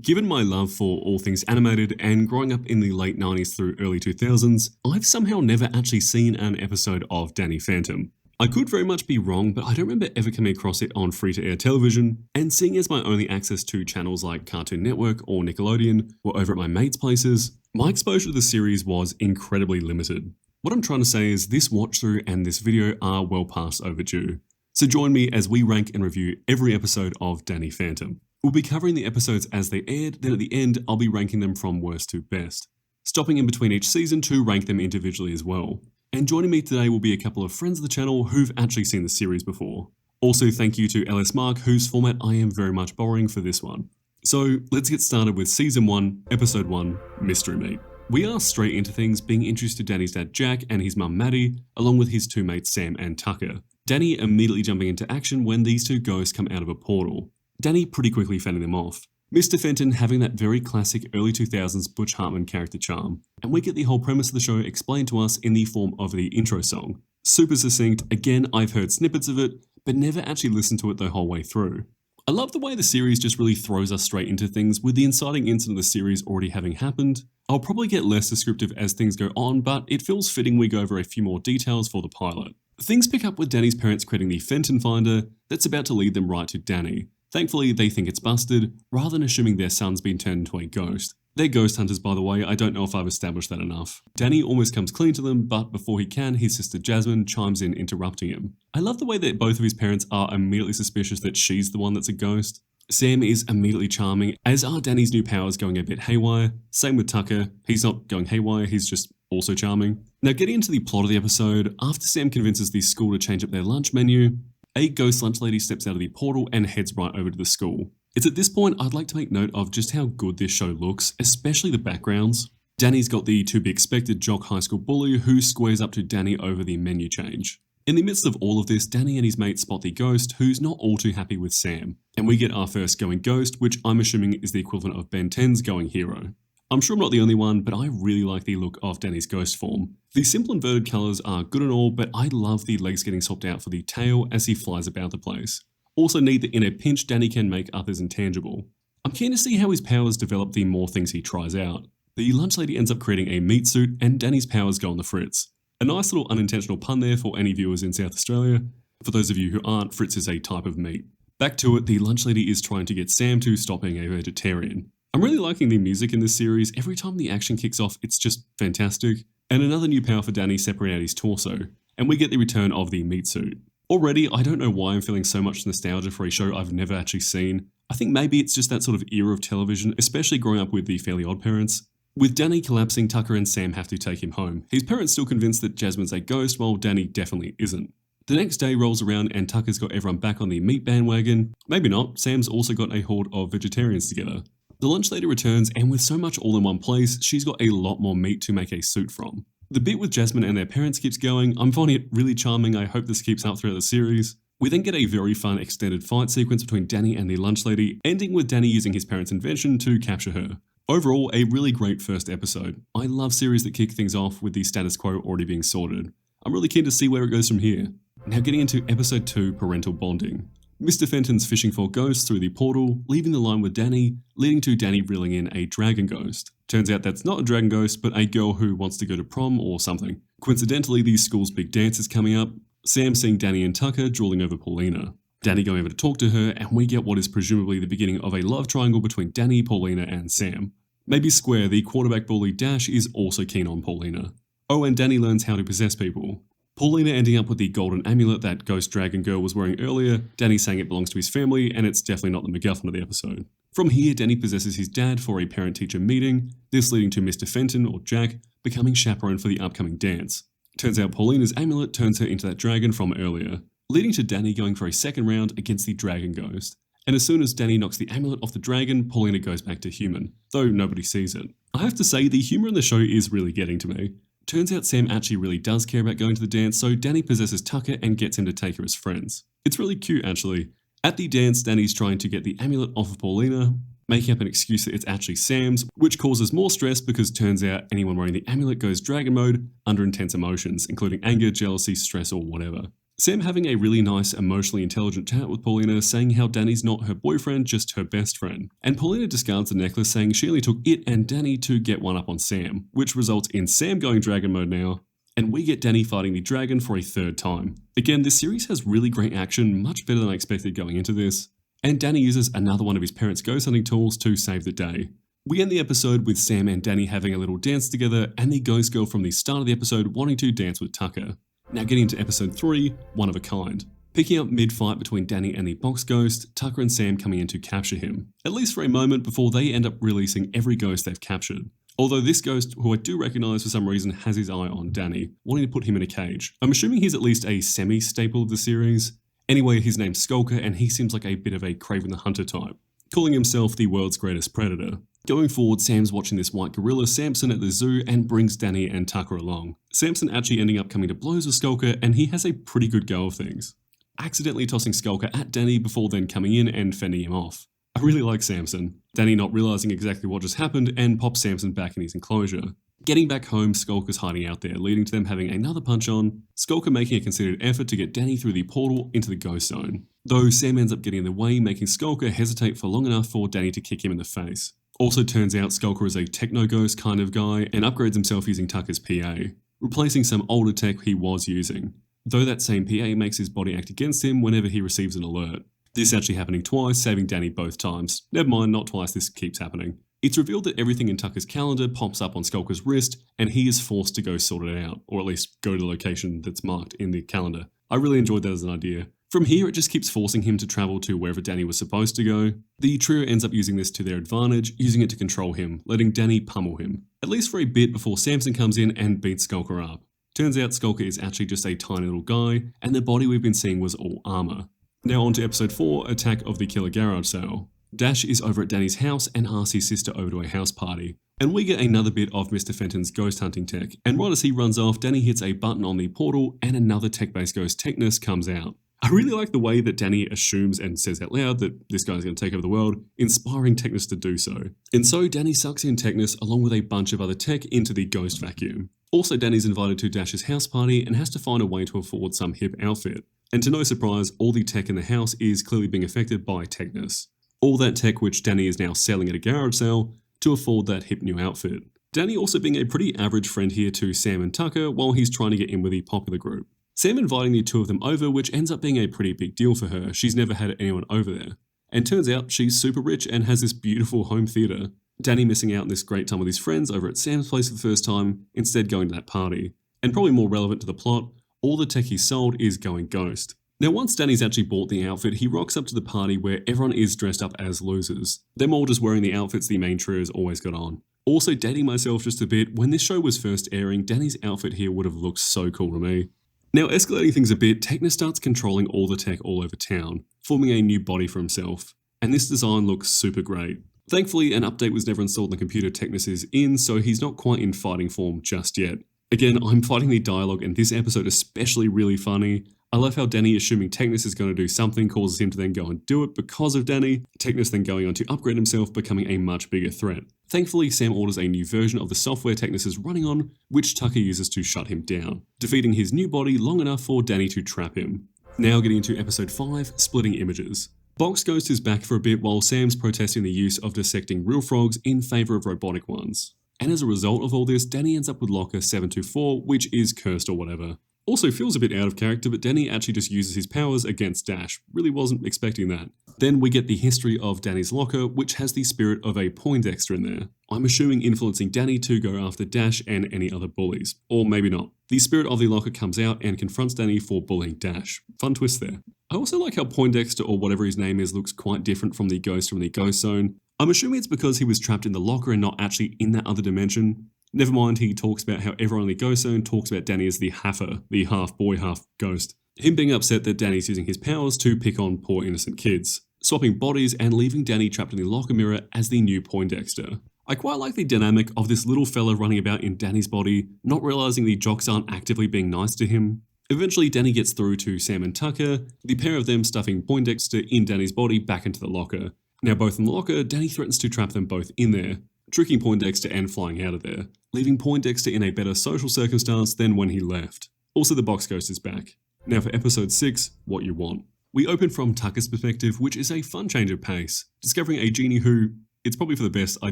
Given my love for all things animated and growing up in the late 90s through early 2000s, I've somehow never actually seen an episode of Danny Phantom. I could very much be wrong, but I don't remember ever coming across it on free-to-air television, and seeing as my only access to channels like Cartoon Network or Nickelodeon were over at my mates' places, my exposure to the series was incredibly limited. What I'm trying to say is this watch-through and this video are well past overdue. So join me as we rank and review every episode of Danny Phantom. We'll be covering the episodes as they aired, then at the end I'll be ranking them from worst to best, stopping in between each season to rank them individually as well. And joining me today will be a couple of friends of the channel who've actually seen the series before. Also thank you to LS Mark, whose format I am very much borrowing for this one. So let's get started with Season 1, Episode 1, Mystery Meat. We are straight into things, being introduced to Danny's dad Jack and his mum Maddie, along with his two mates Sam and Tucker. Danny immediately jumping into action when these two ghosts come out of a portal. Danny pretty quickly fending them off. Mr. Fenton having that very classic early 2000s Butch Hartman character charm. And we get the whole premise of the show explained to us in the form of the intro song. Super succinct, again I've heard snippets of it, but never actually listened to it the whole way through. I love the way the series just really throws us straight into things, with the inciting incident of the series already having happened. I'll probably get less descriptive as things go on, but it feels fitting we go over a few more details for the pilot. Things pick up with Danny's parents creating the Fenton Finder that's about to lead them right to Danny. Thankfully, they think it's busted, rather than assuming their son's been turned into a ghost. They're ghost hunters, by the way, I don't know if I've established that enough. Danny almost comes clean to them, but before he can, his sister Jasmine chimes in, interrupting him. I love the way that both of his parents are immediately suspicious that she's the one that's a ghost. Sam is immediately charming, as are Danny's new powers going a bit haywire. Same with Tucker, he's not going haywire, he's just also charming. Now getting into the plot of the episode, after Sam convinces the school to change up their lunch menu, a ghost lunch lady steps out of the portal and heads right over to the school. It's at this point I'd like to make note of just how good this show looks, especially the backgrounds. Danny's got the to-be-expected jock high school bully who squares up to Danny over the menu change. In the midst of all of this, Danny and his mate spot the ghost, who's not all too happy with Sam. And we get our first going ghost, which I'm assuming is the equivalent of Ben 10's going hero. I'm sure I'm not the only one, but I really like the look of Danny's ghost form. The simple inverted colours are good and all, but I love the legs getting swapped out for the tail as he flies about the place. Also neat that in a pinch Danny can make others intangible. I'm keen to see how his powers develop the more things he tries out. The lunch lady ends up creating a meat suit and Danny's powers go on the fritz. A nice little unintentional pun there for any viewers in South Australia. For those of you who aren't, fritz is a type of meat. Back to it, the lunch lady is trying to get Sam to stop being a vegetarian. I'm really liking the music in this series. Every time the action kicks off, it's just fantastic. And another new power for Danny separating out his torso, and we get the return of the meat suit. Already, I don't know why I'm feeling so much nostalgia for a show I've never actually seen. I think maybe it's just that sort of era of television, especially growing up with the Fairly Odd Parents. With Danny collapsing, Tucker and Sam have to take him home. His parents still convinced that Jasmine's a ghost, while Danny definitely isn't. The next day rolls around and Tucker's got everyone back on the meat bandwagon. Maybe not, Sam's also got a horde of vegetarians together. The lunch lady returns, and with so much all in one place, she's got a lot more meat to make a suit from. The bit with Jasmine and their parents keeps going. I'm finding it really charming. I hope this keeps up throughout the series. We then get a very fun extended fight sequence between Danny and the lunch lady, ending with Danny using his parents' invention to capture her. Overall, a really great first episode. I love series that kick things off with the status quo already being sorted. I'm really keen to see where it goes from here. Now getting into Episode 2, Parental Bonding. Mr. Fenton's fishing for ghosts through the portal, leaving the line with Danny, leading to Danny reeling in a dragon ghost. Turns out that's not a dragon ghost, but a girl who wants to go to prom or something. Coincidentally, the school's big dance is coming up. Sam seeing Danny and Tucker drooling over Paulina. Danny going over to talk to her, and we get what is presumably the beginning of a love triangle between Danny, Paulina, and Sam. Maybe Square, the quarterback bully Dash, is also keen on Paulina. Oh, and Danny learns how to possess people. Paulina ending up with the golden amulet that Ghost Dragon Girl was wearing earlier. Danny saying it belongs to his family, and it's definitely not the MacGuffin of the episode. From here, Danny possesses his dad for a parent-teacher meeting, this leading to Mr. Fenton, or Jack, becoming chaperone for the upcoming dance. Turns out Paulina's amulet turns her into that dragon from earlier, leading to Danny going for a second round against the Dragon Ghost. And as soon as Danny knocks the amulet off the dragon, Paulina goes back to human, though nobody sees it. I have to say, the humour in the show is really getting to me. Turns out Sam actually really does care about going to the dance, so Danny possesses Tucker and gets him to take her as friends. It's really cute, actually. At the dance, Danny's trying to get the amulet off of Paulina, making up an excuse that it's actually Sam's, which causes more stress because turns out anyone wearing the amulet goes dragon mode under intense emotions, including anger, jealousy, stress, or whatever. Sam having a really nice, emotionally intelligent chat with Paulina, saying how Danny's not her boyfriend, just her best friend. And Paulina discards the necklace, saying she only took it and Danny to get one up on Sam, which results in Sam going dragon mode now, and we get Danny fighting the dragon for a third time. Again, this series has really great action, much better than I expected going into this, and Danny uses another one of his parents' ghost hunting tools to save the day. We end the episode with Sam and Danny having a little dance together, and the ghost girl from the start of the episode wanting to dance with Tucker. Now getting into episode 3, One of a Kind. Picking up mid-fight between Danny and the box ghost, Tucker and Sam coming in to capture him, at least for a moment before they end up releasing every ghost they've captured. Although this ghost, who I do recognise for some reason, has his eye on Danny, wanting to put him in a cage. I'm assuming he's at least a semi-staple of the series. Anyway, his name's Skulker, and he seems like a bit of a Kraven the Hunter type, calling himself the world's greatest predator. Going forward, Sam's watching this white gorilla Samson at the zoo and brings Danny and Tucker along. Samson actually ending up coming to blows with Skulker, and he has a pretty good go of things, accidentally tossing Skulker at Danny before then coming in and fending him off. I really like Samson. Danny not realising exactly what just happened and pops Samson back in his enclosure. Getting back home, Skulker's hiding out there, leading to them having another punch on, Skulker making a considered effort to get Danny through the portal into the ghost zone. Though Sam ends up getting in the way, making Skulker hesitate for long enough for Danny to kick him in the face. Also turns out Skulker is a techno-ghost kind of guy and upgrades himself using Tucker's PA, replacing some older tech he was using, though that same PA makes his body act against him whenever he receives an alert. This actually happening twice, saving Danny both times. Never mind, not twice, this keeps happening. It's revealed that everything in Tucker's calendar pops up on Skulker's wrist, and he is forced to go sort it out, or at least go to the location that's marked in the calendar. I really enjoyed that as an idea. From here, it just keeps forcing him to travel to wherever Danny was supposed to go. The trio ends up using this to their advantage, using it to control him, letting Danny pummel him, at least for a bit before Samson comes in and beats Skulker up. Turns out Skulker is actually just a tiny little guy, and the body we've been seeing was all armor. Now on to episode 4, Attack of the Killer Garage Sale. Dash is over at Danny's house and asks his sister over to a house party. And we get another bit of Mr. Fenton's ghost hunting tech, and right as he runs off, Danny hits a button on the portal and another tech-based ghost, Technus, comes out. I really like the way that Danny assumes and says out loud that this guy's going to take over the world, inspiring Technus to do so. And so Danny sucks in Technus along with a bunch of other tech into the ghost vacuum. Also, Danny's invited to Dash's house party and has to find a way to afford some hip outfit. And to no surprise, all the tech in the house is clearly being affected by Technus. All that tech which Danny is now selling at a garage sale to afford that hip new outfit. Danny also being a pretty average friend here to Sam and Tucker while he's trying to get in with the popular group. Sam inviting the two of them over, which ends up being a pretty big deal for her. She's never had anyone over there. And turns out she's super rich and has this beautiful home theatre. Danny missing out on this great time with his friends over at Sam's place for the first time, instead going to that party. And probably more relevant to the plot, all the tech he sold is going ghost. Now once Danny's actually bought the outfit, he rocks up to the party where everyone is dressed up as losers. Them all just wearing the outfits the main trio's always got on. Also dating myself just a bit, when this show was first airing, Danny's outfit here would have looked so cool to me. Now escalating things a bit, Technus starts controlling all the tech all over town, forming a new body for himself. And this design looks super great. Thankfully, an update was never installed on the computer Technus is in, so he's not quite in fighting form just yet. Again, I'm finding the dialogue in this episode especially really funny. I love how Danny, assuming Technus is going to do something, causes him to then go and do it because of Danny, Technus then going on to upgrade himself, becoming a much bigger threat. Thankfully, Sam orders a new version of the software Technus is running on, which Tucker uses to shut him down, defeating his new body long enough for Danny to trap him. Now getting into episode 5, Splitting Images. Box Ghost is back for a bit while Sam's protesting the use of dissecting real frogs in favour of robotic ones. And as a result of all this, Danny ends up with Locker 724, which is cursed or whatever. Also feels a bit out of character, but Danny actually just uses his powers against Dash. Really wasn't expecting that. Then we get the history of Danny's locker, which has the spirit of a Poindexter in there. I'm assuming influencing Danny to go after Dash and any other bullies. Or maybe not. The spirit of the locker comes out and confronts Danny for bullying Dash. Fun twist there. I also like how Poindexter, or whatever his name is, looks quite different from the ghost from the ghost zone. I'm assuming it's because he was trapped in the locker and not actually in that other dimension. Never mind, he talks about how everyone in the ghost zone talks about Danny as the Haffer, the half boy, half ghost. Him being upset that Danny's using his powers to pick on poor innocent kids, swapping bodies and leaving Danny trapped in the locker mirror as the new Poindexter. I quite like the dynamic of this little fella running about in Danny's body, not realising the jocks aren't actively being nice to him. Eventually, Danny gets through to Sam and Tucker, the pair of them stuffing Poindexter in Danny's body back into the locker. Now both in the locker, Danny threatens to trap them both in there, tricking Poindexter and flying out of there, leaving Poindexter in a better social circumstance than when he left. Also, the box ghost is back. Now for episode 6, What You Want. We open from Tucker's perspective, which is a fun change of pace, discovering a genie who, it's probably for the best I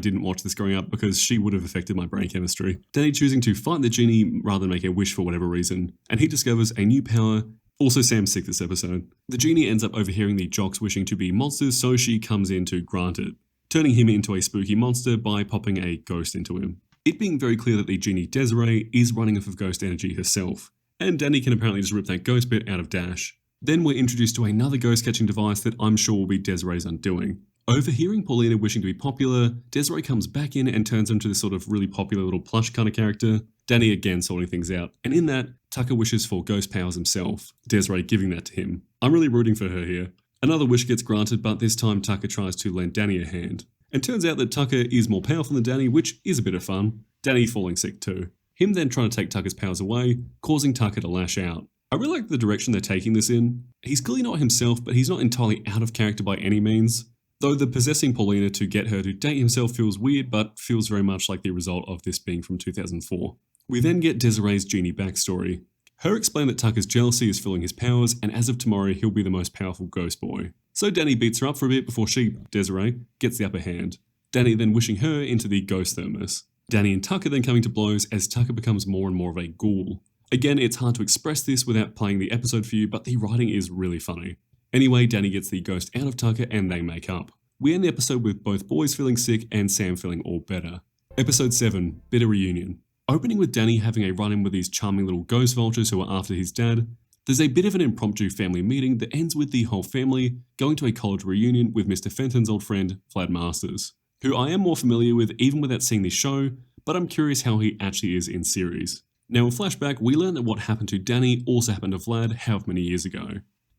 didn't watch this growing up because she would have affected my brain chemistry. Danny choosing to fight the genie rather than make a wish for whatever reason, and he discovers a new power. Also Sam's sick this episode. The genie ends up overhearing the jocks wishing to be monsters, so she comes in to grant it, turning him into a spooky monster by popping a ghost into him. It being very clear that the genie Desiree is running off of ghost energy herself, and Danny can apparently just rip that ghost bit out of Dash. Then we're introduced to another ghost-catching device that I'm sure will be Desiree's undoing. Overhearing Paulina wishing to be popular, Desiree comes back in and turns him into this sort of really popular little plush kind of character. Danny again sorting things out, and in that, Tucker wishes for ghost powers himself, Desiree giving that to him. I'm really rooting for her here. Another wish gets granted, but this time Tucker tries to lend Danny a hand. And turns out that Tucker is more powerful than Danny, which is a bit of fun. Danny falling sick too. Him then trying to take Tucker's powers away, causing Tucker to lash out. I really like the direction they're taking this in. He's clearly not himself, but he's not entirely out of character by any means. Though the possessing Paulina to get her to date himself feels weird, but feels very much like the result of this being from 2004. We then get Desiree's genie backstory. Her explained that Tucker's jealousy is filling his powers, and as of tomorrow, he'll be the most powerful ghost boy. So Danny beats her up for a bit before she, Desiree, gets the upper hand. Danny then wishing her into the ghost thermos. Danny and Tucker then coming to blows as Tucker becomes more and more of a ghoul. Again, it's hard to express this without playing the episode for you, but the writing is really funny. Anyway, Danny gets the ghost out of Tucker and they make up. We end the episode with both boys feeling sick and Sam feeling all better. Episode 7, Bitter Reunion. Opening with Danny having a run-in with these charming little ghost vultures who are after his dad. There's a bit of an impromptu family meeting that ends with the whole family going to a college reunion with Mr. Fenton's old friend, Vlad Masters, who I am more familiar with even without seeing this show, but I'm curious how he actually is in series. Now in flashback, we learn that what happened to Danny also happened to Vlad however many years ago.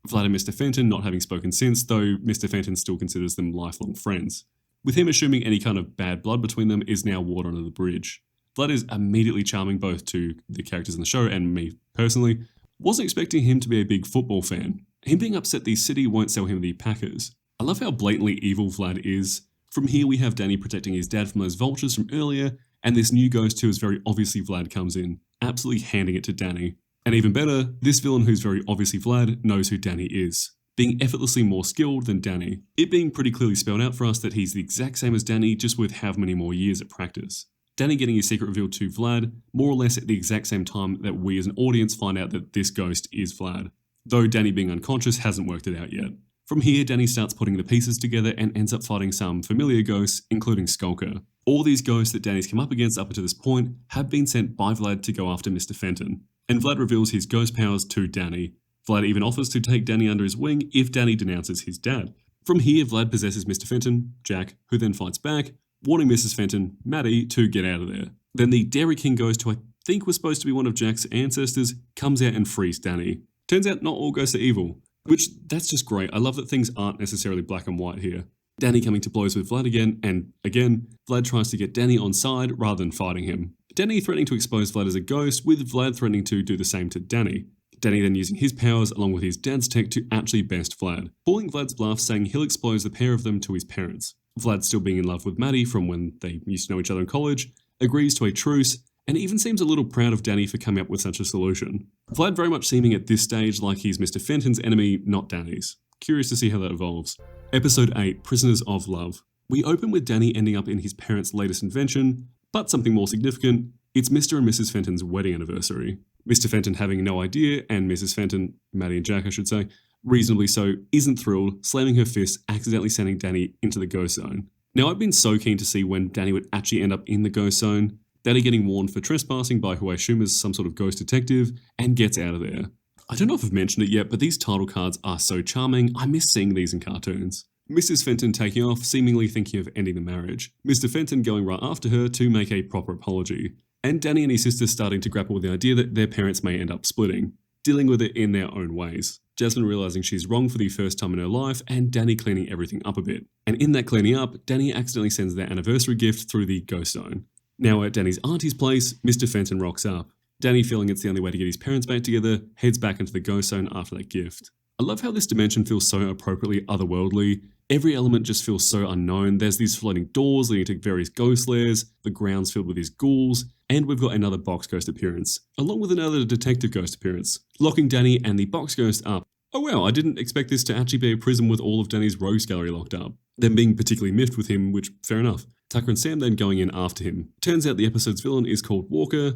Vlad and Mr. Fenton not having spoken since, though Mr. Fenton still considers them lifelong friends, with him assuming any kind of bad blood between them is now water under the bridge. Vlad is immediately charming both to the characters in the show and me personally. Wasn't expecting him to be a big football fan. Him being upset the city won't sell him the Packers. I love how blatantly evil Vlad is. From here we have Danny protecting his dad from those vultures from earlier, and this new ghost who is very obviously Vlad comes in, absolutely handing it to Danny. And even better, this villain who's very obviously Vlad knows who Danny is, being effortlessly more skilled than Danny. It being pretty clearly spelled out for us that he's the exact same as Danny, just with how many more years at practice. Danny getting his secret revealed to Vlad, more or less at the exact same time that we as an audience find out that this ghost is Vlad. Though Danny being unconscious hasn't worked it out yet. From here, Danny starts putting the pieces together and ends up fighting some familiar ghosts, including Skulker. All these ghosts that Danny's come up against up until this point have been sent by Vlad to go after Mr. Fenton, and Vlad reveals his ghost powers to Danny. Vlad even offers to take Danny under his wing if Danny denounces his dad. From here, Vlad possesses Mr. Fenton, Jack, who then fights back, warning Mrs. Fenton, Maddie, to get out of there. Then the Dairy King ghost, who I think was supposed to be one of Jack's ancestors, comes out and frees Danny. Turns out not all ghosts are evil, which that's just great. I love that things aren't necessarily black and white here. Danny coming to blows with Vlad again, and again, Vlad tries to get Danny on side rather than fighting him. Danny threatening to expose Vlad as a ghost, with Vlad threatening to do the same to Danny. Danny then using his powers along with his dad's tech to actually best Vlad, calling Vlad's bluff saying he'll expose the pair of them to his parents. Vlad still being in love with Maddie from when they used to know each other in college, agrees to a truce, and even seems a little proud of Danny for coming up with such a solution. Vlad very much seeming at this stage like he's Mr. Fenton's enemy, not Danny's. Curious to see how that evolves. Episode 8, Prisoners of Love. We open with Danny ending up in his parents' latest invention, but something more significant, it's Mr. and Mrs. Fenton's wedding anniversary. Mr. Fenton having no idea, and Mrs. Fenton, Maddie and Jack I should say, reasonably so, isn't thrilled, slamming her fist, accidentally sending Danny into the ghost zone. Now I've been so keen to see when Danny would actually end up in the ghost zone, Danny getting warned for trespassing by who I assume is some sort of ghost detective, and gets out of there. I don't know if I've mentioned it yet, but these title cards are so charming, I miss seeing these in cartoons. Mrs. Fenton taking off, seemingly thinking of ending the marriage. Mr. Fenton going right after her to make a proper apology. And Danny and his sister starting to grapple with the idea that their parents may end up splitting, dealing with it in their own ways. Jasmine realizing she's wrong for the first time in her life, and Danny cleaning everything up a bit. And in that cleaning up, Danny accidentally sends their anniversary gift through the ghost zone. Now at Danny's auntie's place, Mr. Fenton rocks up. Danny, feeling it's the only way to get his parents back together, heads back into the ghost zone after that gift. I love how this dimension feels so appropriately otherworldly. Every element just feels so unknown. There's these floating doors leading to various ghost lairs, the ground's filled with these ghouls, and we've got another box ghost appearance, along with another detective ghost appearance, locking Danny and the box ghost up. Oh wow, I didn't expect this to actually be a prison with all of Danny's rogues gallery locked up. Them being particularly miffed with him, which, fair enough. Tucker and Sam then going in after him. Turns out the episode's villain is called Walker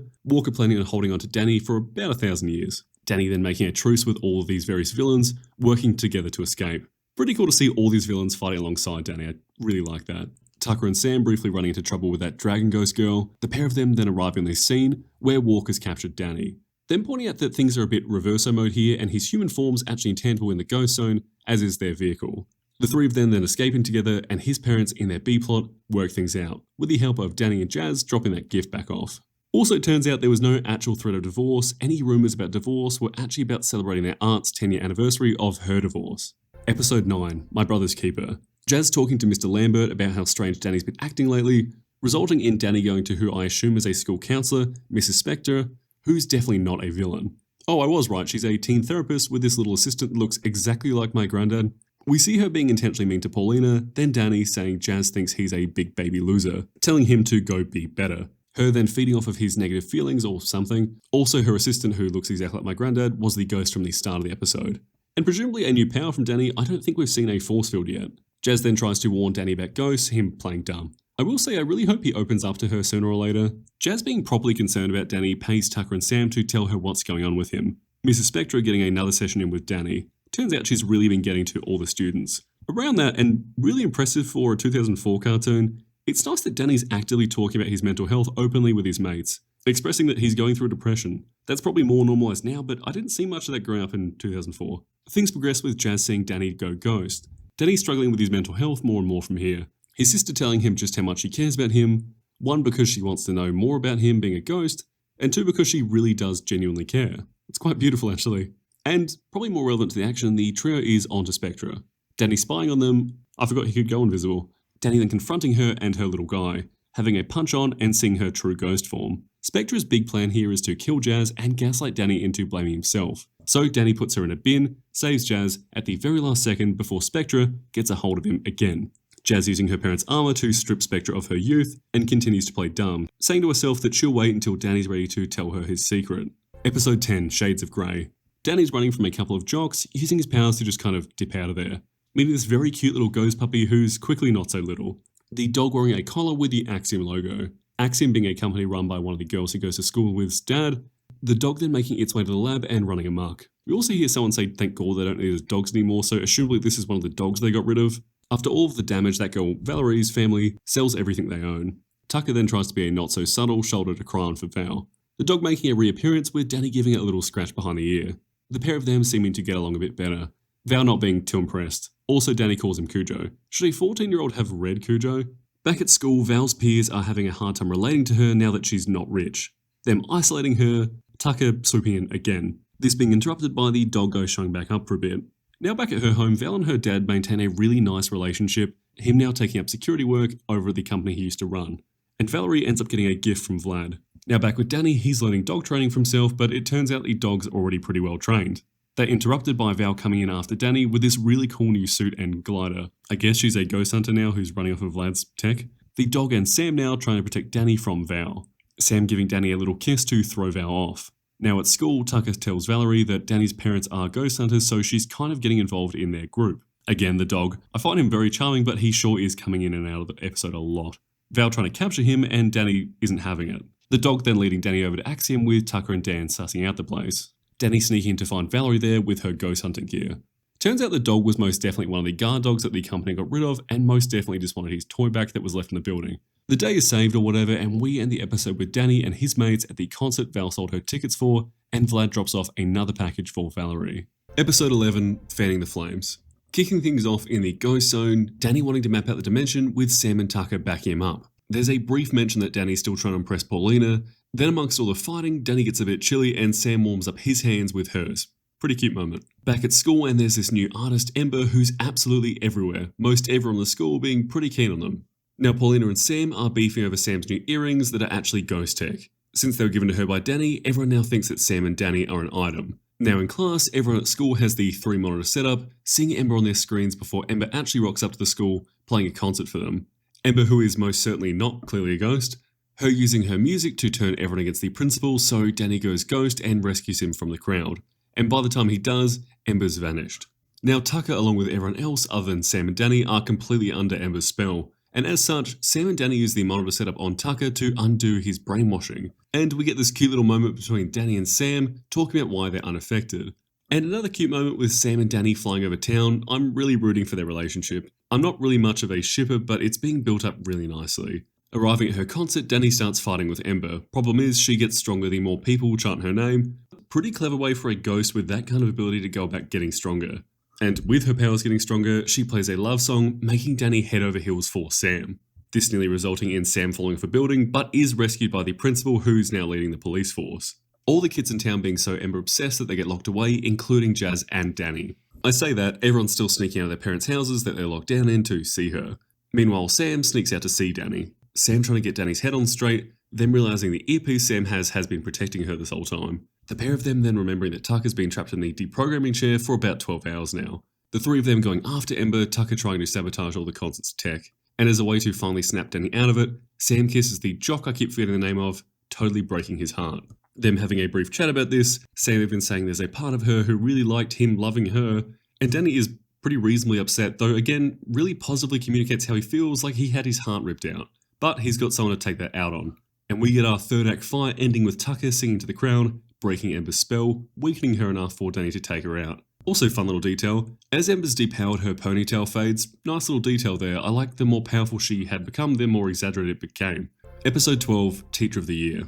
planning on holding on to Danny for about 1,000 years. Danny then making a truce with all of these various villains, working together to escape. Pretty cool to see all these villains fighting alongside Danny, I really like that. Tucker and Sam briefly running into trouble with that dragon ghost girl, the pair of them then arriving on this scene where Walker's captured Danny. Then pointing out that things are a bit reverso mode here and his human form's actually intangible in the ghost zone, as is their vehicle. The three of them then escaping together and his parents in their B-plot work things out, with the help of Danny and Jazz dropping that gift back off. Also, it turns out there was no actual threat of divorce. Any rumours about divorce were actually about celebrating their aunt's 10-year anniversary of her divorce. Episode 9, My Brother's Keeper. Jazz talking to Mr. Lambert about how strange Danny's been acting lately, resulting in Danny going to who I assume is a school counsellor, Mrs. Spector, who's definitely not a villain. Oh, I was right, she's a teen therapist with this little assistant that looks exactly like my granddad. We see her being intentionally mean to Paulina, then Danny saying Jazz thinks he's a big baby loser, telling him to go be better. Her then feeding off of his negative feelings or something. Also, her assistant, who looks exactly like my granddad, was the ghost from the start of the episode. And presumably a new power from Danny, I don't think we've seen a force field yet. Jazz then tries to warn Danny about ghosts, him playing dumb. I will say I really hope he opens up to her sooner or later. Jazz being properly concerned about Danny pays Tucker and Sam to tell her what's going on with him. Mrs. Spector getting another session in with Danny. Turns out she's really been getting to all the students. Around that, and really impressive for a 2004 cartoon, it's nice that Danny's actively talking about his mental health openly with his mates, expressing that he's going through depression. That's probably more normalised now, but I didn't see much of that growing up in 2004. Things progress with Jazz seeing Danny go ghost. Danny's struggling with his mental health more and more from here. His sister telling him just how much she cares about him, one because she wants to know more about him being a ghost, and two because she really does genuinely care. It's quite beautiful actually. And probably more relevant to the action, the trio is onto Spectra. Danny spying on them, I forgot he could go invisible. Danny then confronting her and her little guy, having a punch on and seeing her true ghost form. Spectra's big plan here is to kill Jazz and gaslight Danny into blaming himself. So Danny puts her in a bin, saves Jazz at the very last second before Spectra gets a hold of him again. Jazz using her parents' armour to strip Spectra of her youth and continues to play dumb, saying to herself that she'll wait until Danny's ready to tell her his secret. Episode 10, Shades of Grey. Danny's running from a couple of jocks, using his powers to just kind of dip out of there, meeting this very cute little ghost puppy who's quickly not so little. The dog wearing a collar with the Axiom logo. Axiom being a company run by one of the girls he goes to school with's dad. The dog then making its way to the lab and running amok. We also hear someone say thank God they don't need his dogs anymore, so assumably this is one of the dogs they got rid of. After all of the damage, that girl Valerie's family sells everything they own. Tucker then tries to be a not-so-subtle shoulder to cry on for Val. The dog making a reappearance with Danny giving it a little scratch behind the ear. The pair of them seeming to get along a bit better. Val not being too impressed. Also, Danny calls him Cujo. Should a 14-year-old have read Cujo? Back at school, Val's peers are having a hard time relating to her now that she's not rich. Them isolating her, Tucker swooping in again. This being interrupted by the doggo showing back up for a bit. Now back at her home, Val and her dad maintain a really nice relationship, him now taking up security work over at the company he used to run. And Valerie ends up getting a gift from Vlad. Now back with Danny, he's learning dog training for himself, but it turns out the dog's already pretty well trained. They're interrupted by Val coming in after Danny with this really cool new suit and glider. I guess she's a ghost hunter now who's running off of Vlad's tech. The dog and Sam now trying to protect Danny from Val. Sam giving Danny a little kiss to throw Val off. Now at school, Tucker tells Valerie that Danny's parents are ghost hunters, so she's kind of getting involved in their group. Again, the dog. I find him very charming, but he sure is coming in and out of the episode a lot. Val trying to capture him, and Danny isn't having it. The dog then leading Danny over to Axiom with Tucker and Dan sussing out the place. Danny sneaking to find Valerie there with her ghost hunting gear. Turns out the dog was most definitely one of the guard dogs that the company got rid of, and most definitely just wanted his toy back that was left in the building. The day is saved or whatever, and we end the episode with Danny and his mates at the concert Val sold her tickets for, and Vlad drops off another package for Valerie. Episode 11, Fanning the Flames. Kicking things off in the ghost zone, Danny wanting to map out the dimension with Sam and Tucker backing him up. There's a brief mention that Danny's still trying to impress Paulina, then amongst all the fighting, Danny gets a bit chilly and Sam warms up his hands with hers. Pretty cute moment. Back at school and there's this new artist, Ember, who's absolutely everywhere, most everyone in the school being pretty keen on them. Now Paulina and Sam are beefing over Sam's new earrings that are actually ghost tech. Since they were given to her by Danny, everyone now thinks that Sam and Danny are an item. Now in class, everyone at school has the 3 monitor setup, seeing Ember on their screens before Ember actually rocks up to the school, playing a concert for them. Ember, who is most certainly not clearly a ghost, her using her music to turn everyone against the principal, so Danny goes ghost and rescues him from the crowd. And by the time he does, Ember's vanished. Now Tucker, along with everyone else other than Sam and Danny, are completely under Ember's spell. And as such, Sam and Danny use the monitor setup on Tucker to undo his brainwashing. And we get this cute little moment between Danny and Sam talking about why they're unaffected. And another cute moment with Sam and Danny flying over town. I'm really rooting for their relationship. I'm not really much of a shipper, but it's being built up really nicely. Arriving at her concert, Danny starts fighting with Ember. Problem is, she gets stronger the more people chant her name. Pretty clever way for a ghost with that kind of ability to go about getting stronger. And with her powers getting stronger, she plays a love song, making Danny head over heels for Sam. This nearly resulting in Sam falling off a building, but is rescued by the principal, who's now leading the police force. All the kids in town being so Ember obsessed that they get locked away, including Jazz and Danny. I say that, everyone's still sneaking out of their parents' houses that they're locked down in to see her. Meanwhile, Sam sneaks out to see Danny. Sam trying to get Danny's head on straight, then realizing the earpiece Sam has been protecting her this whole time. The pair of them then remembering that Tucker's been trapped in the deprogramming chair for about 12 hours now. The 3 of them going after Ember, Tucker trying to sabotage all the concert's tech. And as a way to finally snap Danny out of it, Sam kisses the jock I keep forgetting the name of, totally breaking his heart. Them having a brief chat about this, Sam even saying there's a part of her who really liked him loving her, and Danny is pretty reasonably upset, though again, really positively communicates how he feels like he had his heart ripped out. But he's got someone to take that out on. And we get our third act fight ending with Tucker singing to the crowd, breaking Ember's spell, weakening her enough for Danny to take her out. Also fun little detail, as Ember's depowered, her ponytail fades. Nice little detail there. I like the more powerful she had become, the more exaggerated it became. Episode 12, Teacher of the Year.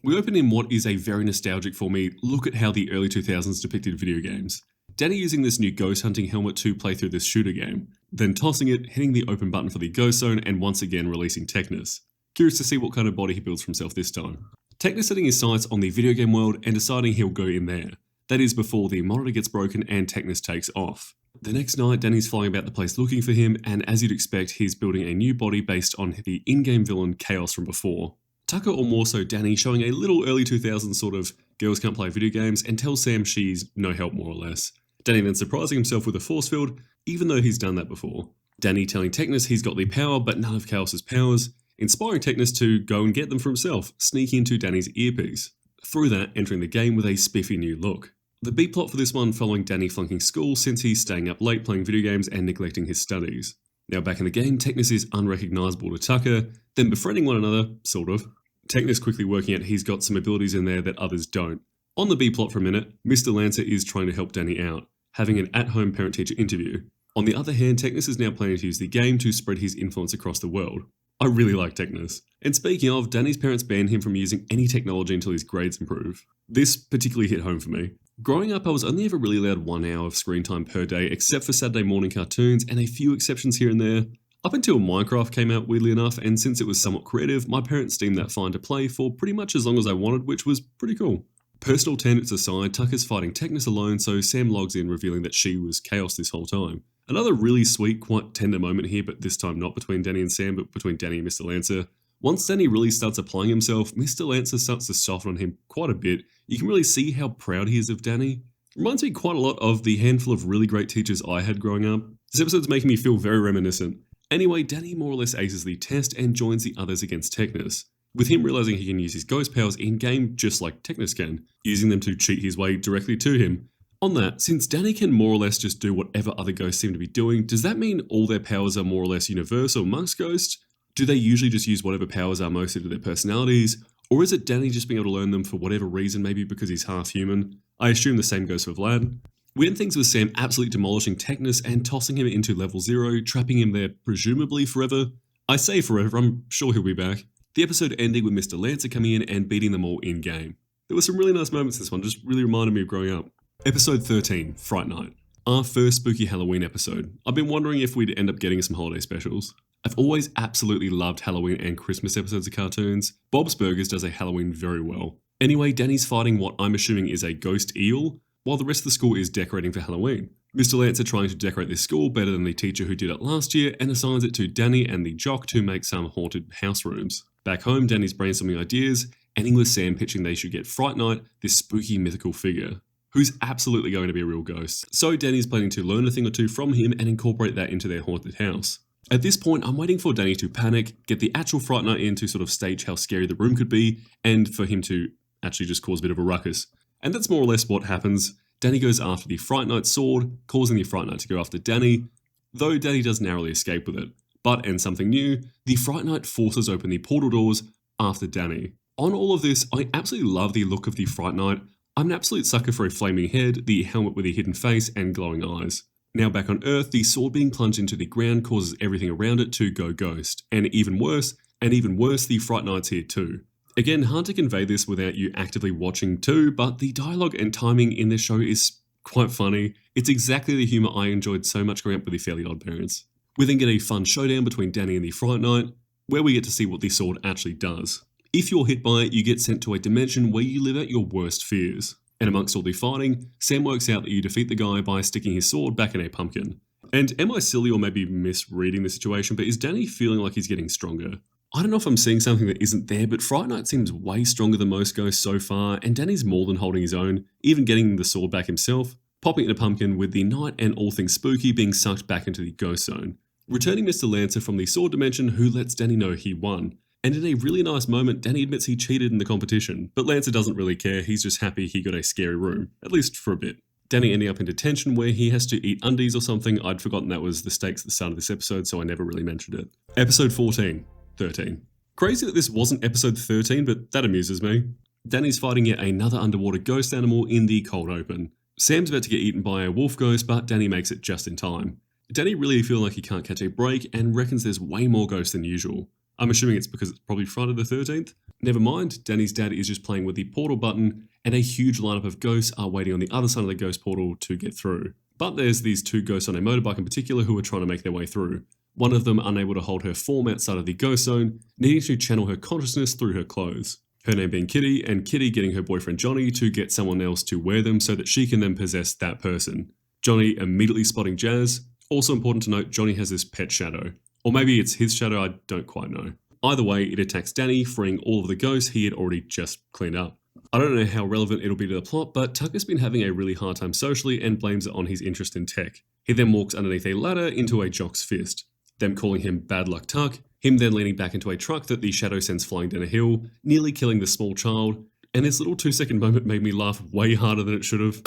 We open in what is a very nostalgic for me look at how the early 2000s depicted video games. Danny using this new ghost hunting helmet to play through this shooter game, then tossing it, hitting the open button for the ghost zone, and once again releasing Technus. Curious to see what kind of body he builds for himself this time. Technus setting his sights on the video game world and deciding he'll go in there. That is before the monitor gets broken and Technus takes off. The next night, Danny's flying about the place looking for him, and as you'd expect, he's building a new body based on the in-game villain Chaos from before. Tucker, or more so Danny, showing a little early 2000s sort of girls can't play video games and tells Sam she's no help more or less. Danny then surprising himself with a force field, even though he's done that before. Danny telling Technus he's got the power but none of Chaos's powers, inspiring Technus to go and get them for himself, sneaking into Danny's earpiece. Through that, entering the game with a spiffy new look. The B-plot for this one following Danny flunking school since he's staying up late playing video games and neglecting his studies. Now back in the game, Technus is unrecognisable to Tucker, then befriending one another, sort of. Technus quickly working out he's got some abilities in there that others don't. On the B-plot for a minute, Mr. Lancer is trying to help Danny out, having an at-home parent-teacher interview. On the other hand, Technus is now planning to use the game to spread his influence across the world. I really like Technus. And speaking of, Danny's parents banned him from using any technology until his grades improve. This particularly hit home for me. Growing up, I was only ever really allowed 1 hour of screen time per day, except for Saturday morning cartoons and a few exceptions here and there. Up until Minecraft came out, weirdly enough, and since it was somewhat creative, my parents deemed that fine to play for pretty much as long as I wanted, which was pretty cool. Personal tangents aside, Tucker's fighting Technus alone, so Sam logs in revealing that she was Chaos this whole time. Another really sweet, quite tender moment here, but this time not between Danny and Sam, but between Danny and Mr. Lancer. Once Danny really starts applying himself, Mr. Lancer starts to soften on him quite a bit. You can really see how proud he is of Danny. Reminds me quite a lot of the handful of really great teachers I had growing up. This episode's making me feel very reminiscent. Anyway, Danny more or less aces the test and joins the others against Technus, with him realizing he can use his ghost powers in-game just like Technus can, using them to cheat his way directly to him. On that, since Danny can more or less just do whatever other ghosts seem to be doing, does that mean all their powers are more or less universal amongst ghosts? Do they usually just use whatever powers are most into their personalities? Or is it Danny just being able to learn them for whatever reason, maybe because he's half human? I assume the same goes for Vlad. We end things with Sam absolutely demolishing Technus and tossing him into level 0, trapping him there presumably forever. I say forever, I'm sure he'll be back. The episode ending with Mr. Lancer coming in and beating them all in-game. There were some really nice moments in this one, just really reminded me of growing up. Episode 13, Fright Night. Our first spooky Halloween episode. I've been wondering if we'd end up getting some holiday specials. I've always absolutely loved Halloween and Christmas episodes of cartoons. Bob's Burgers does a Halloween very well. Anyway, Danny's fighting what I'm assuming is a ghost eel, while the rest of the school is decorating for Halloween. Mr. Lancer trying to decorate this school better than the teacher who did it last year and assigns it to Danny and the jock to make some haunted house rooms. Back home, Danny's brainstorming ideas, ending with Sam pitching they should get Fright Night, this spooky mythical figure. who's absolutely going to be a real ghost. So Danny's planning to learn a thing or two from him and incorporate that into their haunted house. At this point, I'm waiting for Danny to panic, get the actual Fright Night in to sort of stage how scary the room could be, and for him to actually just cause a bit of a ruckus. And that's more or less what happens. Danny goes after the Fright Night sword, causing the Fright Night to go after Danny, though Danny does narrowly escape with it. But, and something new, the Fright Night forces open the portal doors after Danny. On all of this, I absolutely love the look of the Fright Night. I'm an absolute sucker for a flaming head, the helmet with a hidden face, and glowing eyes. Now back on Earth, the sword being plunged into the ground causes everything around it to go ghost. And even worse, the Fright Night's here too. Again, hard to convey this without you actively watching too, but the dialogue and timing in this show is quite funny. It's exactly the humour I enjoyed so much growing up with the Fairly Odd Parents. We then get a fun showdown between Danny and the Fright Night, where we get to see what the sword actually does. If you're hit by it, you get sent to a dimension where you live out your worst fears. And amongst all the fighting, Sam works out that you defeat the guy by sticking his sword back in a pumpkin. And am I silly or maybe misreading the situation, but is Danny feeling like he's getting stronger? I don't know if I'm seeing something that isn't there, but Fright Night seems way stronger than most ghosts so far, and Danny's more than holding his own, even getting the sword back himself, popping in a pumpkin with the night and all things spooky being sucked back into the ghost zone. Returning Mr. Lancer from the sword dimension, who lets Danny know he won. And in a really nice moment, Danny admits he cheated in the competition, but Lancer doesn't really care, he's just happy he got a scary room, at least for a bit. Danny ending up in detention where he has to eat undies or something. I'd forgotten that was the stakes at the start of this episode, so I never really mentioned it. Episode 13. Crazy that this wasn't episode 13, but that amuses me. Danny's fighting yet another underwater ghost animal in the cold open. Sam's about to get eaten by a wolf ghost, but Danny makes it just in time. Danny really feels like he can't catch a break and reckons there's way more ghosts than usual. I'm assuming it's because it's probably Friday the 13th. Never mind, Danny's dad is just playing with the portal button, and a huge lineup of ghosts are waiting on the other side of the ghost portal to get through. But there's these two ghosts on a motorbike in particular who are trying to make their way through. One of them unable to hold her form outside of the ghost zone, needing to channel her consciousness through her clothes. Her name being Kitty, and Kitty getting her boyfriend Johnny to get someone else to wear them so that she can then possess that person. Johnny immediately spotting Jazz. Also important to note, Johnny has this pet shadow. Or maybe it's his shadow, I don't quite know. Either way, it attacks Danny, freeing all of the ghosts he had already just cleaned up. I don't know how relevant it'll be to the plot, but Tucker's been having a really hard time socially and blames it on his interest in tech. He then walks underneath a ladder into a jock's fist. Them calling him Bad Luck Tuck, him then leaning back into a truck that the shadow sends flying down a hill, nearly killing the small child, and this little 2-second moment made me laugh way harder than it should have.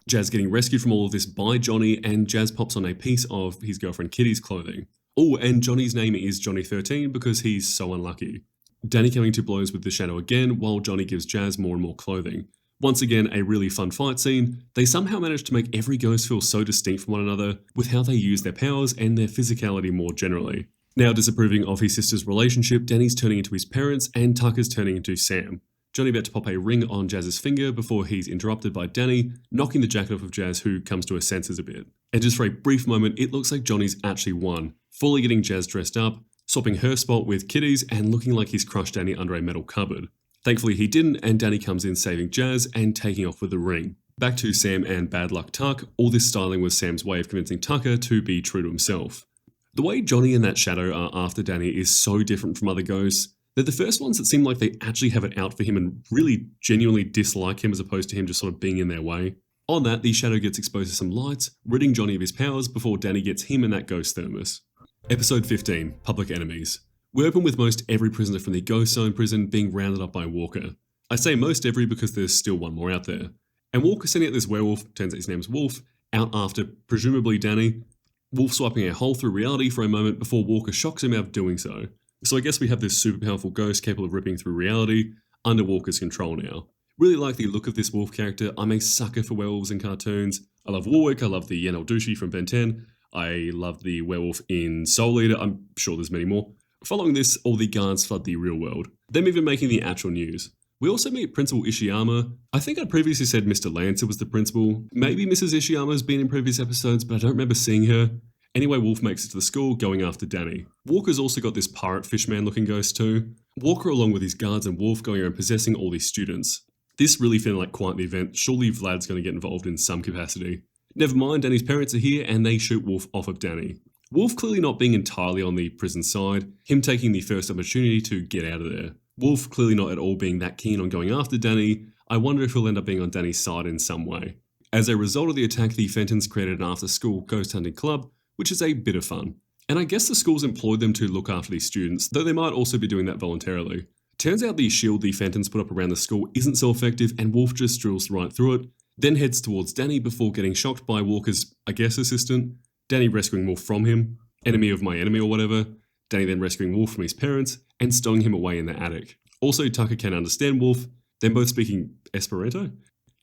Jazz getting rescued from all of this by Johnny, and Jazz pops on a piece of his girlfriend Kitty's clothing. Oh, and Johnny's name is Johnny 13 because he's so unlucky. Danny coming to blows with the shadow again, while Johnny gives Jazz more and more clothing. Once again, a really fun fight scene. They somehow managed to make every ghost feel so distinct from one another with how they use their powers and their physicality more generally. Now disapproving of his sister's relationship, Danny's turning into his parents and Tucker's turning into Sam. Johnny about to pop a ring on Jazz's finger before he's interrupted by Danny, knocking the jacket off of Jazz, who comes to her senses a bit. And just for a brief moment, it looks like Johnny's actually won, fully getting Jazz dressed up, swapping her spot with Kitty's and looking like he's crushed Danny under a metal cupboard. Thankfully he didn't, and Danny comes in saving Jazz and taking off with the ring. Back to Sam and Bad Luck Tuck, all this styling was Sam's way of convincing Tucker to be true to himself. The way Johnny and that shadow are after Danny is so different from other ghosts. They're the first ones that seem like they actually have it out for him and really genuinely dislike him as opposed to him just sort of being in their way. On that, the shadow gets exposed to some lights, ridding Johnny of his powers before Danny gets him and that ghost thermos. Episode 15, Public Enemies. We open with most every prisoner from the Ghost Zone prison being rounded up by Walker. I say most every because there's still one more out there. And Walker sending out this werewolf, turns out his name's Wolf, out after presumably Danny. Wolf swiping a hole through reality for a moment before Walker shocks him out of doing so. So I guess we have this super powerful ghost capable of ripping through reality, under Walker's control now. Really like the look of this wolf character. I'm a sucker for werewolves in cartoons. I love Warwick, I love the Yen Eldushi from Ben 10. I love the werewolf in Soul Eater, I'm sure there's many more. Following this, all the guards flood the real world, them even making the actual news. We also meet Principal Ishiyama. I think I'd previously said Mr. Lancer was the principal. Maybe Mrs. Ishiyama's been in previous episodes, but I don't remember seeing her. Anyway, Wolf makes it to the school, going after Danny. Walker's also got this pirate fishman looking ghost too. Walker along with his guards and Wolf going around possessing all these students. This really feeling like quite the event. Surely Vlad's going to get involved in some capacity. Never mind, Danny's parents are here and they shoot Wolf off of Danny. Wolf clearly not being entirely on the prison side, him taking the first opportunity to get out of there. Wolf clearly not at all being that keen on going after Danny. I wonder if he'll end up being on Danny's side in some way. As a result of the attack, the Fentons created an after-school ghost hunting club, which is a bit of fun. And I guess the schools employed them to look after these students, though they might also be doing that voluntarily. Turns out the shield the Fentons put up around the school isn't so effective, and Wolf just drills right through it, then heads towards Danny before getting shocked by Walker's, I guess, assistant, Danny rescuing Wolf from him, enemy of my enemy or whatever, Danny then rescuing Wolf from his parents, and stowing him away in the attic. Also, Tucker can understand Wolf, them both speaking Esperanto.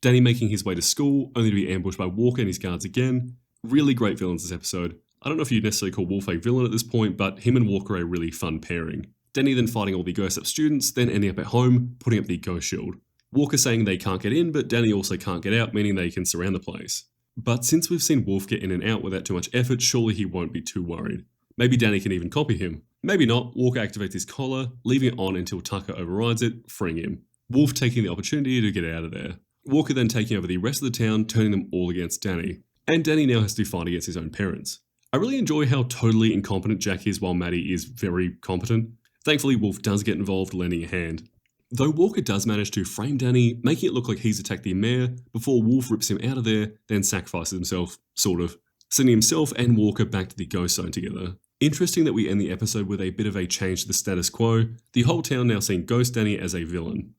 Danny making his way to school, only to be ambushed by Walker and his guards again. Really great villains this episode. I don't know if you'd necessarily call Wolf a villain at this point, but him and Walker are a really fun pairing. Danny then fighting all the Ghost Up students, then ending up at home, putting up the Ghost Shield. Walker saying they can't get in, but Danny also can't get out, meaning they can surround the place. But since we've seen Wolf get in and out without too much effort, surely he won't be too worried. Maybe Danny can even copy him. Maybe not. Walker activates his collar, leaving it on until Tucker overrides it, freeing him. Wolf taking the opportunity to get out of there. Walker then taking over the rest of the town, turning them all against Danny. And Danny now has to fight against his own parents. I really enjoy how totally incompetent Jack is while Maddie is very competent. Thankfully, Wolf does get involved, lending a hand. Though Walker does manage to frame Danny, making it look like he's attacked the mayor, before Wolf rips him out of there, then sacrifices himself, sort of, sending himself and Walker back to the Ghost Zone together. Interesting that we end the episode with a bit of a change to the status quo, the whole town now seeing Ghost Danny as a villain.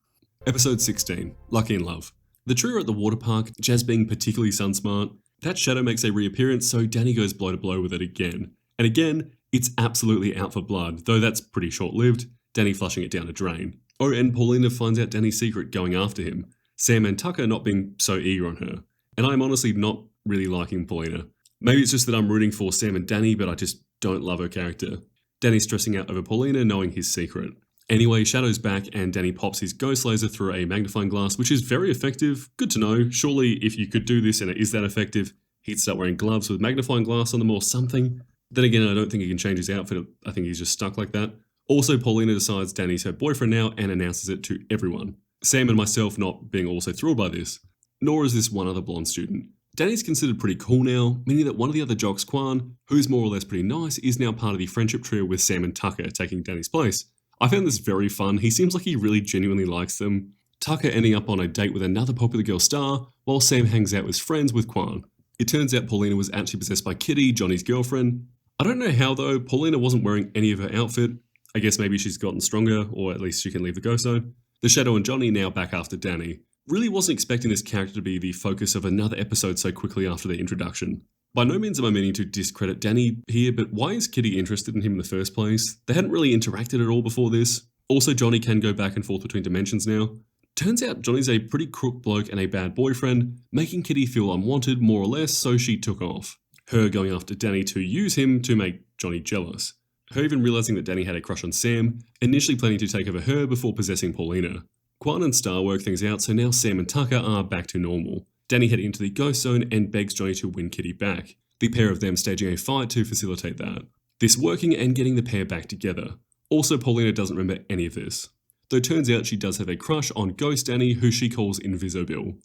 Episode 16, Lucky in Love. The trio are at the water park, Jazz being particularly sun-smart. That shadow makes a reappearance, so Danny goes blow to blow with it again. And again, it's absolutely out for blood, though that's pretty short-lived, Danny flushing it down a drain. Oh, and Paulina finds out Danny's secret going after him. Sam and Tucker not being so eager on her. And I'm honestly not really liking Paulina. Maybe it's just that I'm rooting for Sam and Danny, but I just don't love her character. Danny's stressing out over Paulina knowing his secret. Anyway, Shadow's back and Danny pops his ghost laser through a magnifying glass, which is very effective. Good to know. Surely if you could do this and it is that effective, he'd start wearing gloves with magnifying glass on them or something. Then again, I don't think he can change his outfit. I think he's just stuck like that. Also, Paulina decides Danny's her boyfriend now and announces it to everyone. Sam and myself not being also thrilled by this. Nor is this one other blonde student. Danny's considered pretty cool now, meaning that one of the other jocks, Kwan, who's more or less pretty nice, is now part of the friendship trio with Sam and Tucker taking Danny's place. I found this very fun. He seems like he really genuinely likes them. Tucker ending up on a date with another popular girl star, while Sam hangs out with friends with Kwan. It turns out Paulina was actually possessed by Kitty, Johnny's girlfriend. I don't know how though, Paulina wasn't wearing any of her outfit. I guess maybe she's gotten stronger, or at least she can leave the ghost zone. The Shadow and Johnny now back after Danny. Really wasn't expecting this character to be the focus of another episode so quickly after their introduction. By no means am I meaning to discredit Danny here, but why is Kitty interested in him in the first place? They hadn't really interacted at all before this. Also, Johnny can go back and forth between dimensions now. Turns out Johnny's a pretty crook bloke and a bad boyfriend, making Kitty feel unwanted more or less, so she took off. Her going after Danny to use him to make Johnny jealous. Her even realizing that Danny had a crush on Sam, initially planning to take over her before possessing Paulina. Kwan and Star work things out, so now Sam and Tucker are back to normal. Danny heading into the ghost zone and begs Johnny to win Kitty back. The pair of them staging a fight to facilitate that. This working and getting the pair back together. Also, Paulina doesn't remember any of this. Though turns out she does have a crush on Ghost Danny, who she calls Invisibill.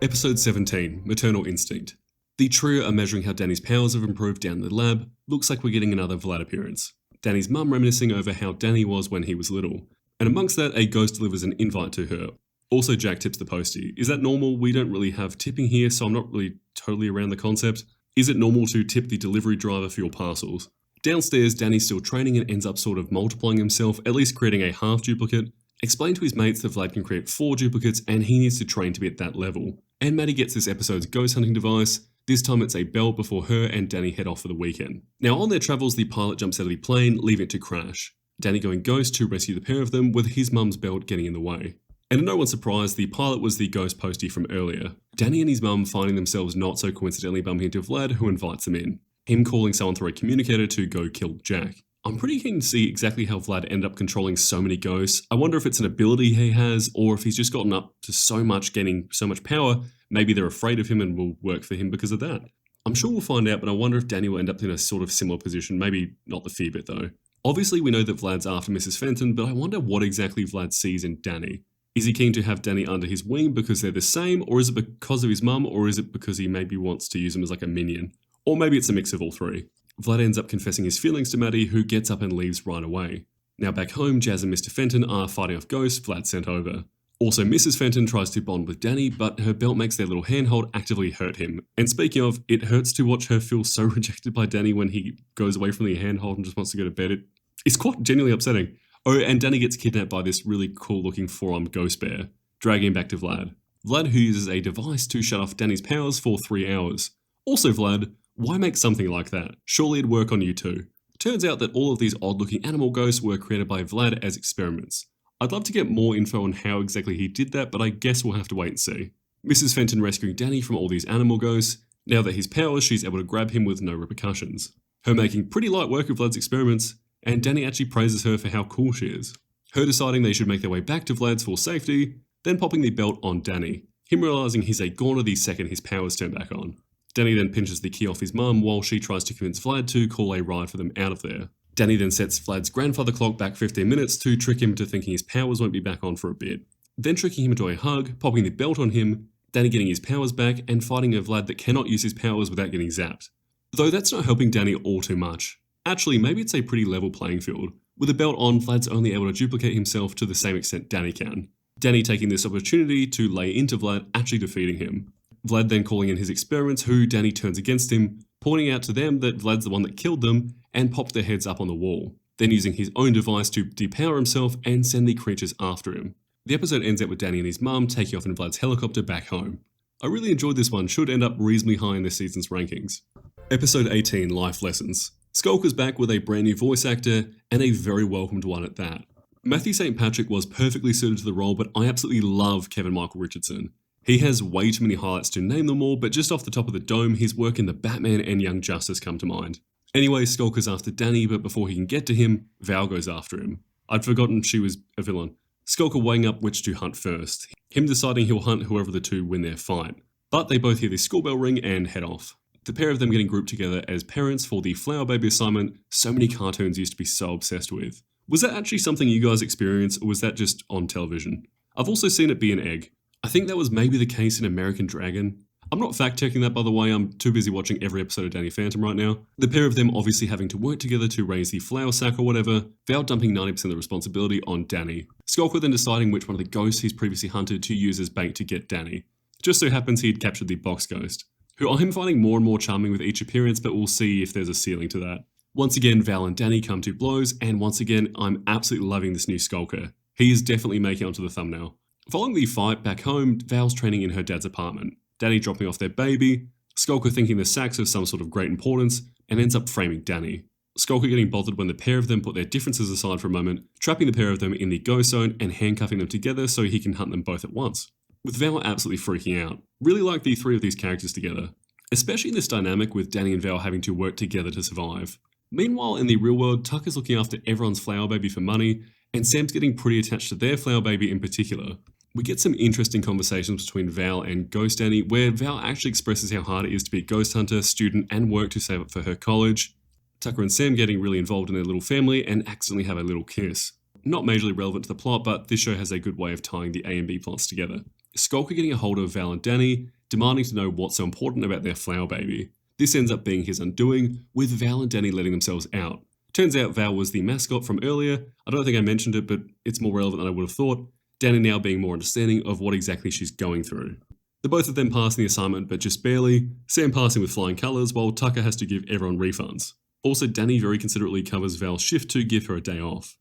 Episode 17, Maternal Instinct. The trio are measuring how Danny's powers have improved down in the lab. Looks like we're getting another Vlad appearance. Danny's mum reminiscing over how Danny was when he was little. And amongst that, a ghost delivers an invite to her. Also, Jack tips the postie. Is that normal? We don't really have tipping here, so I'm not really totally around the concept. Is it normal to tip the delivery driver for your parcels? Downstairs, Danny's still training and ends up sort of multiplying himself, at least creating a half duplicate. Explain to his mates that Vlad can create 4 duplicates and he needs to train to be at that level. And Maddie gets this episode's ghost hunting device. This time it's a belt before her and Danny head off for the weekend. Now on their travels, the pilot jumps out of the plane, leaving it to crash. Danny going ghost to rescue the pair of them, with his mum's belt getting in the way. And to no one's surprise, the pilot was the ghost postie from earlier. Danny and his mum finding themselves not so coincidentally bumping into Vlad, who invites them in. Him calling someone through a communicator to go kill Jack. I'm pretty keen to see exactly how Vlad ended up controlling so many ghosts. I wonder if it's an ability he has, or if he's just gotten up to so much, gaining so much power, maybe they're afraid of him and will work for him because of that. I'm sure we'll find out, but I wonder if Danny will end up in a sort of similar position, maybe not the fear bit though. Obviously we know that Vlad's after Mrs. Fenton, but I wonder what exactly Vlad sees in Danny. Is he keen to have Danny under his wing because they're the same, or is it because of his mum, or is it because he maybe wants to use him as like a minion? Or maybe it's a mix of all three. Vlad ends up confessing his feelings to Maddie, who gets up and leaves right away. Now back home, Jazz and Mr. Fenton are fighting off ghosts Vlad sent over. Also, Mrs. Fenton tries to bond with Danny, but her belt makes their little handhold actively hurt him. And speaking of, it hurts to watch her feel so rejected by Danny when he goes away from the handhold and just wants to go to bed. It's quite genuinely upsetting. Oh, and Danny gets kidnapped by this really cool looking four-armed ghost bear, dragging him back to Vlad. Vlad, who uses a device to shut off Danny's powers for 3 hours. Also, Vlad, why make something like that? Surely it'd work on you too. Turns out that all of these odd-looking animal ghosts were created by Vlad as experiments. I'd love to get more info on how exactly he did that, but I guess we'll have to wait and see. Mrs. Fenton rescuing Danny from all these animal ghosts. Now that he's powers, she's able to grab him with no repercussions. Her making pretty light work of Vlad's experiments, and Danny actually praises her for how cool she is. Her deciding they should make their way back to Vlad's for safety, then popping the belt on Danny. Him realising he's a goner the second his powers turn back on. Danny then pinches the key off his mum while she tries to convince Vlad to call a ride for them out of there. Danny then sets Vlad's grandfather clock back 15 minutes to trick him into thinking his powers won't be back on for a bit. Then tricking him into a hug, popping the belt on him, Danny getting his powers back, and fighting a Vlad that cannot use his powers without getting zapped. Though that's not helping Danny all too much. Actually, maybe it's a pretty level playing field. With a belt on, Vlad's only able to duplicate himself to the same extent Danny can. Danny taking this opportunity to lay into Vlad, actually defeating him. Vlad then calling in his experiments, who Danny turns against him, pointing out to them that Vlad's the one that killed them, and pops their heads up on the wall, then using his own device to depower himself and send the creatures after him. The episode ends up with Danny and his mum taking off in Vlad's helicopter back home. I really enjoyed this one, should end up reasonably high in this season's rankings. Episode 18, Life Lessons. Skulker's back with a brand new voice actor, and a very welcomed one at that. Matthew St. Patrick was perfectly suited to the role, but I absolutely love Kevin Michael Richardson. He has way too many highlights to name them all, but just off the top of the dome, his work in The Batman and Young Justice come to mind. Anyway, Skulker's after Danny, but before he can get to him, Val goes after him. I'd forgotten she was a villain. Skulker weighing up which to hunt first. Him deciding he'll hunt whoever the two win their fight. But they both hear the school bell ring and head off. The pair of them getting grouped together as parents for the Flower Baby assignment so many cartoons used to be so obsessed with. Was that actually something you guys experienced, or was that just on television? I've also seen it be an egg. I think that was maybe the case in American Dragon. I'm not fact-checking that, by the way, I'm too busy watching every episode of Danny Phantom right now. The pair of them obviously having to work together to raise the flower sack or whatever, Val dumping 90% of the responsibility on Danny. Skulker then deciding which one of the ghosts he's previously hunted to use as bait to get Danny. Just so happens he'd captured the box ghost, who I'm finding more and more charming with each appearance, but we'll see if there's a ceiling to that. Once again, Val and Danny come to blows, and once again, I'm absolutely loving this new Skulker. He is definitely making it onto the thumbnail. Following the fight back home, Val's training in her dad's apartment. Danny dropping off their baby, Skulker thinking the sack's of some sort of great importance, and ends up framing Danny. Skulker getting bothered when the pair of them put their differences aside for a moment, trapping the pair of them in the ghost zone and handcuffing them together so he can hunt them both at once. With Val absolutely freaking out. Really like the three of these characters together. Especially in this dynamic with Danny and Val having to work together to survive. Meanwhile, in the real world, Tucker's looking after everyone's flower baby for money, and Sam's getting pretty attached to their flower baby in particular. We get some interesting conversations between Val and Ghost Danny, where Val actually expresses how hard it is to be a ghost hunter, student, and work to save up for her college. Tucker and Sam getting really involved in their little family and accidentally have a little kiss. Not majorly relevant to the plot, but this show has a good way of tying the A and B plots together. Skulker getting a hold of Val and Danny, demanding to know what's so important about their flower baby. This ends up being his undoing, with Val and Danny letting themselves out. Turns out Val was the mascot from earlier. I don't think I mentioned it, but it's more relevant than I would have thought. Danny now being more understanding of what exactly she's going through. The both of them passing the assignment, but just barely. Sam passing with flying colours, while Tucker has to give everyone refunds. Also, Danny very considerately covers Val's shift to give her a day off.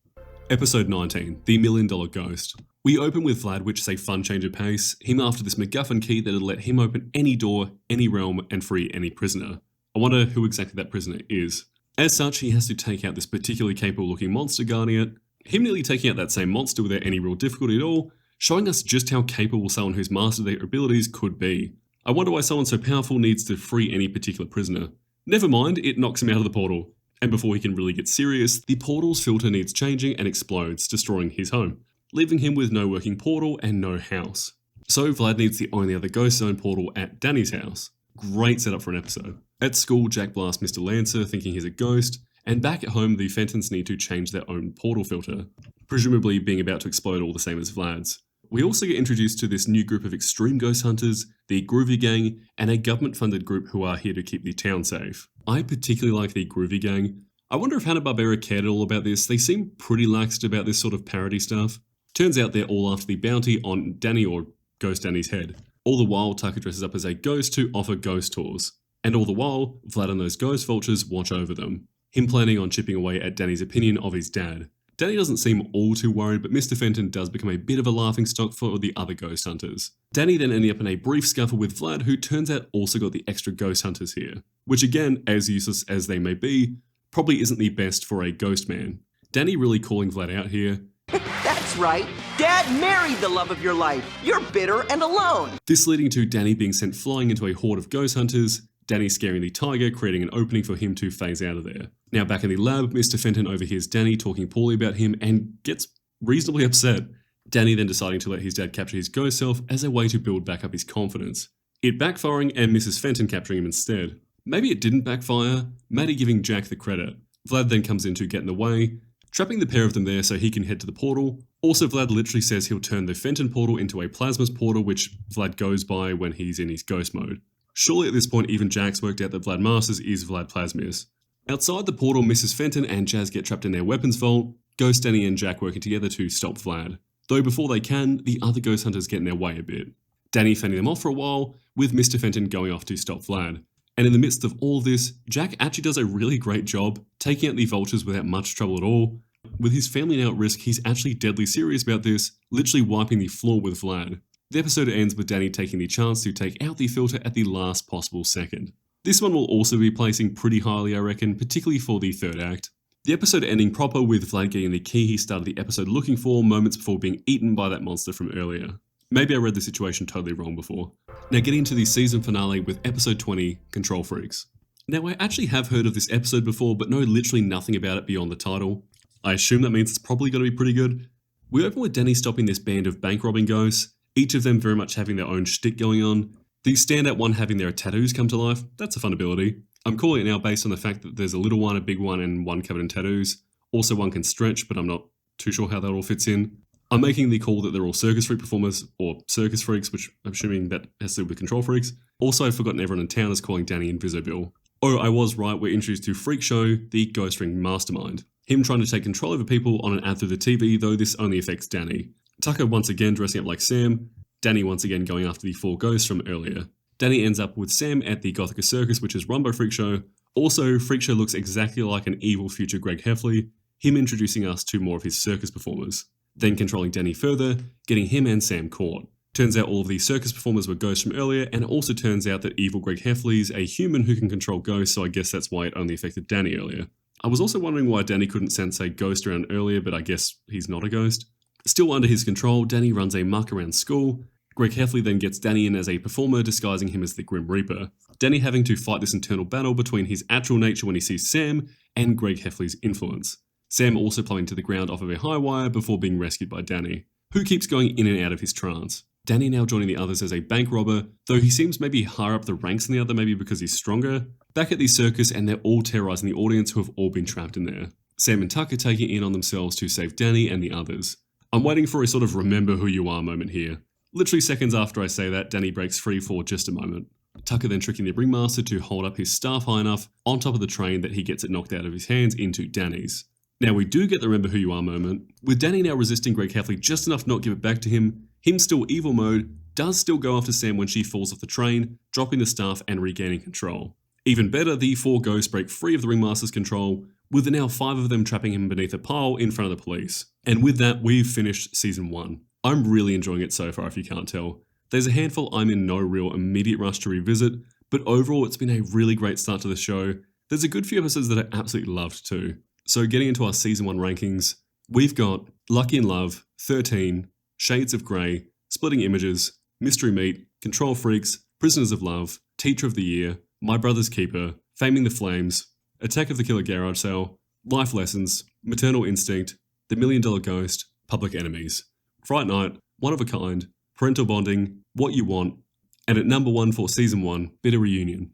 Episode 19, The $1 Million Ghost. We open with Vlad, which is a fun change of pace, him after this MacGuffin key that'll let him open any door, any realm, and free any prisoner. I wonder who exactly that prisoner is. As such, he has to take out this particularly capable looking monster guarding it, him nearly taking out that same monster without any real difficulty at all, showing us just how capable someone who's mastered their abilities could be. I wonder why someone so powerful needs to free any particular prisoner. Never mind, it knocks him out of the portal. And before he can really get serious, the portal's filter needs changing and explodes, destroying his home, leaving him with no working portal and no house. So Vlad needs the only other ghost zone portal at Danny's house. Great setup for an episode. At school, Jack blasts Mr. Lancer thinking he's a ghost, and back at home, the Fentons need to change their own portal filter, presumably being about to explode all the same as Vlad's. We also get introduced to this new group of extreme ghost hunters, the Groovy Gang, and a government-funded group who are here to keep the town safe. I particularly like the Groovy Gang. I wonder if Hanna-Barbera cared at all about this. They seem pretty laxed about this sort of parody stuff. Turns out they're all after the bounty on Danny, or Ghost Danny's head. All the while, Tucker dresses up as a ghost to offer ghost tours. And all the while, Vlad and those ghost vultures watch over them. Him planning on chipping away at Danny's opinion of his dad. Danny doesn't seem all too worried, but Mr. Fenton does become a bit of a laughingstock for the other ghost hunters. Danny then ending up in a brief scuffle with Vlad, who turns out also got the extra ghost hunters here. Which again, as useless as they may be, probably isn't the best for a ghost man. Danny really calling Vlad out here. That's right. Dad married the love of your life. You're bitter and alone. This leading to Danny being sent flying into a horde of ghost hunters, Danny scaring the tiger, creating an opening for him to phase out of there. Now back in the lab, Mr. Fenton overhears Danny talking poorly about him and gets reasonably upset. Danny then deciding to let his dad capture his ghost self as a way to build back up his confidence. It backfiring and Mrs. Fenton capturing him instead. Maybe it didn't backfire, Maddie giving Jack the credit. Vlad then comes in to get in the way, trapping the pair of them there so he can head to the portal. Also, Vlad literally says he'll turn the Fenton portal into a Plasma's portal, which Vlad goes by when he's in his ghost mode. Surely at this point even Jack's worked out that Vlad Masters is Vlad Plasmius. Outside the portal, Mrs. Fenton and Jazz get trapped in their weapons vault, Ghost Danny and Jack working together to stop Vlad. Though before they can, the other ghost hunters get in their way a bit. Danny fending them off for a while, with Mr. Fenton going off to stop Vlad. And in the midst of all this, Jack actually does a really great job, taking out the vultures without much trouble at all. With his family now at risk, he's actually deadly serious about this, literally wiping the floor with Vlad. The episode ends with Danny taking the chance to take out the filter at the last possible second. This one will also be placing pretty highly, I reckon, particularly for the third act. The episode ending proper with Vlad getting the key he started the episode looking for moments before being eaten by that monster from earlier. Maybe I read the situation totally wrong before. Now getting into the season finale with episode 20, Control Freaks. Now I actually have heard of this episode before, but know literally nothing about it beyond the title. I assume that means it's probably going to be pretty good. We open with Danny stopping this band of bank robbing ghosts, each of them very much having their own shtick going on. The standout one having their tattoos come to life, that's a fun ability. I'm calling it now based on the fact that there's a little one, a big one, and one covered in tattoos. Also one can stretch, but I'm not too sure how that all fits in. I'm making the call that they're all circus freak performers, or circus freaks, which I'm assuming that has to do with control freaks. Also, I've forgotten everyone in town is calling Danny Invisibill. Oh, I was right, we're introduced to Freak Show, the ghost ring mastermind. Him trying to take control over people on an ad through the TV, though this only affects Danny. Tucker once again dressing up like Sam, Danny once again going after the 4 ghosts from earlier. Danny ends up with Sam at the Gothica Circus, which is run by Freak Show. Also, Freak Show looks exactly like an evil future Greg Heffley, him introducing us to more of his circus performers. Then controlling Danny further, getting him and Sam caught. Turns out all of these circus performers were ghosts from earlier, and it also turns out that evil Greg Heffley's a human who can control ghosts, so I guess that's why it only affected Danny earlier. I was also wondering why Danny couldn't sense a ghost around earlier, but I guess he's not a ghost. Still under his control, Danny runs a muck around school. Greg Heffley then gets Danny in as a performer, disguising him as the Grim Reaper. Danny having to fight this internal battle between his actual nature when he sees Sam and Greg Heffley's influence. Sam also plummeting to the ground off of a high wire before being rescued by Danny, who keeps going in and out of his trance. Danny now joining the others as a bank robber, though he seems maybe higher up the ranks than the other, maybe because he's stronger. Back at the circus, and they're all terrorizing the audience who have all been trapped in there. Sam and Tucker taking it in on themselves to save Danny and the others. I'm waiting for a sort of remember who you are moment here. Literally seconds after I say that, Danny breaks free for just a moment. Tucker then tricking the ringmaster to hold up his staff high enough on top of the train that he gets it knocked out of his hands into Danny's. Now we do get the remember who you are moment, with Danny now resisting Greg Heffley just enough not give it back to him. Him still evil mode, does still go after Sam when she falls off the train, dropping the staff and regaining control. Even better, the 4 ghosts break free of the ringmaster's control, with the now 5 of them trapping him beneath a pile in front of the police. And with that, we've finished season 1. I'm really enjoying it so far if you can't tell. There's a handful I'm in no real immediate rush to revisit, but overall it's been a really great start to the show. There's a good few episodes that I absolutely loved too. So getting into our season 1 rankings, we've got Lucky in Love, 13, Shades of Grey, Splitting Images, Mystery Meat, Control Freaks, Prisoners of Love, Teacher of the Year, My Brother's Keeper, Faming the Flames, Attack of the Killer Garage Sale, Life Lessons, Maternal Instinct, The $1 Million Ghost, Public Enemies, Fright Night, One of a Kind, Parental Bonding, What You Want, and at number 1 for season 1, Bitter Reunion.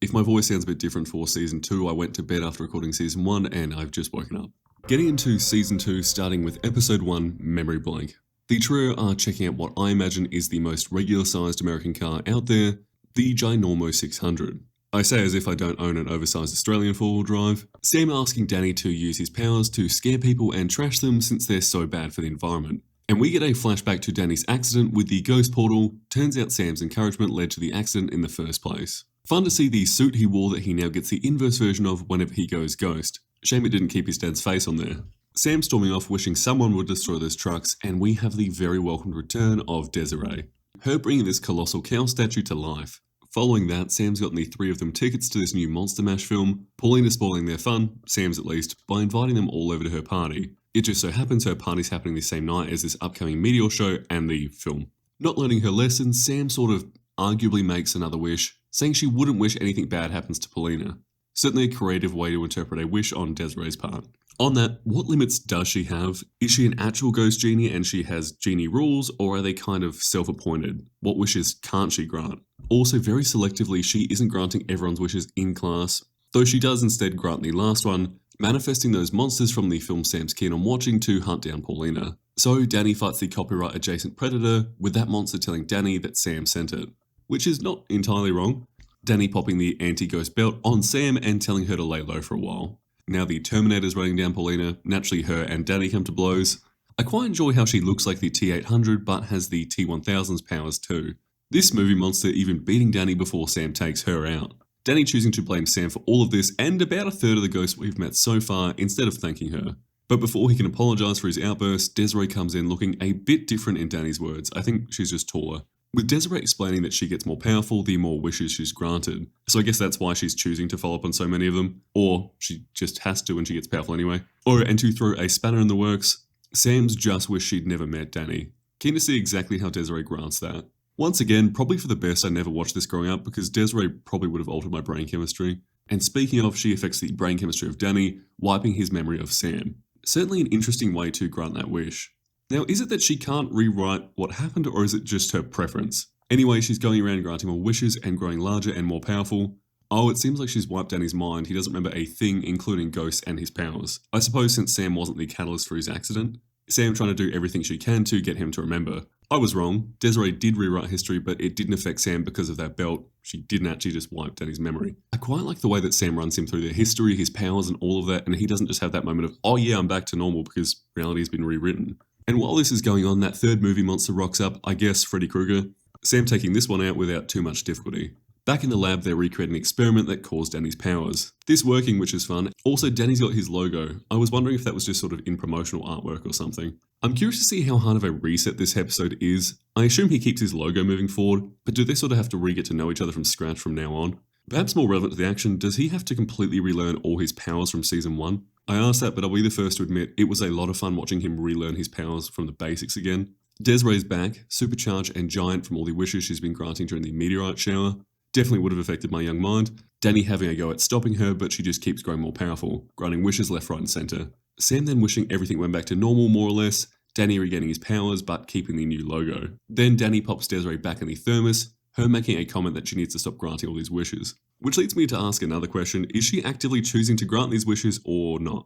If my voice sounds a bit different for season 2, I went to bed after recording season 1 and I've just woken up. Getting into season 2, starting with episode 1, Memory Blank. The trio are checking out what I imagine is the most regular sized American car out there, the Ginormo 600. I say as if I don't own an oversized Australian four-wheel drive. Sam asking Danny to use his powers to scare people and trash them since they're so bad for the environment. And we get a flashback to Danny's accident with the ghost portal. Turns out Sam's encouragement led to the accident in the first place. Fun to see the suit he wore that he now gets the inverse version of whenever he goes ghost. Shame it didn't keep his dad's face on there. Sam storming off wishing someone would destroy those trucks, and we have the very welcomed return of Desiree. Her bringing this colossal cow statue to life. Following that, Sam's gotten the three of them tickets to this new Monster Mash film, Paulina spoiling their fun, Sam's at least, by inviting them all over to her party. It just so happens her party's happening the same night as this upcoming Meteor show and the film. Not learning her lesson, Sam sort of arguably makes another wish, saying she wouldn't wish anything bad happens to Paulina. Certainly a creative way to interpret a wish on Desiree's part. On that, what limits does she have? Is she an actual ghost genie and she has genie rules, or are they kind of self-appointed? What wishes can't she grant? Also, very selectively, she isn't granting everyone's wishes in class, though she does instead grant the last one, manifesting those monsters from the film Sam's keen on watching to hunt down Paulina. So Danny fights the copyright-adjacent predator, with that monster telling Danny that Sam sent it. Which is not entirely wrong. Danny popping the anti-ghost belt on Sam and telling her to lay low for a while. Now the Terminator's running down Paulina, naturally her and Danny come to blows. I quite enjoy how she looks like the T-800 but has the T-1000's powers too. This movie monster even beating Danny before Sam takes her out. Danny choosing to blame Sam for all of this and about a third of the ghosts we've met so far instead of thanking her. But before he can apologise for his outburst, Desiree comes in looking a bit different in Danny's words. I think she's just taller. With Desiree explaining that she gets more powerful the more wishes she's granted. So I guess that's why she's choosing to follow up on so many of them. Or she just has to when she gets powerful anyway. And to throw a spanner in the works, Sam's just wished she'd never met Danny. Keen to see exactly how Desiree grants that. Once again, probably for the best I never watched this growing up because Desiree probably would have altered my brain chemistry. And speaking of, she affects the brain chemistry of Danny, wiping his memory of Sam. Certainly an interesting way to grant that wish. Now, is it that she can't rewrite what happened, or is it just her preference? Anyway, she's going around granting more wishes and growing larger and more powerful. Oh, it seems like she's wiped Danny's mind. He doesn't remember a thing, including ghosts and his powers. I suppose since Sam wasn't the catalyst for his accident, Sam trying to do everything she can to get him to remember. I was wrong. Desiree did rewrite history, but it didn't affect Sam because of that belt. She didn't actually just wipe Danny's memory. I quite like the way that Sam runs him through their history, his powers, and all of that, and he doesn't just have that moment of, oh yeah, I'm back to normal because reality's been rewritten. And while this is going on, that third movie monster rocks up, I guess Freddy Krueger. Sam taking this one out without too much difficulty. Back in the lab, they're recreating an experiment that caused Danny's powers. This working, which is fun. Also, Danny's got his logo. I was wondering if that was just sort of in promotional artwork or something. I'm curious to see how hard of a reset this episode is. I assume he keeps his logo moving forward, but do they sort of have to re-get to know each other from scratch from now on? Perhaps more relevant to the action, does he have to completely relearn all his powers from season 1? I asked that, but I'll be the first to admit it was a lot of fun watching him relearn his powers from the basics again. Desiree's back, supercharged and giant from all the wishes she's been granting during the meteorite shower. Definitely would have affected my young mind. Danny having a go at stopping her, but she just keeps growing more powerful, granting wishes left, right and centre. Sam then wishing everything went back to normal more or less, Danny regaining his powers but keeping the new logo. Then Danny pops Desiree back in the thermos, her making a comment that she needs to stop granting all these wishes. Which leads me to ask another question, is she actively choosing to grant these wishes or not?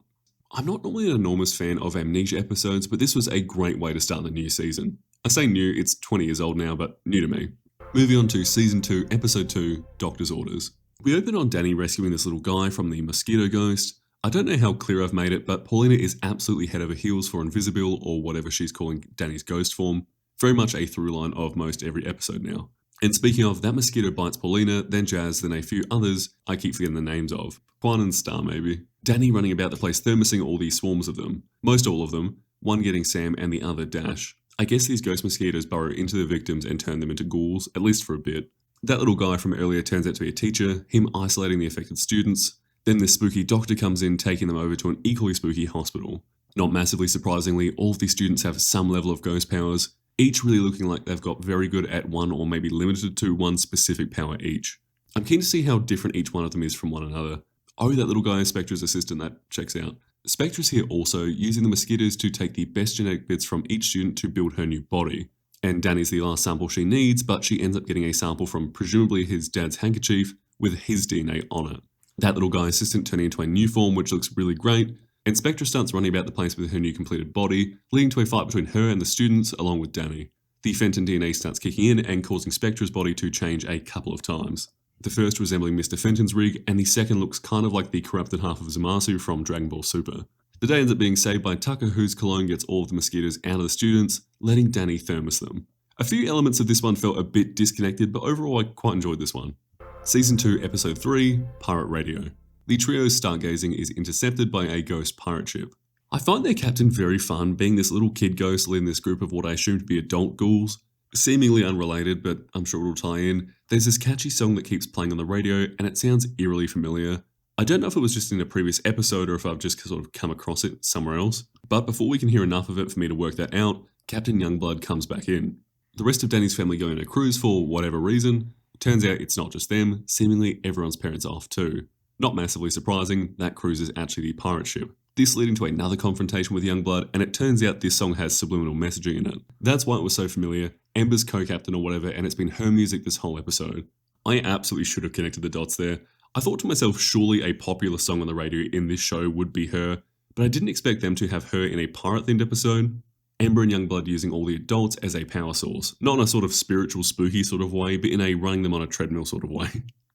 I'm not normally an enormous fan of amnesia episodes, but this was a great way to start the new season. I say new, it's 20 years old now, but new to me. Moving on to Season 2, Episode 2, Doctor's Orders. We open on Danny rescuing this little guy from the mosquito ghost. I don't know how clear I've made it, but Paulina is absolutely head over heels for Invisible, or whatever she's calling Danny's ghost form. Very much a through line of most every episode now. And speaking of, that mosquito bites Paulina, then Jazz, then a few others I keep forgetting the names of. Quan and Star maybe. Danny running about the place thermosing all these swarms of them. Most all of them, one getting Sam and the other Dash. I guess these ghost mosquitoes burrow into the victims and turn them into ghouls, at least for a bit. That little guy from earlier turns out to be a teacher, him isolating the affected students. Then this spooky doctor comes in, taking them over to an equally spooky hospital. Not massively surprisingly, all of these students have some level of ghost powers, each really looking like they've got very good at one or maybe limited to one specific power each. I'm keen to see how different each one of them is from one another. Oh, that little guy is Spectra's assistant, that checks out. Spectra's here also, using the mosquitoes to take the best genetic bits from each student to build her new body. And Danny's the last sample she needs, but she ends up getting a sample from presumably his dad's handkerchief with his DNA on it. That little guy assistant turning into a new form which looks really great, and Spectra starts running about the place with her new completed body, leading to a fight between her and the students along with Danny. The Fenton DNA starts kicking in and causing Spectra's body to change a couple of times. The first resembling Mr. Fenton's rig, and the second looks kind of like the corrupted half of Zamasu from Dragon Ball Super. The day ends up being saved by Tucker, whose cologne gets all of the mosquitoes out of the students, letting Danny thermos them. A few elements of this one felt a bit disconnected, but overall I quite enjoyed this one. Season 2, Episode 3, Pirate Radio. The trio's stargazing is intercepted by a ghost pirate ship. I find their captain very fun, being this little kid ghost leading this group of what I assume to be adult ghouls. Seemingly unrelated, but I'm sure it'll tie in. There's this catchy song that keeps playing on the radio, and it sounds eerily familiar. I don't know if it was just in a previous episode or if I've just sort of come across it somewhere else, but before we can hear enough of it for me to work that out, Captain Youngblood comes back in. The rest of Danny's family go on a cruise for whatever reason. Turns out it's not just them, seemingly everyone's parents are off too. Not massively surprising, that cruise is actually the pirate ship. This leading to another confrontation with Youngblood, and it turns out this song has subliminal messaging in it. That's why it was so familiar. Ember's co-captain or whatever, and it's been her music this whole episode. I absolutely should have connected the dots there. I thought to myself, surely a popular song on the radio in this show would be her, but I didn't expect them to have her in a pirate-themed episode. Ember and Youngblood using all the adults as a power source. Not in a sort of spiritual, spooky sort of way, but in a running them on a treadmill sort of way.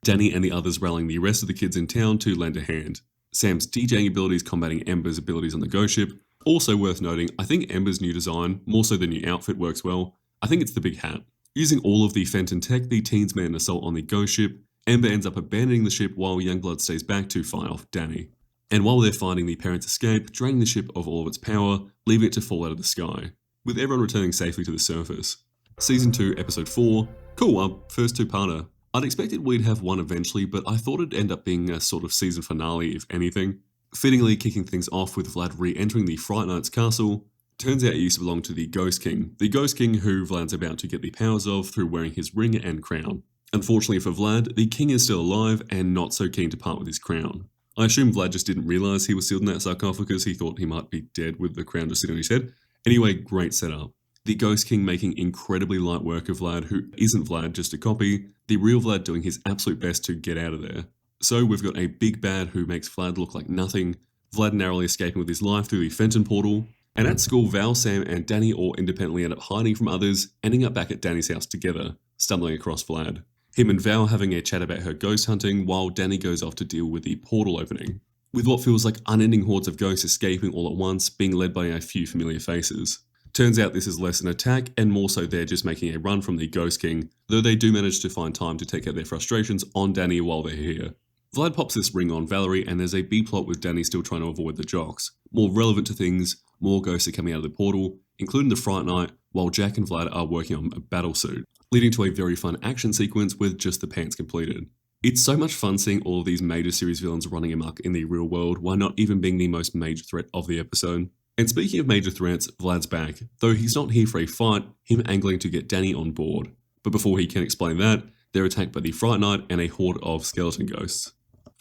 Danny and the others rallying the rest of the kids in town to lend a hand. Sam's DJing abilities combating Ember's abilities on the ghost ship. Also worth noting, I think Ember's new design, more so the new outfit, works well. I think it's the big hat. Using all of the Fenton tech, the teens man an assault on the ghost ship. Ember ends up abandoning the ship while Youngblood stays back to fight off Danny. And while they're fighting, the parents escape, draining the ship of all of its power, leaving it to fall out of the sky, with everyone returning safely to the surface. Season 2, Episode 4. Cool, our first two-parter. I'd expected we'd have one eventually, but I thought it'd end up being a sort of season finale, if anything. Fittingly kicking things off with Vlad re-entering the Fright Night's castle. Turns out he used to belong to the Ghost King. The Ghost King who Vlad's about to get the powers of through wearing his ring and crown. Unfortunately for Vlad, the king is still alive and not so keen to part with his crown. I assume Vlad just didn't realise he was sealed in that sarcophagus. He thought he might be dead with the crown just sitting on his head. Anyway, great setup. The Ghost King making incredibly light work of Vlad, who isn't Vlad, just a copy. The real Vlad doing his absolute best to get out of there. So we've got a big bad who makes Vlad look like nothing. Vlad narrowly escaping with his life through the Fenton portal. And at school, Val, Sam, and Danny all independently end up hiding from others, ending up back at Danny's house together, stumbling across Vlad. Him and Val having a chat about her ghost hunting while Danny goes off to deal with the portal opening. With what feels like unending hordes of ghosts escaping all at once, being led by a few familiar faces. Turns out this is less an attack and more so they're just making a run from the Ghost King, though they do manage to find time to take out their frustrations on Danny while they're here. Vlad pops this ring on Valerie and there's a B-plot with Danny still trying to avoid the jocks. More relevant to things, more ghosts are coming out of the portal, including the Fright Night, while Jack and Vlad are working on a battle suit, leading to a very fun action sequence with just the pants completed. It's so much fun seeing all of these major series villains running amok in the real world while not even being the most major threat of the episode. And speaking of major threats, Vlad's back, though he's not here for a fight, him angling to get Danny on board. But before he can explain that, they're attacked by the Fright Night and a horde of skeleton ghosts.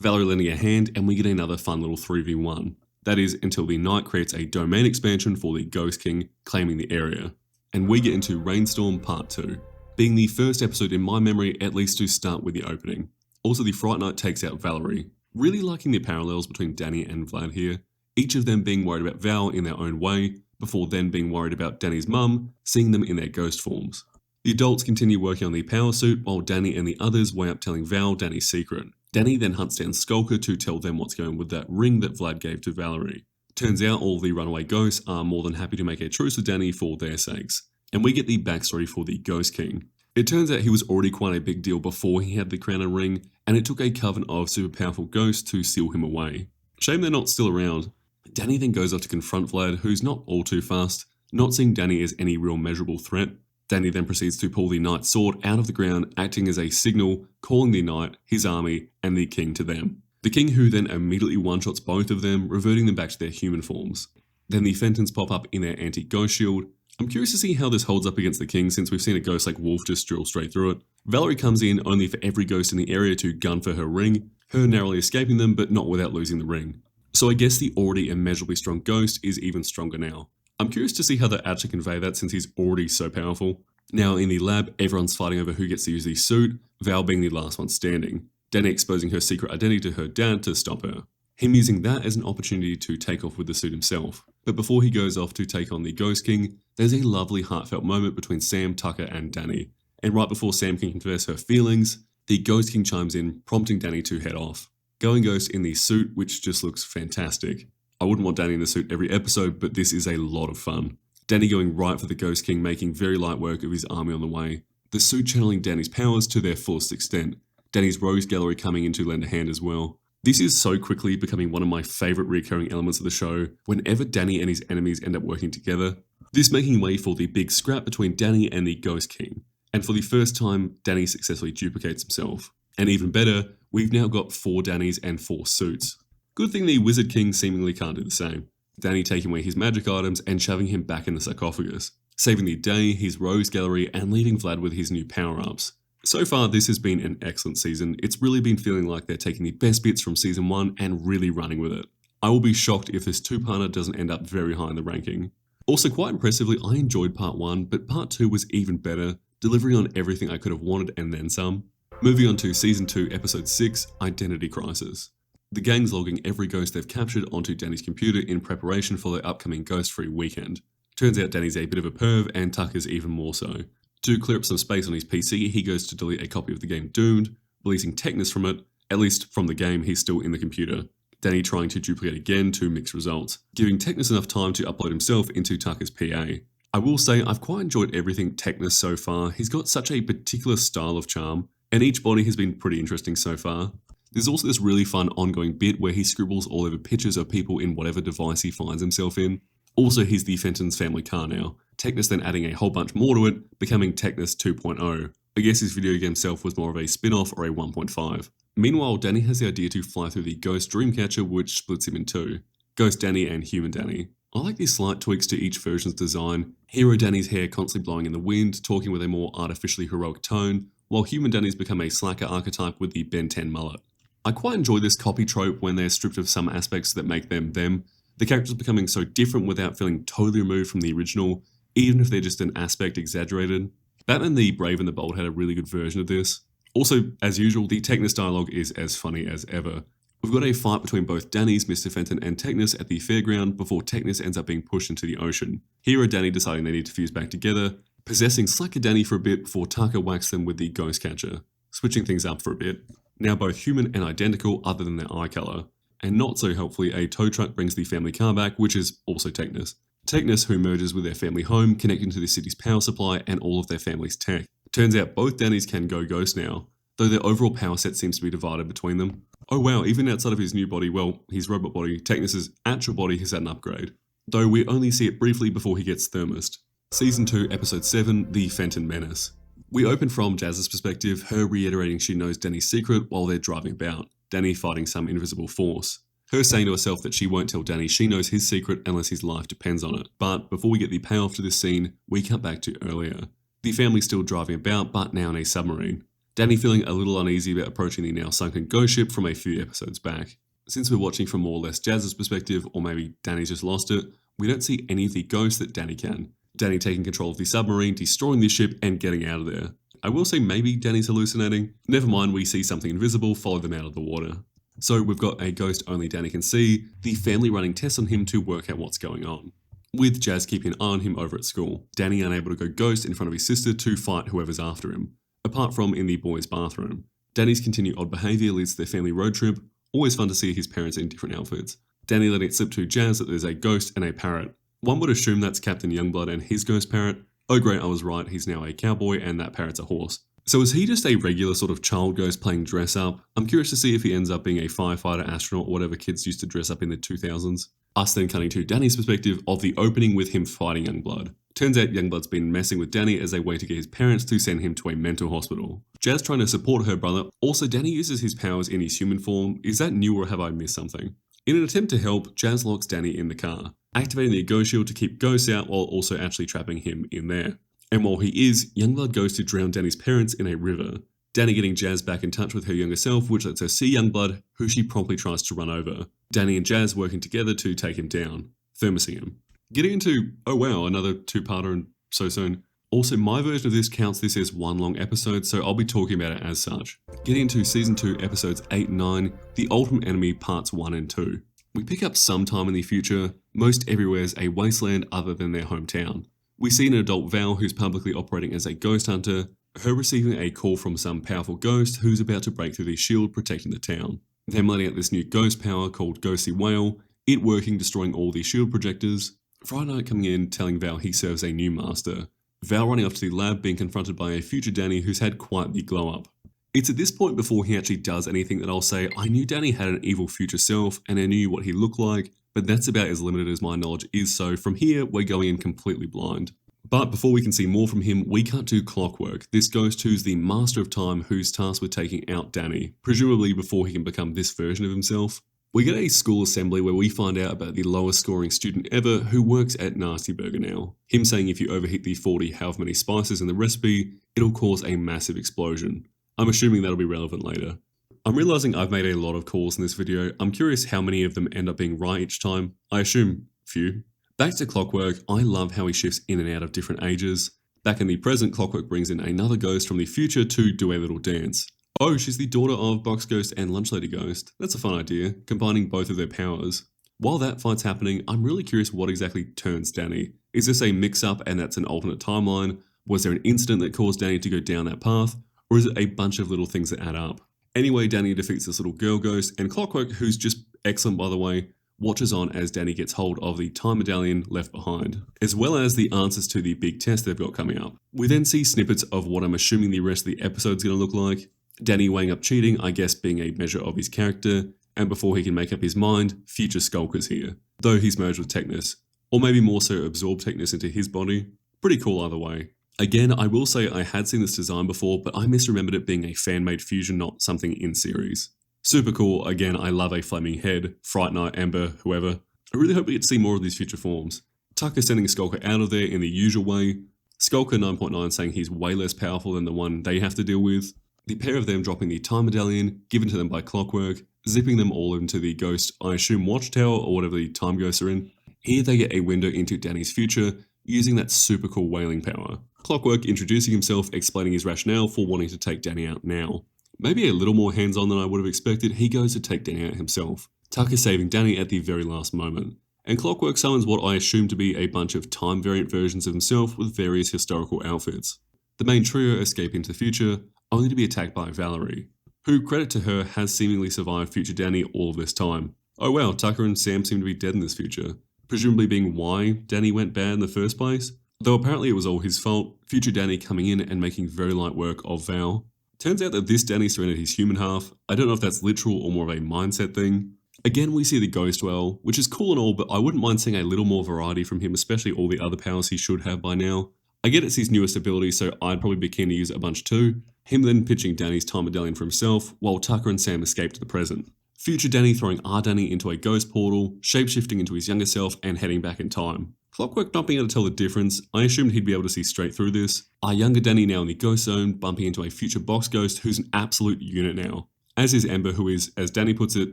Valerie lending a hand and we get another fun little 3v1. That is, until the Knight creates a domain expansion for the Ghost King, claiming the area. And we get into Rainstorm Part 2, being the first episode in my memory at least to start with the opening. Also the Fright Night takes out Valerie. Really liking the parallels between Danny and Vlad here, each of them being worried about Val in their own way, before then being worried about Danny's mum, seeing them in their ghost forms. The adults continue working on the power suit while Danny and the others weigh up telling Val Danny's secret. Danny then hunts down Skulker to tell them what's going on with that ring that Vlad gave to Valerie. Turns out all the runaway ghosts are more than happy to make a truce with Danny for their sakes. And we get the backstory for the Ghost King. It turns out he was already quite a big deal before he had the crown and ring, and it took a coven of super powerful ghosts to seal him away. Shame they're not still around. Danny then goes off to confront Vlad, who's not all too fast, not seeing Danny as any real measurable threat. Danny then proceeds to pull the Knight's sword out of the ground, acting as a signal, calling the Knight, his army, and the King to them. The King who then immediately one-shots both of them, reverting them back to their human forms. Then the Fentons pop up in their anti-ghost shield. I'm curious to see how this holds up against the King since we've seen a ghost like Wolf just drill straight through it. Valerie comes in only for every ghost in the area to gun for her ring, her narrowly escaping them but not without losing the ring. So I guess the already immeasurably strong ghost is even stronger now. I'm curious to see how they actually convey that since he's already so powerful. Now in the lab, everyone's fighting over who gets to use the suit, Val being the last one standing. Danny exposing her secret identity to her dad to stop her. Him using that as an opportunity to take off with the suit himself. But before he goes off to take on the Ghost King, there's a lovely heartfelt moment between Sam, Tucker and Danny. And right before Sam can confess her feelings, The Ghost King chimes in, prompting Danny to head off. Going Ghost in the suit, which just looks fantastic. I wouldn't want Danny in the suit every episode, but this is a lot of fun. Danny going right for the Ghost King, making very light work of his army on the way. The suit channeling Danny's powers to their fullest extent. Danny's rogues gallery coming in to lend a hand as well. This is so quickly becoming one of my favourite recurring elements of the show, whenever Danny and his enemies end up working together. This making way for the big scrap between Danny and the Ghost King. And for the first time, Danny successfully duplicates himself. And even better, we've now got 4 Dannys and 4 suits. Good thing the Wizard King seemingly can't do the same. Danny taking away his magic items and shoving him back in the sarcophagus. Saving the day, his rogues gallery, and leaving Vlad with his new power-ups. So far, this has been an excellent season. It's really been feeling like they're taking the best bits from season 1 and really running with it. I will be shocked if this 2-parter doesn't end up very high in the ranking. Also, quite impressively, I enjoyed part 1, but part 2 was even better, delivering on everything I could have wanted and then some. Moving on to season 2, episode 6, Identity Crisis. The gang's logging every ghost they've captured onto Danny's computer in preparation for their upcoming ghost-free weekend. Turns out Danny's a bit of a perv, and Tucker's even more so. To clear up some space on his PC, he goes to delete a copy of the game Doomed, releasing Technus from it. At least from the game, he's still in the computer. Danny trying to duplicate again to mixed results, giving Technus enough time to upload himself into Tucker's PA. I will say I've quite enjoyed everything Technus so far. He's got such a particular style of charm, and each body has been pretty interesting so far. There's also this really fun ongoing bit where he scribbles all over pictures of people in whatever device he finds himself in. Also, he's the Fenton's family car now. Technus then adding a whole bunch more to it, becoming Technus 2.0. I guess his video game self was more of a spin-off or a 1.5. Meanwhile, Danny has the idea to fly through the Ghost Dreamcatcher, which splits him in 2. Ghost Danny and Human Danny. I like these slight tweaks to each version's design. Hero Danny's hair constantly blowing in the wind, talking with a more artificially heroic tone, while Human Danny's become a slacker archetype with the Ben 10 mullet. I quite enjoy this copy trope when they're stripped of some aspects that make them them. The characters becoming so different without feeling totally removed from the original, even if they're just an aspect exaggerated. Batman the Brave and the Bold had a really good version of this. Also, as usual, the Technus dialogue is as funny as ever. We've got a fight between both Danny's, Mr. Fenton, and Technus at the fairground before Technus ends up being pushed into the ocean. Hero Danny deciding they need to fuse back together, possessing Slacker Danny for a bit before Tucker whacks them with the Ghost Catcher, switching things up for a bit. Now both human and identical other than their eye colour. And not so helpfully, a tow truck brings the family car back, which is also Technus. Technus, who merges with their family home, connecting to the city's power supply and all of their family's tech. Turns out both Dannys can go ghost now, though their overall power set seems to be divided between them. Oh wow, even outside of his new body, well, his robot body, Technus' actual body has had an upgrade. Though we only see it briefly before he gets thermosed. Season 2, Episode 7, The Fenton Menace. We open from Jazz's perspective, her reiterating she knows Danny's secret while they're driving about, Danny fighting some invisible force. Her saying to herself that she won't tell Danny she knows his secret unless his life depends on it. But before we get the payoff to this scene, we cut back to earlier. The family's still driving about, but now in a submarine. Danny feeling a little uneasy about approaching the now sunken ghost ship from a few episodes back. Since we're watching from more or less Jazz's perspective, or maybe Danny's just lost it, we don't see any of the ghosts that Danny can. Danny taking control of the submarine, destroying the ship, and getting out of there. I will say maybe Danny's hallucinating. Never mind, we see something invisible follow them out of the water. So we've got a ghost only Danny can see, the family running tests on him to work out what's going on. With Jazz keeping an eye on him over at school, Danny unable to go ghost in front of his sister to fight whoever's after him, apart from in the boys' bathroom. Danny's continued odd behaviour leads to their family road trip, always fun to see his parents in different outfits. Danny letting it slip to Jazz that there's a ghost and a parrot. One would assume that's Captain Youngblood and his ghost parrot. Oh great, I was right, he's now a cowboy and that parrot's a horse. So is he just a regular sort of child ghost playing dress up? I'm curious to see if he ends up being a firefighter, astronaut, or whatever kids used to dress up in the 2000s. Us then cutting to Danny's perspective of the opening with him fighting Youngblood. Turns out Youngblood's been messing with Danny as they wait to get his parents to send him to a mental hospital. Jazz trying to support her brother. Also, Danny uses his powers in his human form. Is that new or have I missed something? In an attempt to help, Jazz locks Danny in the car, activating the ghost shield to keep ghosts out while also actually trapping him in there. And while he is, Youngblood goes to drown Danny's parents in a river. Danny getting Jazz back in touch with her younger self, which lets her see Youngblood, who she promptly tries to run over. Danny and Jazz working together to take him down, thermosing him. Getting into, oh wow, another two-parter and so soon. Also, my version of this counts this as one long episode, so I'll be talking about it as such. Getting into Season 2, Episodes 8 and 9, The Ultimate Enemy Parts 1 and 2. We pick up sometime in the future, most everywhere's a wasteland other than their hometown. We see an adult Val who's publicly operating as a ghost hunter, her receiving a call from some powerful ghost who's about to break through the shield protecting the town. Them letting out this new ghost power called Ghostly Whale, it working, destroying all the shield projectors. Fright Night coming in, telling Val he serves a new master. Val running off to the lab, being confronted by a future Danny who's had quite the glow up. It's at this point before he actually does anything that I'll say, I knew Danny had an evil future self and I knew what he looked like, but that's about as limited as my knowledge is, so from here we're going in completely blind. But before we can see more from him, we cut to Clockwork, this ghost who's the master of time who's tasked with taking out Danny, presumably before he can become this version of himself. We get a school assembly where we find out about the lowest scoring student ever who works at Nasty Burger now. Him saying if you overheat the 40 however many spices in the recipe, it'll cause a massive explosion. I'm assuming that'll be relevant later. I'm realizing I've made a lot of calls in this video. I'm curious how many of them end up being right each time. I assume few. Back to Clockwork, I love how he shifts in and out of different ages. Back in the present, Clockwork brings in another ghost from the future to do a little dance. Oh, she's the daughter of Box Ghost and Lunch Lady Ghost. That's a fun idea, combining both of their powers. While that fight's happening, I'm really curious what exactly turns Danny. Is this a mix-up and that's an alternate timeline? Was there an incident that caused Danny to go down that path? Or is it a bunch of little things that add up? Anyway, Danny defeats this little girl ghost, and Clockwork, who's just excellent by the way, watches on as Danny gets hold of the time medallion left behind, as well as the answers to the big test they've got coming up. We then see snippets of what I'm assuming the rest of the episode's going to look like. Danny weighing up cheating, I guess being a measure of his character, and before he can make up his mind, future Skulker's here, though he's merged with Technus, or maybe more so absorbed Technus into his body. Pretty cool either way. Again, I will say I had seen this design before, but I misremembered it being a fan-made fusion, not something in series. Super cool. Again, I love a flaming head, Fright Night, Ember, whoever. I really hope we get to see more of these future forms. Tucker sending Skulker out of there in the usual way. Skulker 9.9 saying he's way less powerful than the one they have to deal with. The pair of them dropping the time medallion, given to them by Clockwork, zipping them all into the ghost, I assume watchtower or whatever the time ghosts are in. Here they get a window into Danny's future, using that super cool whaling power. Clockwork introducing himself, explaining his rationale for wanting to take Danny out now. Maybe a little more hands-on than I would have expected, he goes to take Danny out himself. Tucker saving Danny at the very last moment. And Clockwork summons what I assume to be a bunch of time variant versions of himself with various historical outfits. The main trio escape into the future, only to be attacked by Valerie, who, credit to her, has seemingly survived future Danny all of this time. Oh wow, Tucker and Sam seem to be dead in this future, presumably being why Danny went bad in the first place. Though apparently it was all his fault, future Danny coming in and making very light work of Val. Turns out that this Danny surrendered his human half. I don't know if that's literal or more of a mindset thing. Again, we see the ghost well, which is cool and all, but I wouldn't mind seeing a little more variety from him, especially all the other powers he should have by now. I get it's his newest ability, so I'd probably be keen to use it a bunch too. Him then pitching Danny's time medallion for himself, while Tucker and Sam escape to the present. Future Danny throwing our Danny into a ghost portal, shapeshifting into his younger self and heading back in time. Clockwork not being able to tell the difference, I assumed he'd be able to see straight through this. Our younger Danny now in the ghost zone, bumping into a future box ghost who's an absolute unit now. As is Ember, who is, as Danny puts it,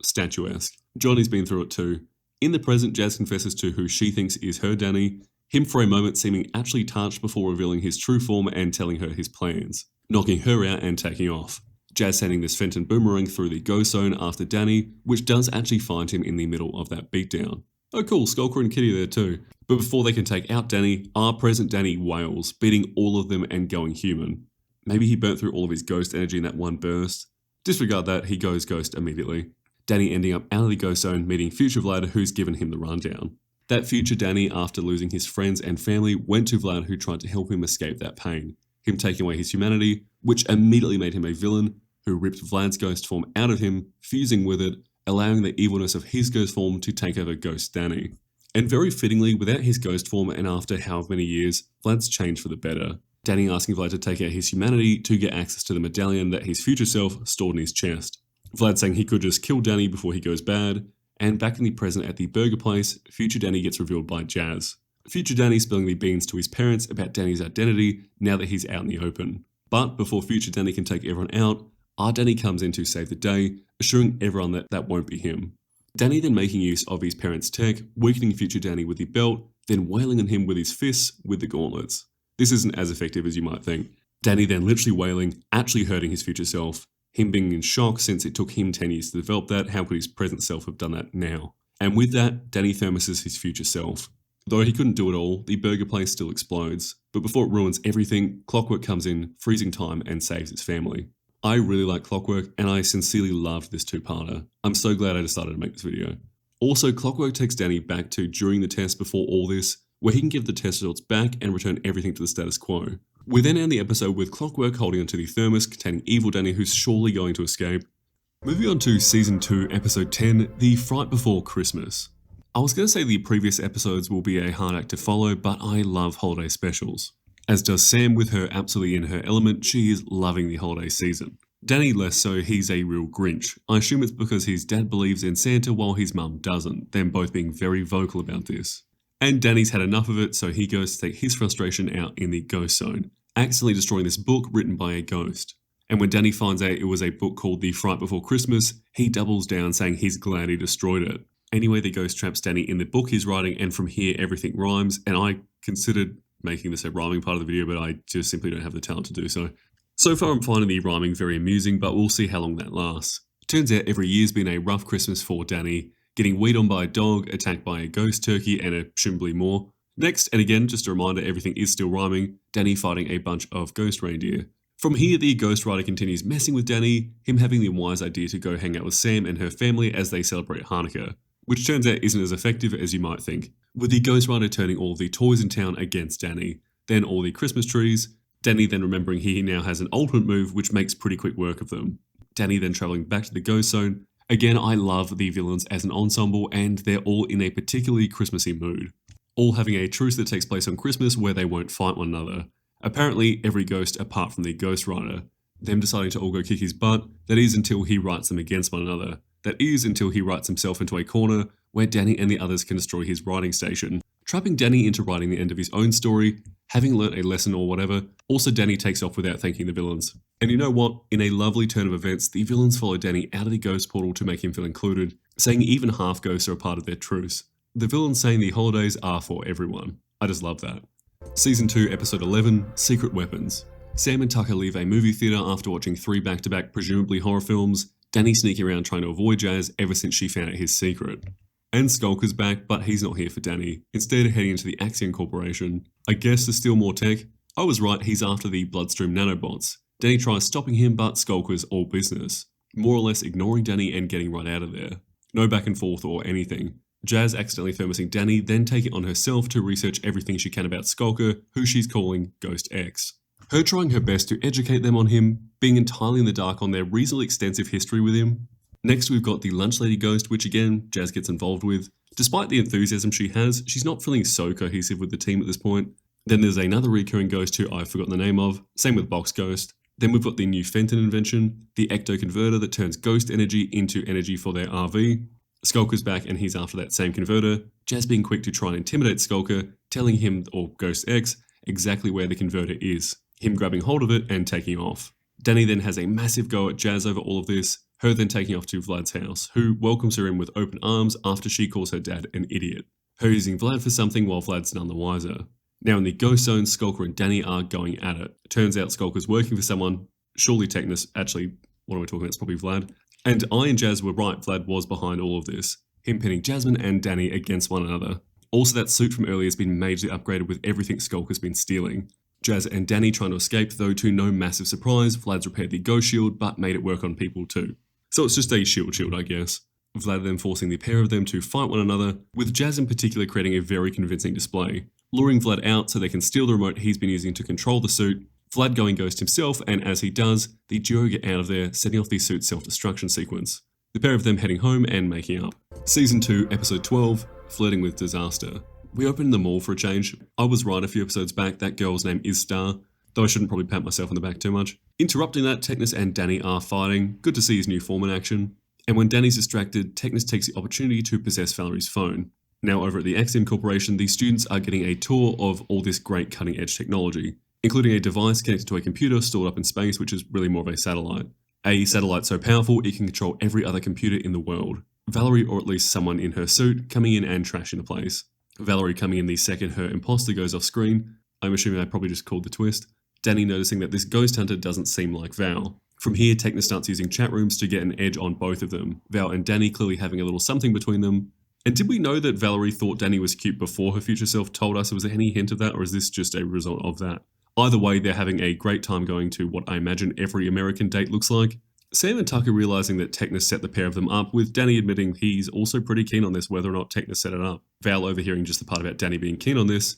statuesque. Johnny's been through it too. In the present, Jazz confesses to who she thinks is her Danny, him for a moment seeming actually touched before revealing his true form and telling her his plans, knocking her out and taking off. Jazz sending this Fenton boomerang through the ghost zone after Danny, which does actually find him in the middle of that beatdown. Oh cool, Skulker and Kitty there too. But before they can take out Danny, our present Danny wails, beating all of them and going human. Maybe he burnt through all of his ghost energy in that one burst. Disregard that, he goes ghost immediately. Danny ending up out of the ghost zone, meeting future Vlad, who's given him the rundown. That future Danny, after losing his friends and family, went to Vlad, who tried to help him escape that pain. Him taking away his humanity, which immediately made him a villain, who ripped Vlad's ghost form out of him, fusing with it, allowing the evilness of his ghost form to take over Ghost Danny. And very fittingly, without his ghost form and after however many years, Vlad's changed for the better. Danny asking Vlad to take out his humanity to get access to the medallion that his future self stored in his chest. Vlad saying he could just kill Danny before he goes bad, and back in the present at the burger place, future Danny gets revealed by Jazz. Future Danny spilling the beans to his parents about Danny's identity now that he's out in the open. But before future Danny can take everyone out, our Danny comes in to save the day, assuring everyone that that won't be him. Danny then making use of his parents' tech, weakening future Danny with the belt, then wailing on him with his fists with the gauntlets. This isn't as effective as you might think. Danny then literally wailing, actually hurting his future self. Him being in shock since it took him 10 years to develop that, how could his present self have done that now? And with that, Danny thermoses his future self. Though he couldn't do it all, the burger place still explodes. But before it ruins everything, Clockwork comes in, freezing time, and saves its family. I really like Clockwork, and I sincerely loved this two-parter. I'm so glad I decided to make this video. Also, Clockwork takes Danny back to during the test before all this, where he can give the test results back and return everything to the status quo. We then end the episode with Clockwork holding onto the thermos containing evil Danny who's surely going to escape. Moving on to Season 2, Episode 10, The Fright Before Christmas. I was going to say the previous episodes will be a hard act to follow, but I love holiday specials. As does Sam with her absolutely in her element, she is loving the holiday season. Danny less so, he's a real Grinch. I assume it's because his dad believes in Santa while his mum doesn't, them both being very vocal about this. And Danny's had enough of it, so he goes to take his frustration out in the ghost zone, accidentally destroying this book written by a ghost. And when Danny finds out it was a book called The Fright Before Christmas, he doubles down saying he's glad he destroyed it. Anyway, the ghost traps Danny in the book he's writing, and from here everything rhymes, and I considered making this a rhyming part of the video, but I just simply don't have the talent to do so. So far I'm finding the rhyming very amusing, but we'll see how long that lasts. Turns out every year's been a rough Christmas for Danny, getting weed on by a dog, attacked by a ghost turkey, and presumably more. Next, and again, just a reminder, everything is still rhyming, Danny fighting a bunch of ghost reindeer. From here, the ghostwriter continues messing with Danny, him having the wise idea to go hang out with Sam and her family as they celebrate Hanukkah, which turns out isn't as effective as you might think, with the ghostwriter turning all of the toys in town against Danny, then all the Christmas trees, Danny then remembering he now has an ultimate move which makes pretty quick work of them. Danny then travelling back to the ghost zone. Again, I love the villains as an ensemble, and they're all in a particularly Christmassy mood, all having a truce that takes place on Christmas where they won't fight one another. Apparently, every ghost apart from the ghostwriter. Them deciding to all go kick his butt, that is until he writes them against one another. That is until he writes himself into a corner where Danny and the others can destroy his writing station, trapping Danny into writing the end of his own story, having learnt a lesson or whatever. Also, Danny takes off without thanking the villains. And you know what? In a lovely turn of events, the villains follow Danny out of the ghost portal to make him feel included, saying even half ghosts are a part of their truce. The villains saying the holidays are for everyone. I just love that. Season 2, Episode 11, Secret Weapons. Sam and Tucker leave a movie theatre after watching 3 back-to-back presumably horror films, Danny sneaking around trying to avoid Jazz ever since she found out his secret. And Skulker's back, but he's not here for Danny, instead heading into the Axiom Corporation. I guess there's still more tech. I was right, he's after the Bloodstream nanobots. Danny tries stopping him, but Skulker's all business, more or less ignoring Danny and getting right out of there. No back and forth or anything. Jazz accidentally thermosing Danny, then taking it on herself to research everything she can about Skulker, who she's calling Ghost X. Her trying her best to educate them on him, being entirely in the dark on their reasonably extensive history with him. Next we've got the Lunch Lady Ghost, which again, Jazz gets involved with. Despite the enthusiasm she has, she's not feeling so cohesive with the team at this point. Then there's another recurring ghost who I've forgotten the name of, same with Box Ghost. Then we've got the new Fenton invention, the Ecto Converter that turns ghost energy into energy for their RV. Skulker's back and he's after that same converter, Jazz being quick to try and intimidate Skulker, telling him, or Ghost X, exactly where the converter is, him grabbing hold of it and taking off. Danny then has a massive go at Jazz over all of this, her then taking off to Vlad's house, who welcomes her in with open arms after she calls her dad an idiot. Her using Vlad for something while Vlad's none the wiser. Now in the ghost zone, Skulker and Danny are going at it. Turns out Skulker's working for someone, surely Technus, actually, what am I talking about, it's probably Vlad. And I and Jazz were right, Vlad was behind all of this, him pinning Jasmine and Danny against one another. Also that suit from earlier has been majorly upgraded with everything Skulker's been stealing. Jazz and Danny trying to escape, though to no massive surprise, Vlad's repaired the ghost shield but made it work on people too. So it's just a shield I guess. Vlad then forcing the pair of them to fight one another, with Jazz in particular creating a very convincing display, luring Vlad out so they can steal the remote he's been using to control the suit, Vlad going ghost himself, and as he does, the duo get out of there, setting off the suit's self-destruction sequence. The pair of them heading home and making up. Season 2, Episode 12, Flirting with Disaster. We open in the mall for a change. I was right a few episodes back, that girl's name is Star, though I shouldn't probably pat myself on the back too much. Interrupting that, Technus and Danny are fighting, good to see his new form in action. And when Danny's distracted, Technus takes the opportunity to possess Valerie's phone. Now over at the Axiom Corporation, the students are getting a tour of all this great cutting-edge technology, including a device connected to a computer stored up in space, which is really more of a satellite. A satellite so powerful it can control every other computer in the world. Valerie, or at least someone in her suit, coming in and trashing the place. Valerie coming in the second her imposter goes off screen. I'm assuming I probably just called the twist. Danny noticing that this ghost hunter doesn't seem like Val. From here, Techna starts using chat rooms to get an edge on both of them, Val and Danny clearly having a little something between them. And did we know that Valerie thought Danny was cute before her future self told us? Was there any hint of that, or is this just a result of that? Either way, they're having a great time going to what I imagine every American date looks like. Sam and Tucker realizing that Technus set the pair of them up, with Danny admitting he's also pretty keen on this, whether or not Technus set it up. Val overhearing just the part about Danny being keen on this.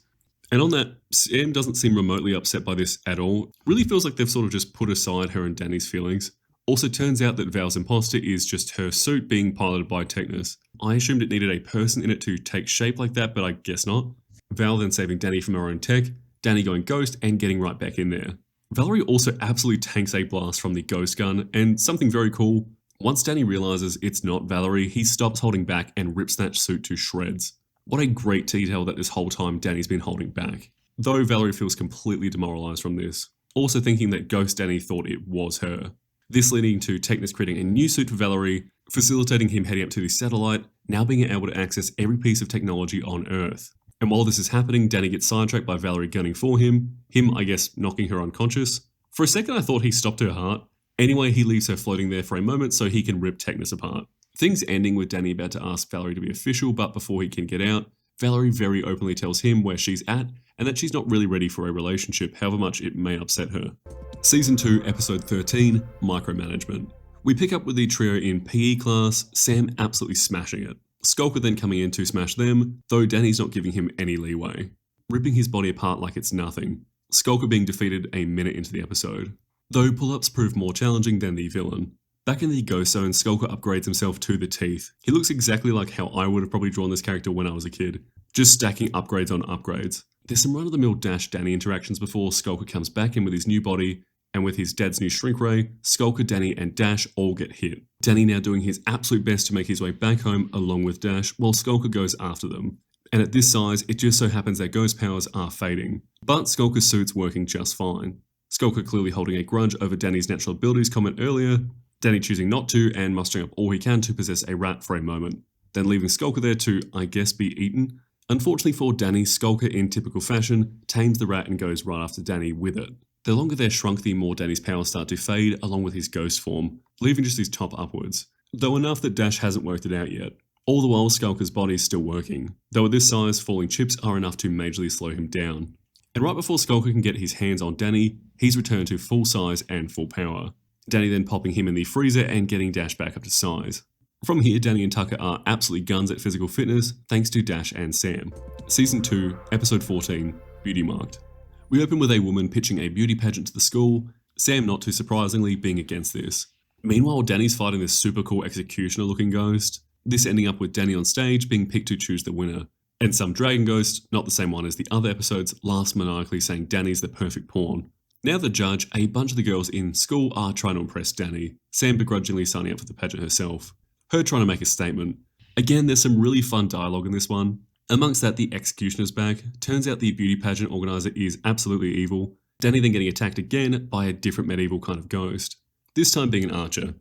And on that, Sam doesn't seem remotely upset by this at all. Really feels like they've sort of just put aside her and Danny's feelings. Also turns out that Val's imposter is just her suit being piloted by Technus. I assumed it needed a person in it to take shape like that, but I guess not. Val then saving Danny from her own tech, Danny going ghost and getting right back in there. Valerie also absolutely tanks a blast from the ghost gun, and something very cool, once Danny realizes it's not Valerie, he stops holding back and rips that suit to shreds. What a great detail that this whole time Danny's been holding back. Though Valerie feels completely demoralized from this, also thinking that Ghost Danny thought it was her. This leading to Technus creating a new suit for Valerie, facilitating him heading up to the satellite, now being able to access every piece of technology on Earth. And while this is happening, Danny gets sidetracked by Valerie gunning for him, I guess, knocking her unconscious. For a second I thought he stopped her heart. Anyway, he leaves her floating there for a moment so he can rip Technus apart. Things ending with Danny about to ask Valerie to be official, but before he can get out, Valerie very openly tells him where she's at and that she's not really ready for a relationship, however much it may upset her. Season 2, Episode 13, Micromanagement. We pick up with the trio in PE class, Sam absolutely smashing it. Skulker then coming in to smash them, though Danny's not giving him any leeway. Ripping his body apart like it's nothing. Skulker being defeated a minute into the episode. Though pull-ups prove more challenging than the villain. Back in the ghost zone, Skulker upgrades himself to the teeth. He looks exactly like how I would have probably drawn this character when I was a kid. Just stacking upgrades on upgrades. There's some run-of-the-mill Dash Danny interactions before Skulker comes back in with his new body, and with his dad's new shrink ray, Skulker, Danny and Dash all get hit. Danny now doing his absolute best to make his way back home along with Dash, while Skulker goes after them. And at this size, it just so happens that ghost powers are fading. But Skulker's suit's working just fine. Skulker clearly holding a grudge over Danny's natural abilities comment earlier, Danny choosing not to and mustering up all he can to possess a rat for a moment, then leaving Skulker there to, I guess, be eaten. Unfortunately for Danny, Skulker in typical fashion tames the rat and goes right after Danny with it. The longer they're shrunk, the more Danny's powers start to fade along with his ghost form, leaving just his top upwards, though enough that Dash hasn't worked it out yet. All the while, Skulker's body is still working, though at this size, falling chips are enough to majorly slow him down. And right before Skulker can get his hands on Danny, he's returned to full size and full power. Danny then popping him in the freezer and getting Dash back up to size. From here, Danny and Tucker are absolutely guns at physical fitness, thanks to Dash and Sam. Season 2, Episode 14, Beauty Marked. We open with a woman pitching a beauty pageant to the school, Sam not too surprisingly being against this. Meanwhile, Danny's fighting this super cool executioner looking ghost, this ending up with Danny on stage being picked to choose the winner. And some dragon ghost, not the same one as the other episodes, laughs maniacally saying Danny's the perfect pawn. Now the judge, a bunch of the girls in school are trying to impress Danny, Sam begrudgingly signing up for the pageant herself. Her trying to make a statement. Again, there's some really fun dialogue in this one. Amongst that, the executioner's back. Turns out the beauty pageant organizer is absolutely evil. Danny then getting attacked again by a different medieval kind of ghost. This time being an archer.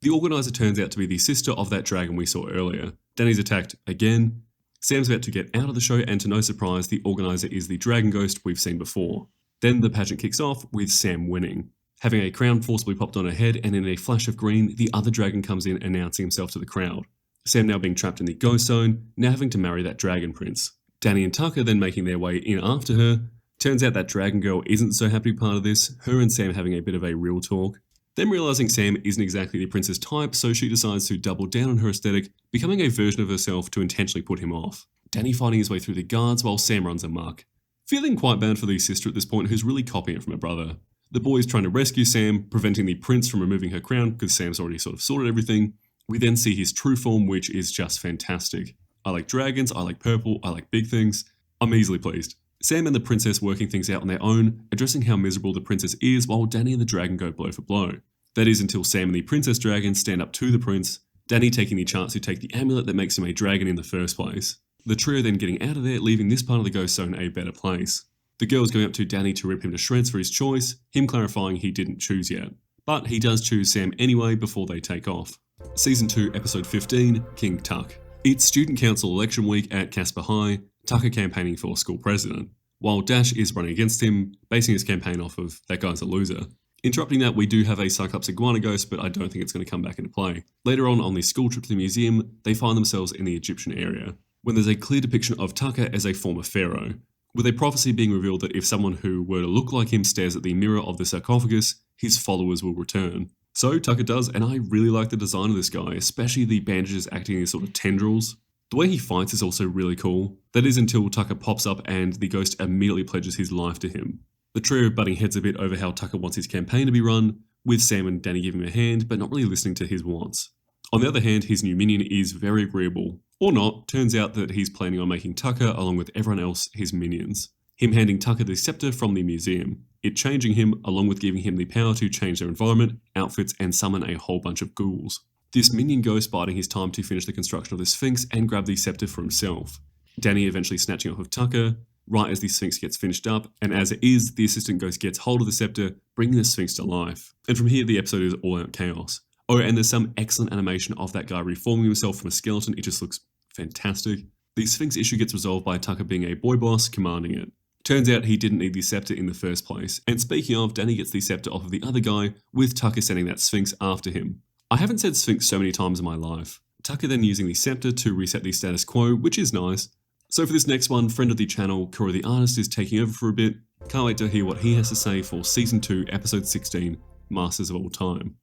The organizer turns out to be the sister of that dragon we saw earlier. Danny's attacked again. Sam's about to get out of the show, and to no surprise, the organizer is the dragon ghost we've seen before. Then the pageant kicks off with Sam winning. Having a crown forcibly popped on her head, and in a flash of green, the other dragon comes in announcing himself to the crowd. Sam now being trapped in the ghost zone, now having to marry that dragon prince. Danny and Tucker then making their way in after her. Turns out that dragon girl isn't so happy to be part of this, her and Sam having a bit of a real talk. Then realising Sam isn't exactly the prince's type, so she decides to double down on her aesthetic, becoming a version of herself to intentionally put him off. Danny fighting his way through the guards while Sam runs amok. Feeling quite bad for the sister at this point, who's really copying it from her brother. The boys trying to rescue Sam, preventing the prince from removing her crown because Sam's already sort of sorted everything. We then see his true form, which is just fantastic. I like dragons, I like purple, I like big things. I'm easily pleased. Sam and the princess working things out on their own, addressing how miserable the princess is while Danny and the dragon go blow for blow. That is until Sam and the princess dragon stand up to the prince, Danny taking the chance to take the amulet that makes him a dragon in the first place. The trio then getting out of there, leaving this part of the ghost zone a better place. The girls going up to Danny to rip him to shreds for his choice, him clarifying he didn't choose yet. But he does choose Sam anyway before they take off. Season 2, Episode 15, King Tuck. It's student council election week at Casper High, Tucker campaigning for school president, while Dash is running against him, basing his campaign off of that guy's a loser. Interrupting that, we do have a Cyclops iguana ghost, but I don't think it's going to come back into play. Later on the school trip to the museum, they find themselves in the Egyptian area, when there's a clear depiction of Tucker as a former pharaoh, with a prophecy being revealed that if someone who were to look like him stares at the mirror of the sarcophagus, his followers will return. So Tucker does, and I really like the design of this guy, especially the bandages acting as sort of tendrils. The way he fights is also really cool. That is until Tucker pops up and the ghost immediately pledges his life to him. The trio butting heads a bit over how Tucker wants his campaign to be run, with Sam and Danny giving him a hand, but not really listening to his wants. On the other hand, his new minion is very agreeable. Or not, turns out that he's planning on making Tucker, along with everyone else, his minions. Him handing Tucker the scepter from the museum, it changing him, along with giving him the power to change their environment, outfits, and summon a whole bunch of ghouls. This minion ghost biding his time to finish the construction of the Sphinx and grab the scepter for himself. Danny eventually snatching off of Tucker, right as the Sphinx gets finished up, and as it is, the assistant ghost gets hold of the scepter, bringing the Sphinx to life. And from here, the episode is all out chaos. Oh, and there's some excellent animation of that guy reforming himself from a skeleton. It just looks fantastic. The Sphinx issue gets resolved by Tucker being a boy boss commanding it. Turns out he didn't need the scepter in the first place. And speaking of, Danny gets the scepter off of the other guy, with Tucker sending that Sphinx after him. I haven't said Sphinx so many times in my life. Tucker then using the scepter to reset the status quo, which is nice. So for this next one, friend of the channel, Kuro the artist, is taking over for a bit. Can't wait to hear what he has to say for Season 2, Episode 16, Masters of All Time.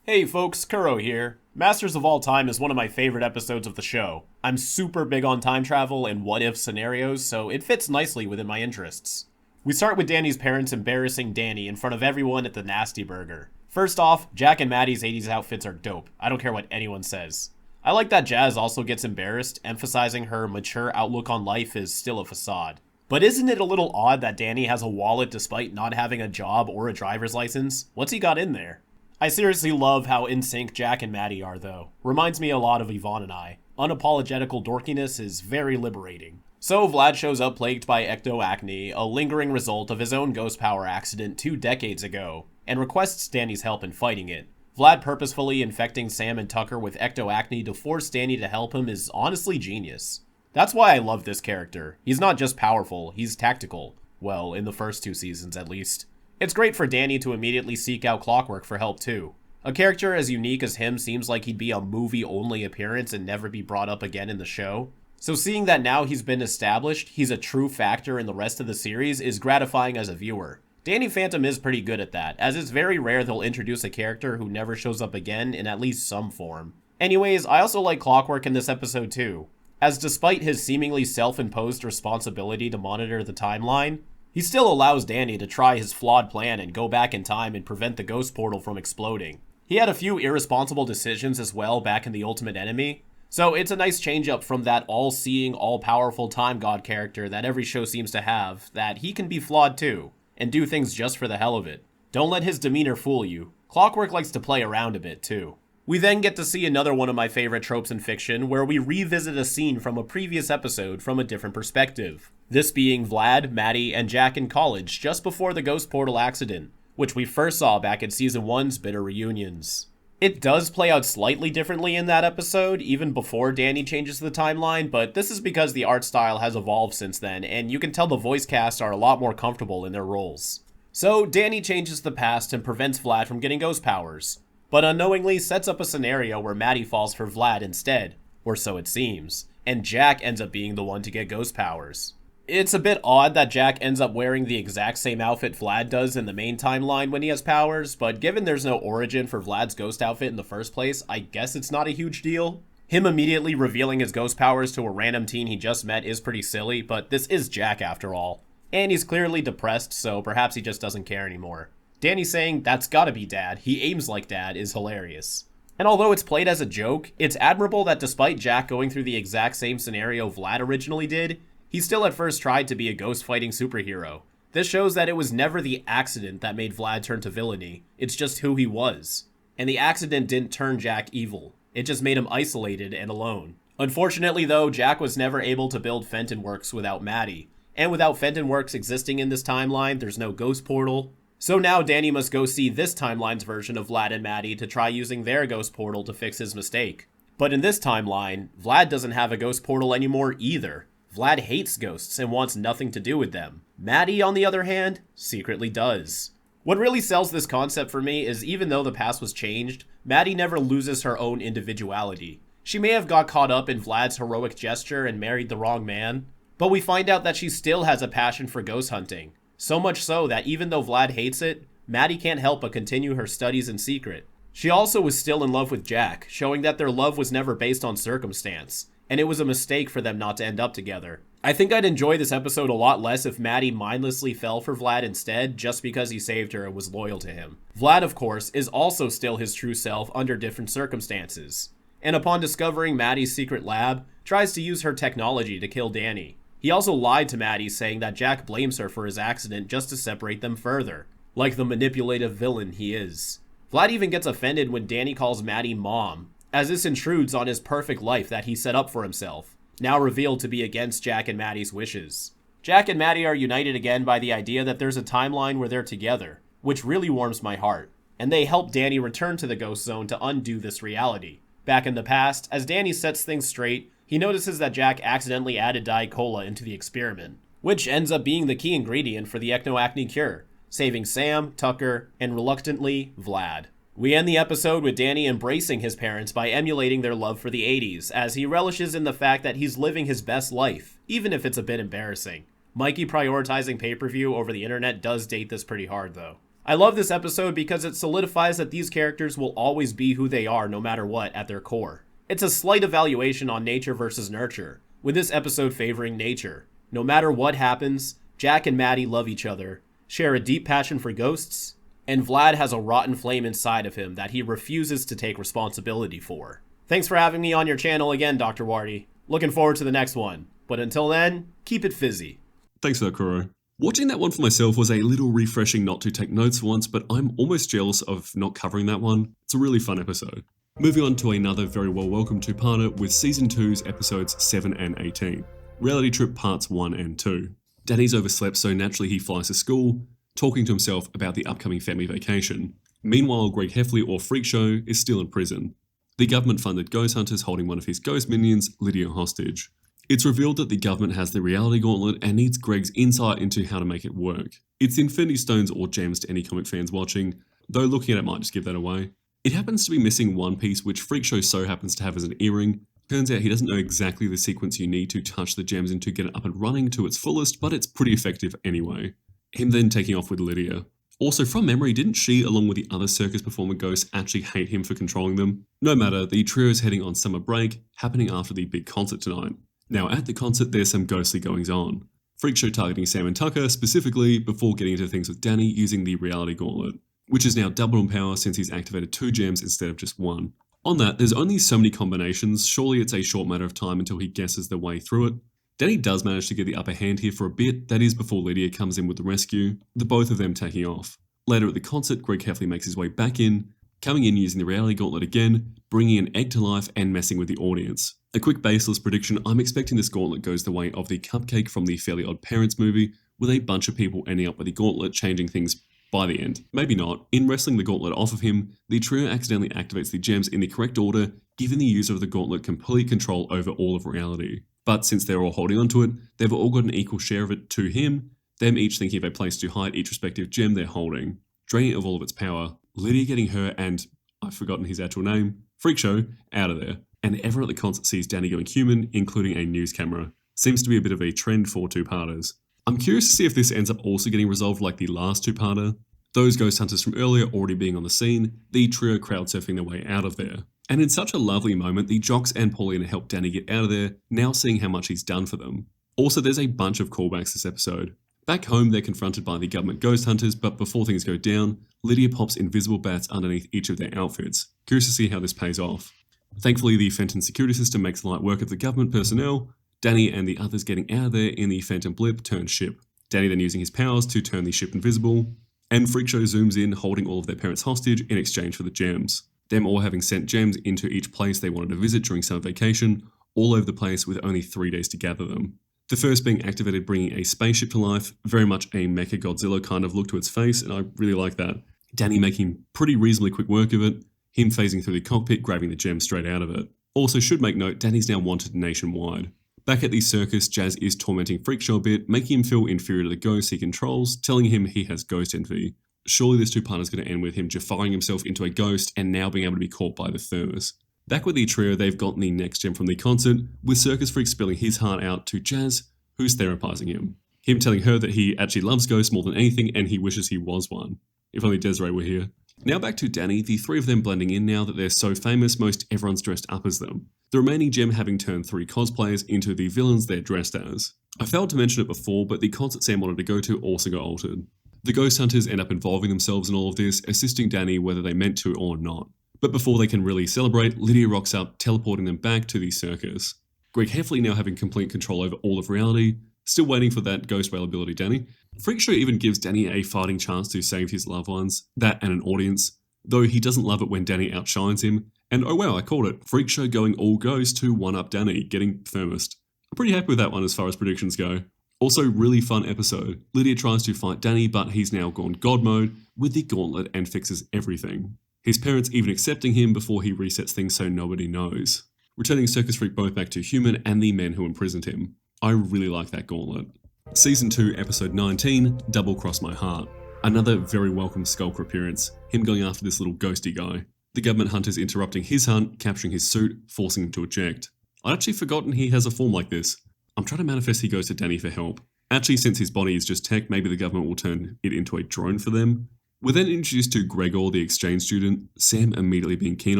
Hey folks, Kuro here. Masters of All Time is one of my favorite episodes of the show. I'm super big on time travel and what-if scenarios, so it fits nicely within my interests. We start with Danny's parents embarrassing Danny in front of everyone at the Nasty Burger. First off, Jack and Maddie's 80s outfits are dope. I don't care what anyone says. I like that Jazz also gets embarrassed, emphasizing her mature outlook on life is still a facade. But isn't it a little odd that Danny has a wallet despite not having a job or a driver's license? What's he got in there? I seriously love how in sync Jack and Maddie are, though. Reminds me a lot of Yvonne and I. Unapologetical dorkiness is very liberating. So Vlad shows up plagued by ectoacne, a lingering result of his own ghost power accident 2 decades ago, and requests Danny's help in fighting it. Vlad purposefully infecting Sam and Tucker with ectoacne to force Danny to help him is honestly genius. That's why I love this character. He's not just powerful, he's tactical. Well, in the first 2 seasons at least. It's great for Danny to immediately seek out Clockwork for help too. A character as unique as him seems like he'd be a movie-only appearance and never be brought up again in the show. So seeing that now he's been established, he's a true factor in the rest of the series is gratifying as a viewer. Danny Phantom is pretty good at that, as it's very rare they'll introduce a character who never shows up again in at least some form. Anyways, I also like Clockwork in this episode too, as despite his seemingly self-imposed responsibility to monitor the timeline, he still allows Danny to try his flawed plan and go back in time and prevent the ghost portal from exploding. He had a few irresponsible decisions as well back in The Ultimate Enemy, so it's a nice change up from that all-seeing, all-powerful time god character that every show seems to have, that he can be flawed too, and do things just for the hell of it. Don't let his demeanor fool you. Clockwork likes to play around a bit too. We then get to see another one of my favorite tropes in fiction, where we revisit a scene from a previous episode from a different perspective. This being Vlad, Maddie, and Jack in college just before the ghost portal accident, which we first saw back in Season 1's Bitter Reunions. It does play out slightly differently in that episode, even before Danny changes the timeline, but this is because the art style has evolved since then, and you can tell the voice cast are a lot more comfortable in their roles. So, Danny changes the past and prevents Vlad from getting ghost powers, but unknowingly sets up a scenario where Maddie falls for Vlad instead, or so it seems, and Jack ends up being the one to get ghost powers. It's a bit odd that Jack ends up wearing the exact same outfit Vlad does in the main timeline when he has powers, but given there's no origin for Vlad's ghost outfit in the first place, I guess it's not a huge deal. Him immediately revealing his ghost powers to a random teen he just met is pretty silly, but this is Jack after all. And he's clearly depressed, so perhaps he just doesn't care anymore. Danny saying, "That's gotta be Dad, he aims like Dad," is hilarious. And although it's played as a joke, it's admirable that despite Jack going through the exact same scenario Vlad originally did, he still at first tried to be a ghost-fighting superhero. This shows that it was never the accident that made Vlad turn to villainy, it's just who he was. And the accident didn't turn Jack evil, it just made him isolated and alone. Unfortunately though, Jack was never able to build Fenton Works without Maddie. And without Fenton Works existing in this timeline, there's no ghost portal. So now Danny must go see this timeline's version of Vlad and Maddie to try using their ghost portal to fix his mistake. But in this timeline, Vlad doesn't have a ghost portal anymore either. Vlad hates ghosts and wants nothing to do with them. Maddie, on the other hand, secretly does. What really sells this concept for me is even though the past was changed, Maddie never loses her own individuality. She may have got caught up in Vlad's heroic gesture and married the wrong man, but we find out that she still has a passion for ghost hunting. So much so that even though Vlad hates it, Maddie can't help but continue her studies in secret. She also was still in love with Jack, showing that their love was never based on circumstance, and it was a mistake for them not to end up together. I think I'd enjoy this episode a lot less if Maddie mindlessly fell for Vlad instead just because he saved her and was loyal to him. Vlad, of course, is also still his true self under different circumstances, and upon discovering Maddie's secret lab, tries to use her technology to kill Danny. He also lied to Maddie saying that Jack blames her for his accident just to separate them further, like the manipulative villain he is. Vlad even gets offended when Danny calls Maddie Mom, as this intrudes on his perfect life that he set up for himself, now revealed to be against Jack and Maddie's wishes. Jack and Maddie are united again by the idea that there's a timeline where they're together, which really warms my heart, and they help Danny return to the Ghost Zone to undo this reality. Back in the past, as Danny sets things straight, he notices that Jack accidentally added Diet Cola into the experiment, which ends up being the key ingredient for the ecto-acne cure, saving Sam, Tucker, and reluctantly, Vlad. We end the episode with Danny embracing his parents by emulating their love for the 80s, as he relishes in the fact that he's living his best life, even if it's a bit embarrassing. Mikey prioritizing pay-per-view over the internet does date this pretty hard, though. I love this episode because it solidifies that these characters will always be who they are no matter what at their core. It's a slight evaluation on nature versus nurture, with this episode favoring nature. No matter what happens, Jack and Maddie love each other, share a deep passion for ghosts, and Vlad has a rotten flame inside of him that he refuses to take responsibility for. Thanks for having me on your channel again, Dr. Wardy. Looking forward to the next one. But until then, keep it fizzy. Thanks for that, Kuro. Watching that one for myself was a little refreshing not to take notes for once, but I'm almost jealous of not covering that one. It's a really fun episode. Moving on to another very well welcomed two-parter with Season 2's episodes 7 and 18. Reality Trip Parts 1 and 2. Danny's overslept, so naturally he flies to school, talking to himself about the upcoming family vacation. Meanwhile, Greg Heffley, or Freakshow, is still in prison. The government-funded ghost hunter's holding one of his ghost minions, Lydia, hostage. It's revealed that the government has the reality gauntlet and needs Greg's insight into how to make it work. It's Infinity Stones or gems to any comic fans watching, though looking at it might just give that away. It happens to be missing one piece which Freakshow so happens to have as an earring. Turns out he doesn't know exactly the sequence you need to touch the gems in to get it up and running to its fullest, but it's pretty effective anyway. Him then taking off with Lydia. Also, from memory, didn't she, along with the other circus performer ghosts, actually hate him for controlling them? No matter, the trio is heading on summer break, happening after the big concert tonight. Now, at the concert, there's some ghostly goings-on. Freakshow targeting Sam and Tucker specifically before getting into things with Danny using the reality gauntlet, which is now double in power since he's activated 2 gems instead of just 1. On that, there's only so many combinations, surely it's a short matter of time until he guesses their way through it. Danny does manage to get the upper hand here for a bit, that is before Lydia comes in with the rescue, the both of them taking off. Later at the concert, Greg Heffley makes his way back in, coming in using the reality gauntlet again, bringing an egg to life and messing with the audience. A quick baseless prediction, I'm expecting this gauntlet goes the way of the cupcake from the Fairly Odd Parents movie, with a bunch of people ending up with the gauntlet changing things by the end. Maybe not. In wrestling the gauntlet off of him, the trio accidentally activates the gems in the correct order, giving the user of the gauntlet complete control over all of reality. But since they're all holding onto it, they've all got an equal share of it to him, them each thinking of a place to hide each respective gem they're holding, draining it of all of its power, Lydia getting her and, I've forgotten his actual name, Freakshow, out of there. And everyone at the concert sees Danny going human, including a news camera. Seems to be a bit of a trend for two-parters. I'm curious to see if this ends up also getting resolved like the last two-parter. Those ghost hunters from earlier already being on the scene, the trio crowd surfing their way out of there. And in such a lovely moment, the Jocks and Paulina help Danny get out of there, now seeing how much he's done for them. Also, there's a bunch of callbacks this episode. Back home, they're confronted by the government ghost hunters, but before things go down, Lydia pops invisible bats underneath each of their outfits. Curious to see how this pays off. Thankfully, the Fenton security system makes light work of the government personnel, Danny and the others getting out of there in the Phantom Blip turned ship. Danny then using his powers to turn the ship invisible, and Freakshow zooms in holding all of their parents hostage in exchange for the gems. Them all having sent gems into each place they wanted to visit during summer vacation, all over the place with only 3 days to gather them. The first being activated bringing a spaceship to life, very much a Mecha Godzilla kind of look to its face, and I really like that. Danny making pretty reasonably quick work of it, him phasing through the cockpit grabbing the gem straight out of it. Also should make note, Danny's now wanted nationwide. Back at the circus, Jazz is tormenting Freakshow a bit, making him feel inferior to the ghosts he controls, telling him he has ghost envy. Surely this two-parter is going to end with him jafaring himself into a ghost and now being able to be caught by the thermos. Back with the trio, they've gotten the next gem from the concert, with Circus Freak spilling his heart out to Jazz, who's therapizing him. Him telling her that he actually loves ghosts more than anything and he wishes he was one. If only Desiree were here. Now back to Danny, the three of them blending in now that they're so famous most everyone's dressed up as them. The remaining gem having turned 3 cosplayers into the villains they're dressed as. I failed to mention it before, but the concert Sam wanted to go to also got altered. The ghost hunters end up involving themselves in all of this, assisting Danny whether they meant to or not. But before they can really celebrate, Lydia rocks up, teleporting them back to the circus. Greg Heffley now having complete control over all of reality, still waiting for that ghost whale ability Danny. Freakshow even gives Danny a fighting chance to save his loved ones, that and an audience, though he doesn't love it when Danny outshines him. And oh wow, I called it, Freakshow going all ghost to one-up Danny, getting thermosed. I'm pretty happy with that one as far as predictions go. Also, really fun episode. Lydia tries to fight Danny, but he's now gone God mode with the gauntlet and fixes everything. His parents even accepting him before he resets things so nobody knows. Returning Circus Freak both back to human and the men who imprisoned him. I really like that gauntlet. Season 2, Episode 19, Double Cross My Heart. Another very welcome Skulker appearance, him going after this little ghosty guy. The government hunters interrupting his hunt, capturing his suit, forcing him to eject. I'd actually forgotten he has a form like this. I'm trying to manifest he goes to Danny for help. Actually, since his body is just tech, maybe the government will turn it into a drone for them. We're then introduced to Gregor, the exchange student, Sam immediately being keen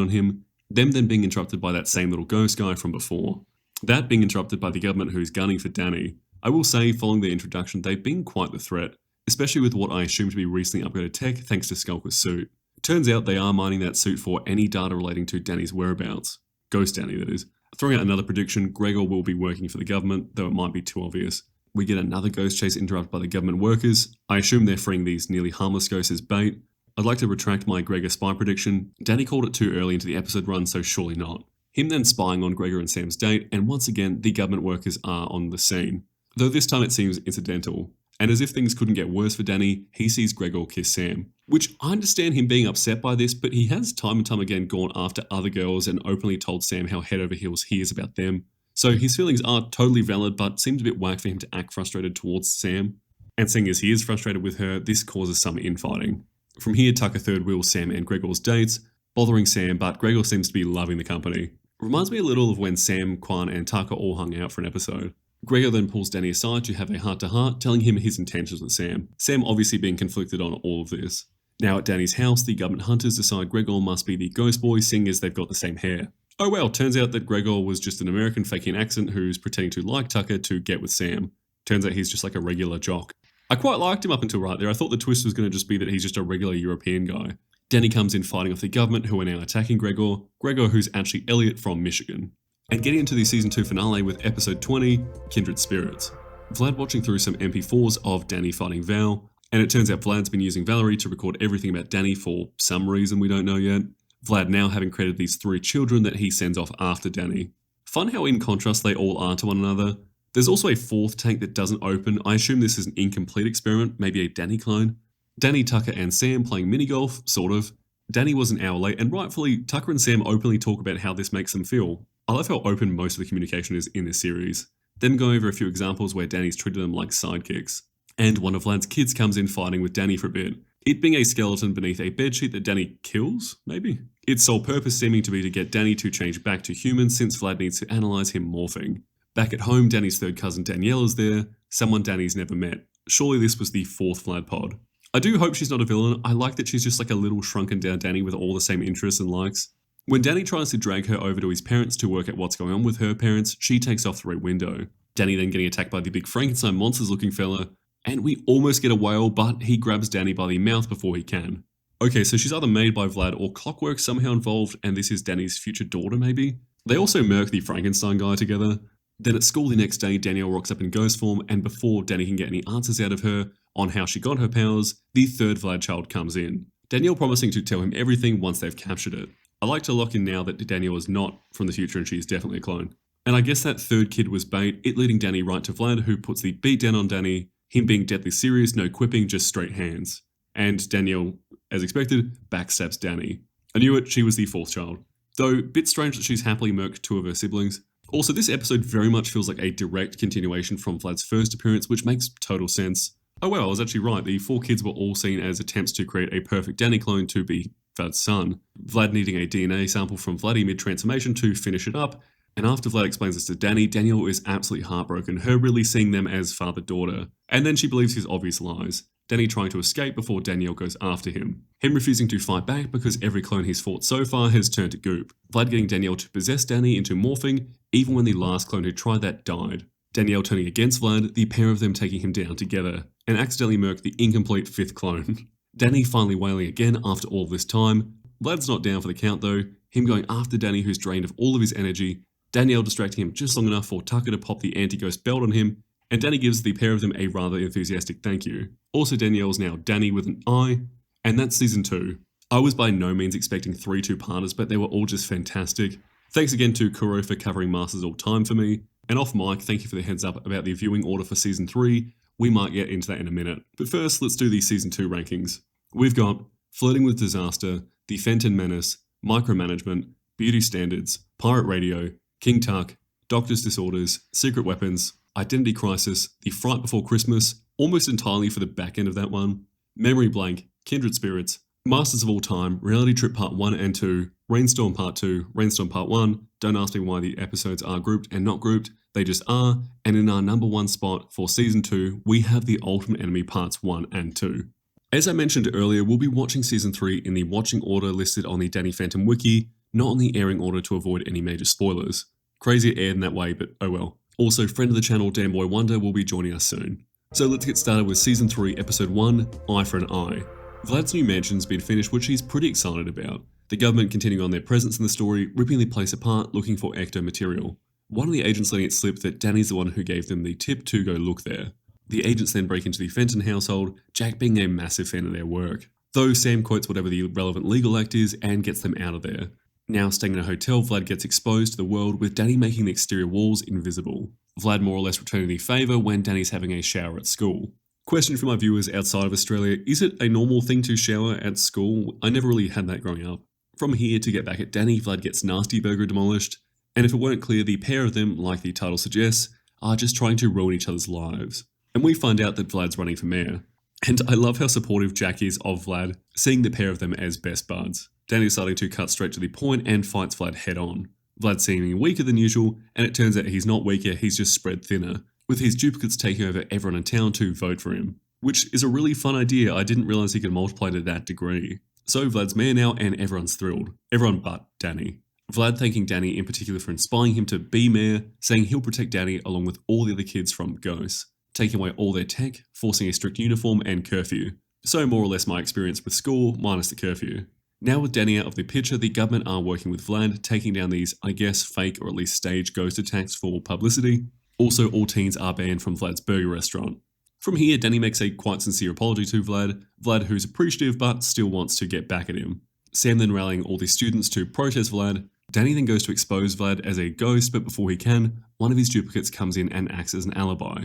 on him, them then being interrupted by that same little ghost guy from before. That being interrupted by the government who's gunning for Danny. I will say, following their introduction, they've been quite the threat, especially with what I assume to be recently upgraded tech thanks to Skulker's suit. Turns out they are mining that suit for any data relating to Danny's whereabouts. Ghost Danny, that is. Throwing out another prediction, Gregor will be working for the government, though it might be too obvious. We get another ghost chase interrupted by the government workers. I assume they're freeing these nearly harmless ghosts as bait. I'd like to retract my Gregor spy prediction. Danny called it too early into the episode run, so surely not. Him then spying on Gregor and Sam's date, and once again, the government workers are on the scene. Though this time it seems incidental. And as if things couldn't get worse for Danny, he sees Gregor kiss Sam. Which, I understand him being upset by this, but he has time and time again gone after other girls and openly told Sam how head over heels he is about them. So his feelings are totally valid, but seems a bit whack for him to act frustrated towards Sam. And seeing as he is frustrated with her, this causes some infighting. From here, Tucker third wheels Sam and Gregor's dates, bothering Sam, but Gregor seems to be loving the company. Reminds me a little of when Sam, Quan, and Tucker all hung out for an episode. Gregor then pulls Danny aside to have a heart-to-heart, telling him his intentions with Sam. Sam obviously being conflicted on all of this. Now at Danny's house, the government hunters decide Gregor must be the ghost boy, seeing as they've got the same hair. Oh well, turns out that Gregor was just an American faking an accent who's pretending to like Tucker to get with Sam. Turns out he's just like a regular jock. I quite liked him up until right there. I thought the twist was going to just be that he's just a regular European guy. Danny comes in fighting off the government who are now attacking Gregor. Gregor who's actually Elliot from Michigan. And getting into the season 2 finale with episode 20, Kindred Spirits. Vlad watching through some MP4s of Danny fighting Val, and it turns out Vlad's been using Valerie to record everything about Danny for some reason we don't know yet. Vlad now having created these 3 children that he sends off after Danny. Fun how in contrast they all are to one another. There's also a 4th tank that doesn't open. I assume this is an incomplete experiment, maybe a Danny clone. Danny, Tucker, and Sam playing mini-golf, sort of. Danny was an hour late, and rightfully, Tucker and Sam openly talk about how this makes them feel. I love how open most of the communication is in this series. Then go over a few examples where Danny's treated them like sidekicks. And one of Vlad's kids comes in fighting with Danny for a bit. It being a skeleton beneath a bedsheet that Danny kills, maybe? Its sole purpose seeming to be to get Danny to change back to human since Vlad needs to analyze him morphing. Back at home, Danny's 3rd cousin Danielle is there, someone Danny's never met. Surely this was the 4th Vlad pod. I do hope she's not a villain. I like that she's just like a little shrunken down Danny with all the same interests and likes. When Danny tries to drag her over to his parents to work out what's going on with her parents, she takes off through a window. Danny then getting attacked by the big Frankenstein monsters looking fella, and we almost get a whale, but he grabs Danny by the mouth before he can. Okay, so she's either made by Vlad or Clockwork somehow involved, and this is Danny's future daughter maybe? They also murk the Frankenstein guy together. Then at school the next day, Danielle rocks up in ghost form, and before Danny can get any answers out of her on how she got her powers, the 3rd Vlad child comes in. Danielle promising to tell him everything once they've captured it. I like to lock in now that Danielle is not from the future and she is definitely a clone. And I guess that 3rd kid was bait, it leading Danny right to Vlad, who puts the beat down on Danny, him being deadly serious, no quipping, just straight hands. And Danielle, as expected, backstabs Danny. I knew it, she was the 4th child. Though, bit strange that she's happily murked 2 of her siblings. Also, this episode very much feels like a direct continuation from Vlad's first appearance, which makes total sense. Oh well, I was actually right. The 4 kids were all seen as attempts to create a perfect Danny clone to be Vlad's son. Vlad needing a DNA sample from Vladdy mid-transformation to finish it up, and after Vlad explains this to Danny, Danielle is absolutely heartbroken, her really seeing them as father-daughter. And then she believes his obvious lies. Danny trying to escape before Danielle goes after him. Him refusing to fight back because every clone he's fought so far has turned to goop. Vlad getting Danielle to possess Danny into morphing, even when the last clone who tried that died. Danielle turning against Vlad, the pair of them taking him down together, and accidentally murk the incomplete 5th clone. Danny finally wailing again after all this time. Vlad's not down for the count though, him going after Danny who's drained of all of his energy, Danielle distracting him just long enough for Tucker to pop the anti-ghost belt on him, and Danny gives the pair of them a rather enthusiastic thank you. Also Danielle's now Danny with an I, and that's season 2. I was by no means expecting 3 two-parters, but they were all just fantastic. Thanks again to Kuro for covering Masters All Time for me, and off mic, thank you for the heads up about the viewing order for season 3, we might get into that in a minute. But first, let's do the season 2 rankings. We've got Flirting with Disaster, The Fenton Menace, Micromanagement, Beauty Standards, Pirate Radio, King Tuck, Doctor's Disorders, Secret Weapons, Identity Crisis, The Fright Before Christmas, almost entirely for the back end of that one, Memory Blank, Kindred Spirits, Masters of All Time, Reality Trip Part 1 and 2, Rainstorm Part 2, Rainstorm Part 1, don't ask me why the episodes are grouped and not grouped, they just are, and in our number 1 spot for Season 2, we have The Ultimate Enemy Parts 1 and 2. As I mentioned earlier, we'll be watching Season 3 in the watching order listed on the Danny Phantom wiki, not on the airing order to avoid any major spoilers. Crazy it aired in that way, but oh well. Also, friend of the channel DanBoyWonder will be joining us soon. So let's get started with Season 3, Episode 1, Eye for an Eye. Vlad's new mansion's been finished, which he's pretty excited about. The government continuing on their presence in the story, ripping the place apart, looking for ecto material. One of the agents letting it slip that Danny's the one who gave them the tip to go look there. The agents then break into the Fenton household, Jack being a massive fan of their work. Though Sam quotes whatever the relevant legal act is and gets them out of there. Now staying in a hotel, Vlad gets exposed to the world with Danny making the exterior walls invisible. Vlad more or less returning the favour when Danny's having a shower at school. Question for my viewers outside of Australia, is it a normal thing to shower at school? I never really had that growing up. From here to get back at Danny, Vlad gets Nasty Burger demolished, and if it weren't clear, the pair of them, like the title suggests, are just trying to ruin each other's lives. And we find out that Vlad's running for mayor. And I love how supportive Jack is of Vlad, seeing the pair of them as best buds. Danny's starting to cut straight to the point and fights Vlad head on. Vlad's seeming weaker than usual, and it turns out he's not weaker, he's just spread thinner, with his duplicates taking over everyone in town to vote for him. Which is a really fun idea, I didn't realise he could multiply to that degree. So Vlad's mayor now and everyone's thrilled. Everyone but Danny. Vlad thanking Danny in particular for inspiring him to be mayor, saying he'll protect Danny along with all the other kids from ghosts, taking away all their tech, forcing a strict uniform and curfew. So more or less my experience with school, minus the curfew. Now with Danny out of the picture, the government are working with Vlad, taking down these, I guess, fake or at least staged ghost attacks for publicity. Also, all teens are banned from Vlad's burger restaurant. From here, Danny makes a quite sincere apology to Vlad who's appreciative but still wants to get back at him. Sam then rallying all the students to protest Vlad. Danny then goes to expose Vlad as a ghost, but before he can, one of his duplicates comes in and acts as an alibi,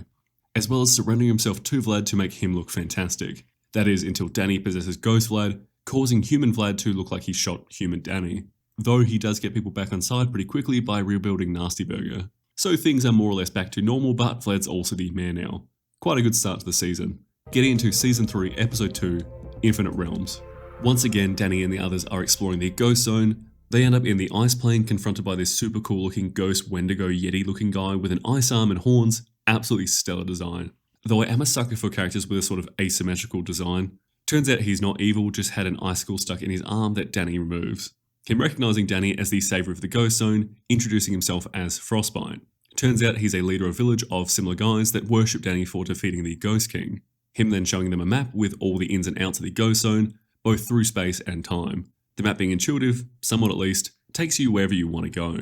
as well as surrendering himself to Vlad to make him look fantastic. That is, until Danny possesses Ghost Vlad, causing human Vlad to look like he shot human Danny. Though he does get people back on side pretty quickly by rebuilding Nasty Burger. So things are more or less back to normal, but Vlad's also the mayor now. Quite a good start to the season. Getting into Season 3, Episode 2, Infinite Realms. Once again, Danny and the others are exploring the Ghost Zone. They end up in the ice plane, confronted by this super cool looking ghost Wendigo Yeti looking guy with an ice arm and horns. Absolutely stellar design. Though I am a sucker for characters with a sort of asymmetrical design. Turns out he's not evil, just had an icicle stuck in his arm that Danny removes. Him recognising Danny as the savior of the Ghost Zone, introducing himself as Frostbite. Turns out he's a leader of a village of similar guys that worship Danny for defeating the Ghost King. Him then showing them a map with all the ins and outs of the Ghost Zone, both through space and time. The map being intuitive, somewhat at least, takes you wherever you want to go.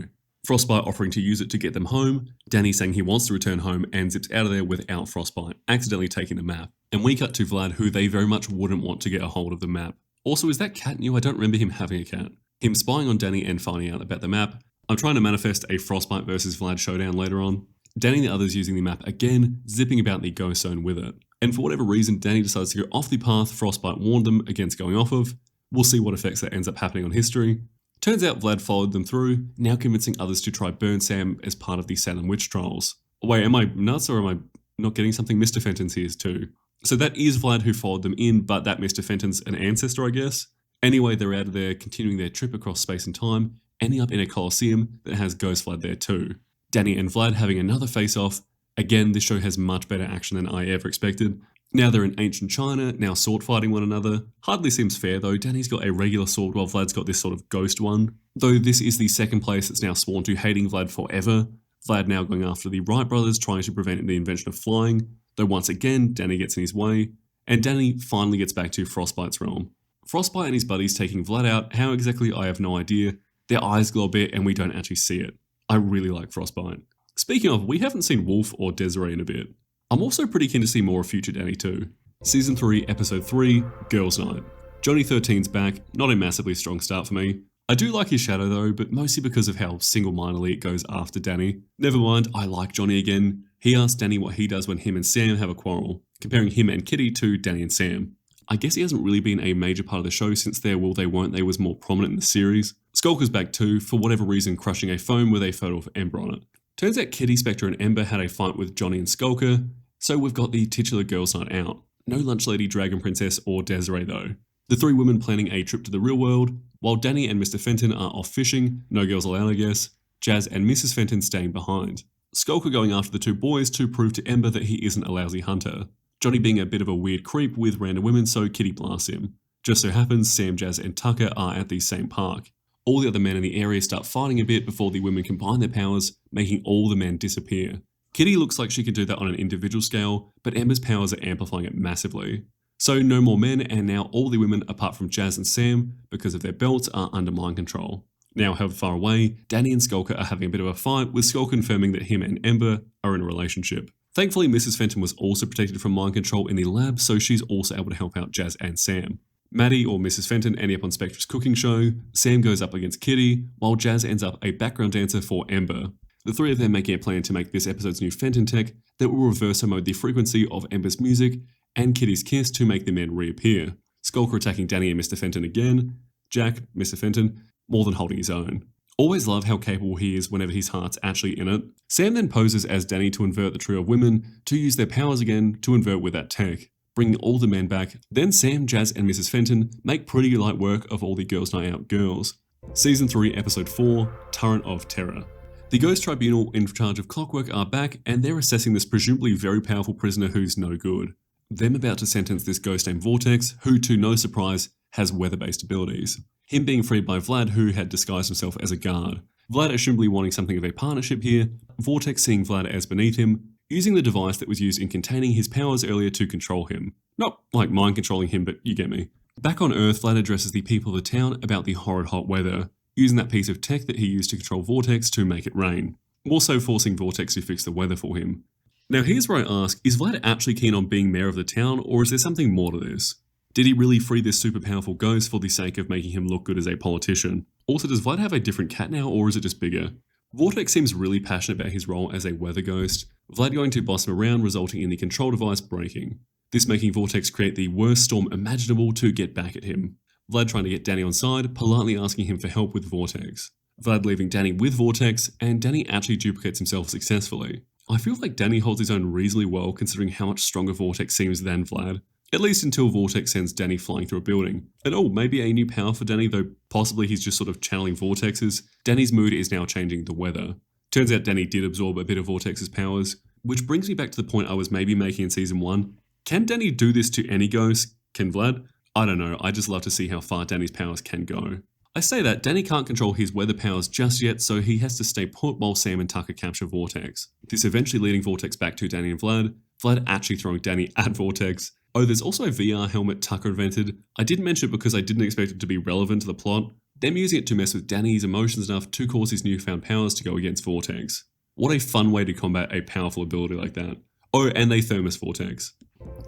Frostbite offering to use it to get them home, Danny saying he wants to return home and zips out of there without Frostbite, accidentally taking the map. And we cut to Vlad, who they very much wouldn't want to get a hold of the map. Also, is that cat new? I don't remember him having a cat. Him spying on Danny and finding out about the map. I'm trying to manifest a Frostbite versus Vlad showdown later on. Danny and the others using the map again, zipping about the Ghost Zone with it. And for whatever reason, Danny decides to go off the path Frostbite warned them against going off of. We'll see what effects that ends up happening on history. Turns out Vlad followed them through, now convincing others to try burn Sam as part of the Salem witch trials. Wait, am I nuts or am I not getting something? Mr. Fenton's here too. So that is Vlad who followed them in, but that Mr. Fenton's an ancestor, I guess. Anyway, they're out of there, continuing their trip across space and time, ending up in a coliseum that has Ghost Vlad there too. Danny and Vlad having another face-off. Again, this show has much better action than I ever expected. Now they're in ancient China, now sword fighting one another. Hardly seems fair though, Danny's got a regular sword while Vlad's got this sort of ghost one. Though this is the second place that's now sworn to hating Vlad forever. Vlad now going after the Wright brothers, trying to prevent the invention of flying. Though once again, Danny gets in his way. And Danny finally gets back to Frostbite's realm. Frostbite and his buddies taking Vlad out, how exactly I have no idea. Their eyes glow a bit and we don't actually see it. I really like Frostbite. Speaking of, we haven't seen Wolf or Desiree in a bit. I'm also pretty keen to see more of future Danny too. Season 3, Episode 3, Girls' Night. Johnny 13's back, not a massively strong start for me. I do like his shadow though, but mostly because of how single-mindedly it goes after Danny. Never mind, I like Johnny again. He asks Danny what he does when him and Sam have a quarrel, comparing him and Kitty to Danny and Sam. I guess he hasn't really been a major part of the show since their Will They Won't They was more prominent in the series. Skulker's back too, for whatever reason crushing a phone with a photo of Ember on it. Turns out Kitty, Spectre and Ember had a fight with Johnny and Skulker, so we've got the titular girls' night out. No lunch lady, dragon princess or Desiree though. The three women planning a trip to the real world, while Danny and Mr. Fenton are off fishing, no girls allowed I guess, Jazz and Mrs. Fenton staying behind. Skulker going after the two boys to prove to Ember that he isn't a lousy hunter. Johnny being a bit of a weird creep with random women, so Kitty blasts him. Just so happens Sam, Jazz and Tucker are at the same park. All the other men in the area start fighting a bit before the women combine their powers, making all the men disappear. Kitty looks like she can do that on an individual scale, but Ember's powers are amplifying it massively. So no more men, and now all the women apart from Jazz and Sam, because of their belts, are under mind control. Now, however far away, Danny and Skulker are having a bit of a fight, with Skull confirming that him and Ember are in a relationship. Thankfully, Mrs. Fenton was also protected from mind control in the lab, so she's also able to help out Jazz and Sam. Maddie, or Mrs. Fenton, ending up on Spectre's cooking show. Sam goes up against Kitty, while Jazz ends up a background dancer for Ember. The three of them making a plan to make this episode's new Fenton tech that will reverse mode the frequency of Ember's music and Kitty's kiss to make the men reappear. Skulker attacking Danny and Mr. Fenton again. Jack, Mr. Fenton, more than holding his own. Always love how capable he is whenever his heart's actually in it. Sam then poses as Danny to invert the trio of women to use their powers again to invert with that tech, bringing all the men back. Then Sam, Jazz and Mrs. Fenton make pretty light work of all the Girls' Night Out girls. Season 3, Episode 4, Torrent of Terror. The Ghost Tribunal in charge of Clockwork are back and they're assessing this presumably very powerful prisoner who's no good. Them about to sentence this ghost named Vortex, who to no surprise has weather-based abilities. Him being freed by Vlad, who had disguised himself as a guard. Vlad assumably wanting something of a partnership here, Vortex seeing Vlad as beneath him, using the device that was used in containing his powers earlier to control him. Not like mind controlling him, but you get me. Back on Earth, Vlad addresses the people of the town about the horrid hot weather, using that piece of tech that he used to control Vortex to make it rain. Also forcing Vortex to fix the weather for him. Now here's where I ask, is Vlad actually keen on being mayor of the town, or is there something more to this? Did he really free this super powerful ghost for the sake of making him look good as a politician? Also, does Vlad have a different cat now, or is it just bigger? Vortex seems really passionate about his role as a weather ghost, Vlad going to boss him around resulting in the control device breaking. This making Vortex create the worst storm imaginable to get back at him. Vlad trying to get Danny on side, politely asking him for help with Vortex. Vlad leaving Danny with Vortex, and Danny actually duplicates himself successfully. I feel like Danny holds his own reasonably well considering how much stronger Vortex seems than Vlad. At least until Vortex sends Danny flying through a building. And oh, maybe a new power for Danny, though possibly he's just sort of channeling Vortex's. Danny's mood is now changing the weather. Turns out Danny did absorb a bit of Vortex's powers, which brings me back to the point I was maybe making in Season 1. Can Danny do this to any ghost? Can Vlad? I don't know, I just love to see how far Danny's powers can go. I say that, Danny can't control his weather powers just yet, so he has to stay put while Sam and Tucker capture Vortex. This eventually leading Vortex back to Danny and Vlad, Vlad actually throwing Danny at Vortex. Oh, there's also a VR helmet Tucker invented. I didn't mention it because I didn't expect it to be relevant to the plot. Them using it to mess with Danny's emotions enough to cause his newfound powers to go against Vortex. What a fun way to combat a powerful ability like that. Oh, and they thermos Vortex.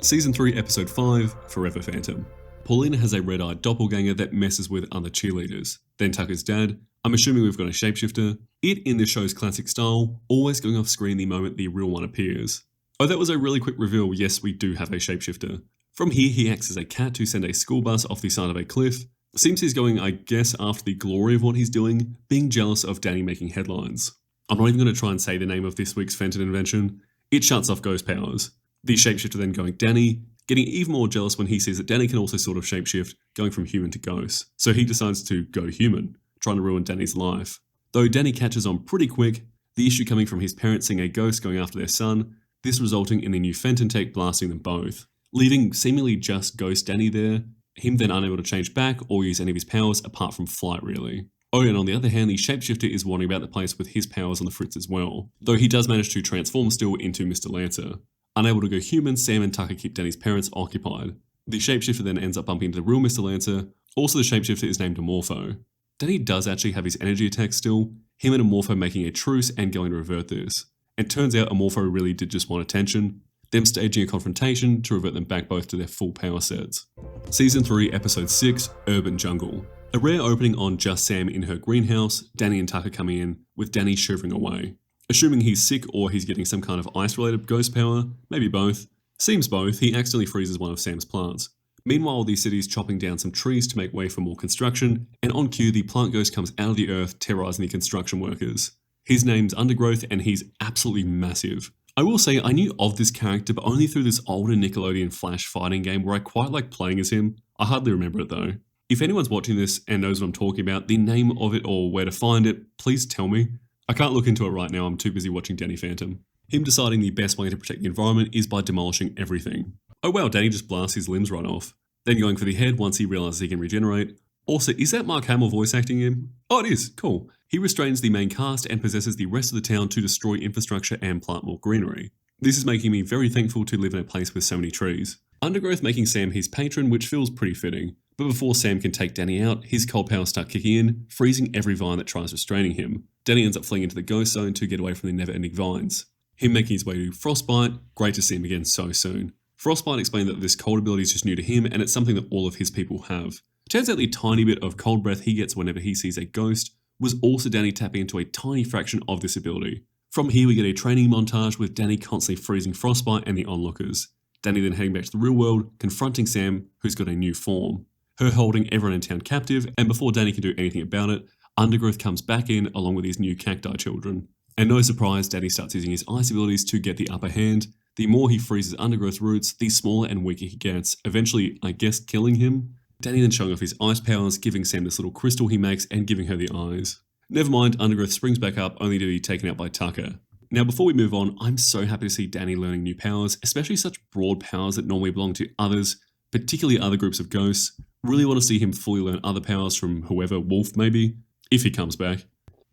Season 3, Episode 5, Forever Phantom. Paulina has a red-eyed doppelganger that messes with other cheerleaders. Then Tucker's dad, I'm assuming we've got a shapeshifter, it in the show's classic style, always going off screen the moment the real one appears. Oh, that was a really quick reveal, yes we do have a shapeshifter. From here he acts as a cat to send a school bus off the side of a cliff. Seems he's going, I guess, after the glory of what he's doing, being jealous of Danny making headlines. I'm not even going to try and say the name of this week's Fenton invention. It shuts off ghost powers. The shapeshifter then going, Danny, getting even more jealous when he sees that Danny can also sort of shapeshift, going from human to ghost. So he decides to go human, trying to ruin Danny's life. Though Danny catches on pretty quick, the issue coming from his parents seeing a ghost going after their son, this resulting in the new Fenton tech blasting them both, leaving seemingly just ghost Danny there, him then unable to change back or use any of his powers apart from flight really. Oh, and on the other hand, the shapeshifter is wandering about the place with his powers on the fritz as well, though he does manage to transform still into Mr. Lancer. Unable to go human, Sam and Tucker keep Danny's parents occupied. The shapeshifter then ends up bumping into the real Mr. Lancer. Also, the shapeshifter is named Amorpho. Danny does actually have his energy attack still, him and Amorpho making a truce and going to revert this. It turns out Amorpho really did just want attention, them staging a confrontation to revert them back both to their full power sets. Season 3, Episode 6, Urban Jungle. A rare opening on just Sam in her greenhouse, Danny and Tucker coming in, with Danny shivering away. Assuming he's sick or he's getting some kind of ice-related ghost power, maybe both. Seems both, he accidentally freezes one of Sam's plants. Meanwhile, the city's chopping down some trees to make way for more construction, and on cue, the plant ghost comes out of the earth, terrorizing the construction workers. His name's Undergrowth, and he's absolutely massive. I will say I knew of this character, but only through this older Nickelodeon Flash fighting game where I quite like playing as him. I hardly remember it though. If anyone's watching this and knows what I'm talking about, the name of it or where to find it, please tell me. I can't look into it right now, I'm too busy watching Danny Phantom. Him deciding the best way to protect the environment is by demolishing everything. Oh wow, Danny just blasts his limbs right off. Then going for the head once he realizes he can regenerate. Also, is that Mark Hamill voice acting him? Oh, it is. Cool. He restrains the main cast and possesses the rest of the town to destroy infrastructure and plant more greenery. This is making me very thankful to live in a place with so many trees. Undergrowth making Sam his patron, which feels pretty fitting. But before Sam can take Danny out, his cold powers start kicking in, freezing every vine that tries restraining him. Danny ends up fleeing into the ghost zone to get away from the never-ending vines. Him making his way to Frostbite, great to see him again so soon. Frostbite explained that this cold ability is just new to him and it's something that all of his people have. Turns out the tiny bit of cold breath he gets whenever he sees a ghost was also Danny tapping into a tiny fraction of this ability. From here we get a training montage with Danny constantly freezing Frostbite and the onlookers. Danny then heading back to the real world, confronting Sam, who's got a new form. Her holding everyone in town captive, and before Danny can do anything about it, Undergrowth comes back in along with his new cacti children. And no surprise, Danny starts using his ice abilities to get the upper hand. The more he freezes Undergrowth roots, the smaller and weaker he gets, eventually, I guess, killing him. Danny then showing off his ice powers, giving Sam this little crystal he makes and giving her the eyes. Never mind, Undergrowth springs back up, only to be taken out by Tucker. Now before we move on, I'm so happy to see Danny learning new powers, especially such broad powers that normally belong to others, particularly other groups of ghosts. Really want to see him fully learn other powers from whoever, Wolf maybe, if he comes back.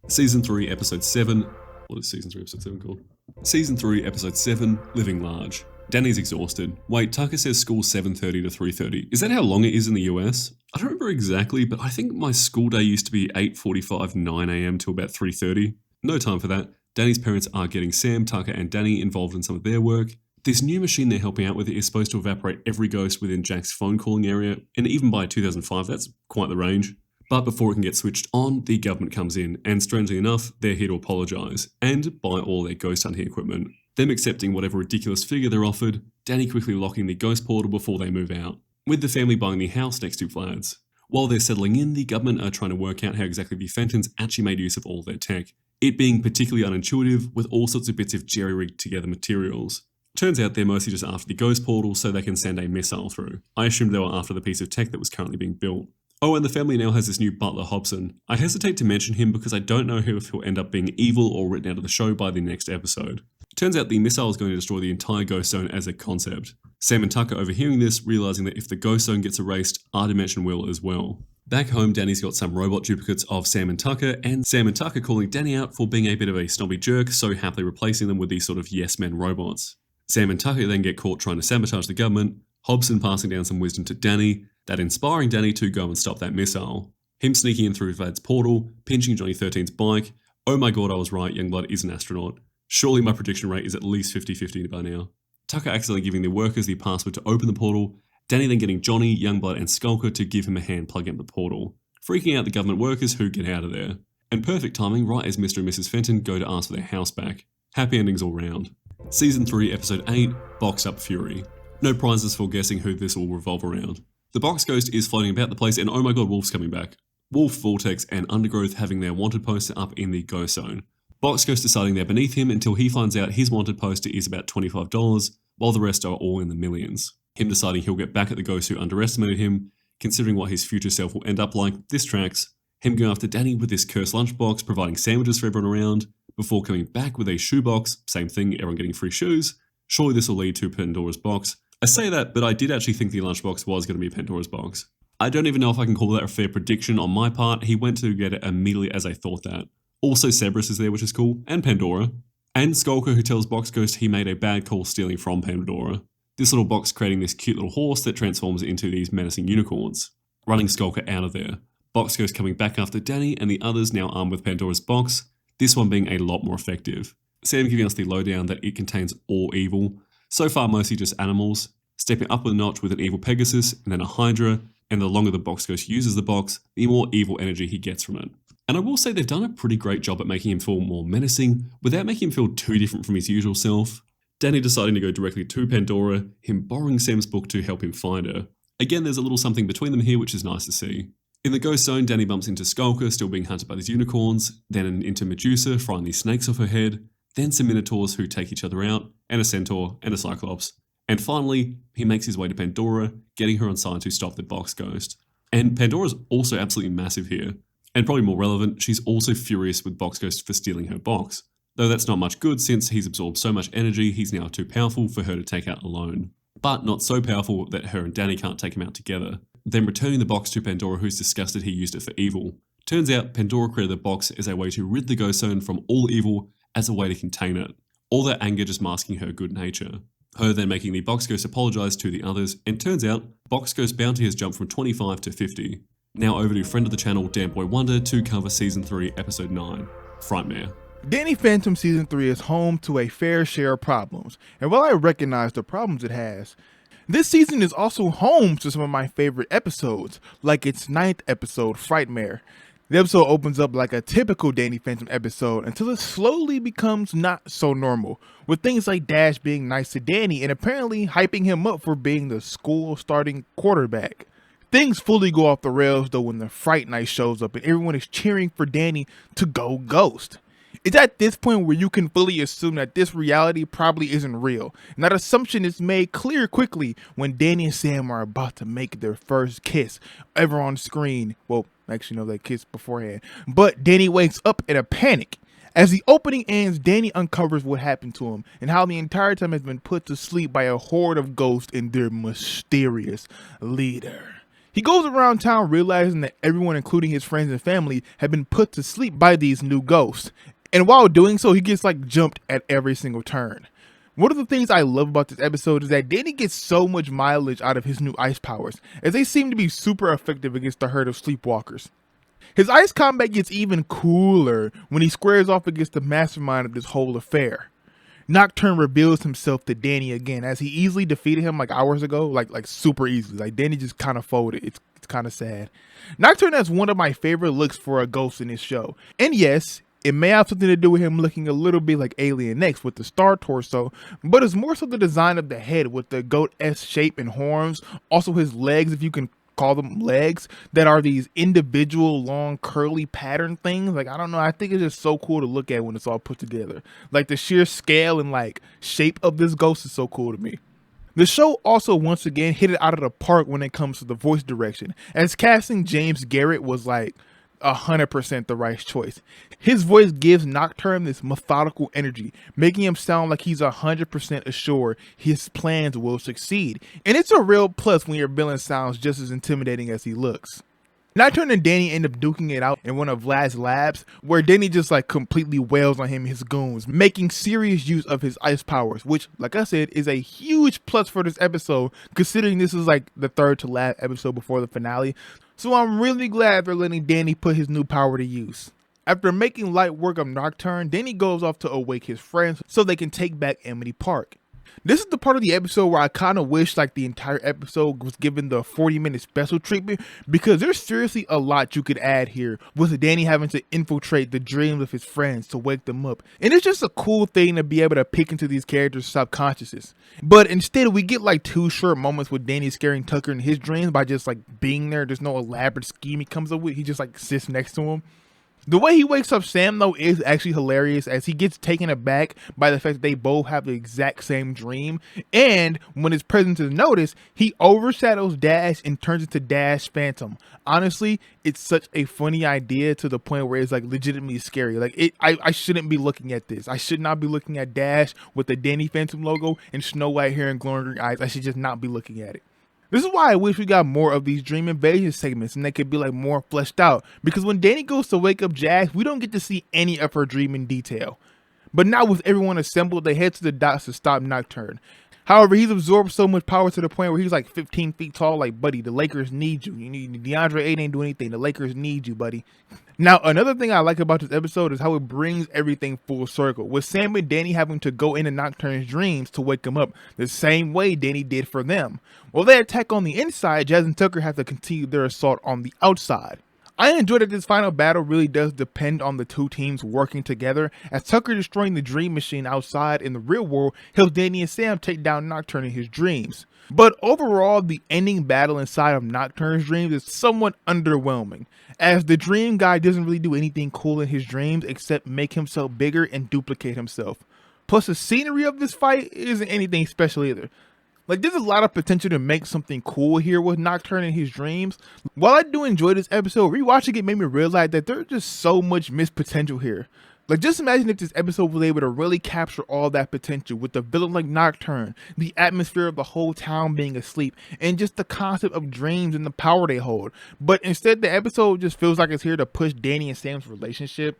Season 3, Episode 7. What is Season 3, Episode 7 called? Season 3, Episode 7, Living Large. Danny's exhausted. Wait, Tucker says school 7:30 to 3:30. Is that how long it is in the US? I don't remember exactly, but I think my school day used to be 8:45, 9 a.m. till about 3:30. No time for that. Danny's parents are getting Sam, Tucker, and Danny involved in some of their work. This new machine they're helping out with is supposed to evaporate every ghost within Jack's phone calling area, and even by 2005, that's quite the range. But before it can get switched on, the government comes in, and strangely enough, they're here to apologise, and buy all their ghost hunting equipment. Them accepting whatever ridiculous figure they're offered, Danny quickly locking the ghost portal before they move out, with the family buying the house next to Vlad's. While they're settling in, the government are trying to work out how exactly the Fentons actually made use of all their tech, it being particularly unintuitive with all sorts of bits of jerry-rigged together materials. Turns out they're mostly just after the ghost portal so they can send a missile through. I assumed they were after the piece of tech that was currently being built. Oh, and the family now has this new butler Hobson. I hesitate to mention him because I don't know if he'll end up being evil or written out of the show by the next episode. Turns out the missile is going to destroy the entire ghost zone as a concept. Sam and Tucker overhearing this, realizing that if the ghost zone gets erased, our dimension will as well. Back home, Danny's got some robot duplicates of Sam and Tucker calling Danny out for being a bit of a snobby jerk, so happily replacing them with these sort of yes-men robots. Sam and Tucker then get caught trying to sabotage the government, Hobson passing down some wisdom to Danny, that inspiring Danny to go and stop that missile. Him sneaking in through Vlad's portal, pinching Johnny 13's bike. Oh my god, I was right, Youngblood is an astronaut. Surely my prediction rate is at least 50-50 by now. Tucker accidentally giving the workers the password to open the portal, Danny then getting Johnny, Youngblood and Skulker to give him a hand plugging up the portal, freaking out the government workers who get out of there. And perfect timing right as Mr. and Mrs. Fenton go to ask for their house back. Happy endings all round. Season 3, Episode 8, Box Up Fury. No prizes for guessing who this will revolve around. The box ghost is floating about the place and oh my god, Wolf's coming back. Wolf, Vortex and Undergrowth having their wanted poster up in the ghost zone. Box ghost deciding they're beneath him until he finds out his wanted poster is about $25, while the rest are all in the millions. Him deciding he'll get back at the ghost who underestimated him, considering what his future self will end up like, this tracks. Him going after Danny with this cursed lunchbox, providing sandwiches for everyone around, before coming back with a shoebox, same thing, everyone getting free shoes. Surely this will lead to Pandora's box. I say that, but I did actually think the lunchbox was going to be Pandora's box. I don't even know if I can call that a fair prediction on my part. He went to get it immediately as I thought that. Also Cerberus is there, which is cool, and Pandora. And Skulker, who tells Box Ghost he made a bad call stealing from Pandora. This little box creating this cute little horse that transforms into these menacing unicorns. Running Skulker out of there. Box Ghost coming back after Danny and the others now armed with Pandora's box, this one being a lot more effective. Sam giving us the lowdown that it contains all evil, so far mostly just animals, stepping up a notch with an evil Pegasus and then a Hydra, and the longer the Box Ghost uses the box, the more evil energy he gets from it. And I will say they've done a pretty great job at making him feel more menacing, without making him feel too different from his usual self. Danny deciding to go directly to Pandora, him borrowing Sam's book to help him find her. Again, there's a little something between them here which is nice to see. In the ghost zone, Danny bumps into Skulker, still being hunted by these unicorns, then into Medusa, frying these snakes off her head, then some Minotaurs who take each other out, and a Centaur, and a Cyclops. And finally, he makes his way to Pandora, getting her on side to stop the Box Ghost. And Pandora's also absolutely massive here. And probably more relevant, she's also furious with Box Ghost for stealing her box. Though that's not much good since he's absorbed so much energy, he's now too powerful for her to take out alone. But not so powerful that her and Danny can't take him out together. Then returning the box to Pandora, who's disgusted he used it for evil. Turns out Pandora created the box as a way to rid the ghost zone from all evil, as a way to contain it. All that anger just masking her good nature. Her then making the Box Ghost apologise to the others, and turns out Box Ghost bounty has jumped from 25 to 50. Now over to friend of the channel DanBoyWonder to cover Season 3 Episode 9, Frightmare. Danny Phantom Season 3 is home to a fair share of problems, and while I recognize the problems it has, this season is also home to some of my favorite episodes, like its 9th episode, Frightmare. The episode opens up like a typical Danny Phantom episode until it slowly becomes not so normal, with things like Dash being nice to Danny and apparently hyping him up for being the school starting quarterback. Things fully go off the rails though when the Fright Night shows up and everyone is cheering for Danny to go ghost. It's at this point where you can fully assume that this reality probably isn't real, and that assumption is made clear quickly when Danny and Sam are about to make their first kiss ever on screen. Well, actually no, they kissed beforehand, but Danny wakes up in a panic. As the opening ends, Danny uncovers what happened to him and how the entire time has been put to sleep by a horde of ghosts and their mysterious leader. He goes around town realizing that everyone, including his friends and family, have been put to sleep by these new ghosts. And while doing so, he gets jumped at every single turn. One of the things I love about this episode is that Danny gets so much mileage out of his new ice powers, as they seem to be super effective against the herd of sleepwalkers. His ice combat gets even cooler when he squares off against the mastermind of this whole affair. Nocturne reveals himself to Danny again, as he easily defeated him hours ago, like super easily. Danny just kind of folded. It's kind of sad. Nocturne has one of my favorite looks for a ghost in this show. And yes, it may have something to do with him looking a little bit like Alien X with the star torso, but it's more so the design of the head with the goat-esque shape and horns, also his legs, if you can call them legs, that are these individual long curly pattern things. I don't know, I think it's just so cool to look at when it's all put together. The sheer scale and shape of this ghost is so cool to me. The show also once again hit it out of the park when it comes to the voice direction, as casting James Garrett was 100% the right choice. His voice gives Nocturne this methodical energy, making him sound like he's 100% assured his plans will succeed. And it's a real plus when your villain sounds just as intimidating as he looks. Nocturne and Danny end up duking it out in one of Vlad's labs, where Danny just completely wails on him and his goons, making serious use of his ice powers, which, like I said, is a huge plus for this episode, considering this is the third to last episode before the finale. So I'm really glad they're letting Danny put his new power to use. After making light work of Nocturne, Danny goes off to awake his friends so they can take back Amity Park. This is the part of the episode where I kind of wish the entire episode was given the 40-minute special treatment, because there's seriously a lot you could add here, with Danny having to infiltrate the dreams of his friends to wake them up. And it's just a cool thing to be able to peek into these characters' subconsciouses. But instead we get 2 short moments with Danny scaring Tucker in his dreams by just being there. There's no elaborate scheme he comes up with, he just sits next to him. The way he wakes up Sam, though, is actually hilarious, as he gets taken aback by the fact that they both have the exact same dream. And when his presence is noticed, he overshadows Dash and turns into Dash Phantom. Honestly, it's such a funny idea to the point where it's like legitimately scary. Like I shouldn't be looking at this. I should not be looking at Dash with the Danny Phantom logo and Snow White hair and glowing green eyes. I should just not be looking at it. This is why I wish we got more of these dream invasion segments and they could be like more fleshed out, because when Danny goes to wake up Jax, we don't get to see any of her dream in detail. But now with everyone assembled, they head to the docks to stop Nocturne. However, he's absorbed so much power to the point where he's like 15 feet tall. Like, buddy, the Lakers need you. You need DeAndre Ayton ain't doing anything. The Lakers need you, buddy. Now, another thing I like about this episode is how it brings everything full circle, with Sam and Danny having to go into Nocturne's dreams to wake him up the same way Danny did for them. While they attack on the inside, Jazz and Tucker have to continue their assault on the outside. I enjoy that this final battle really does depend on the two teams working together, as Tucker destroying the dream machine outside in the real world helps Danny and Sam take down Nocturne in his dreams. But overall, the ending battle inside of Nocturne's dreams is somewhat underwhelming, as the dream guy doesn't really do anything cool in his dreams except make himself bigger and duplicate himself. Plus, the scenery of this fight isn't anything special either. Like, there's a lot of potential to make something cool here with Nocturne in his dreams. While I do enjoy this episode, rewatching it made me realize that there's just so much missed potential here. Like, just imagine if this episode was able to really capture all that potential with the villain like Nocturne, the atmosphere of the whole town being asleep, and just the concept of dreams and the power they hold. But instead, the episode just feels like it's here to push Danny and Sam's relationship.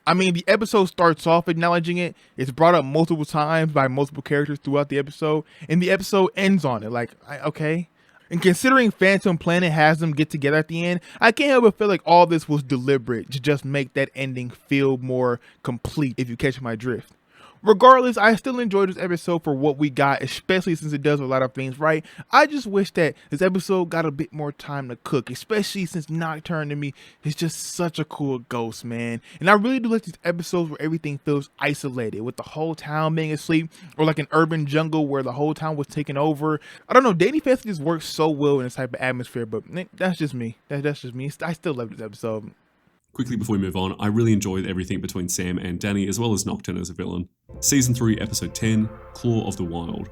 I mean, the episode starts off acknowledging it, it's brought up multiple times by multiple characters throughout the episode, and the episode ends on it. Like, okay. And considering Phantom Planet has them get together at the end, I can't help but feel like all this was deliberate to just make that ending feel more complete, if you catch my drift. Regardless, I still enjoyed this episode for what we got, especially since it does a lot of things right. I just wish that this episode got a bit more time to cook, especially since Nocturne to me is just such a cool ghost, man. And I really do like these episodes where everything feels isolated, with the whole town being asleep, or like an urban jungle where the whole town was taken over. I don't know, Danny Phantom just works so well in this type of atmosphere, but that's just me. That's just me. I still love this episode. Quickly before we move on, I really enjoyed everything between Sam and Danny, as well as Nocturne as a villain. Season 3, Episode 10, Claw of the Wild.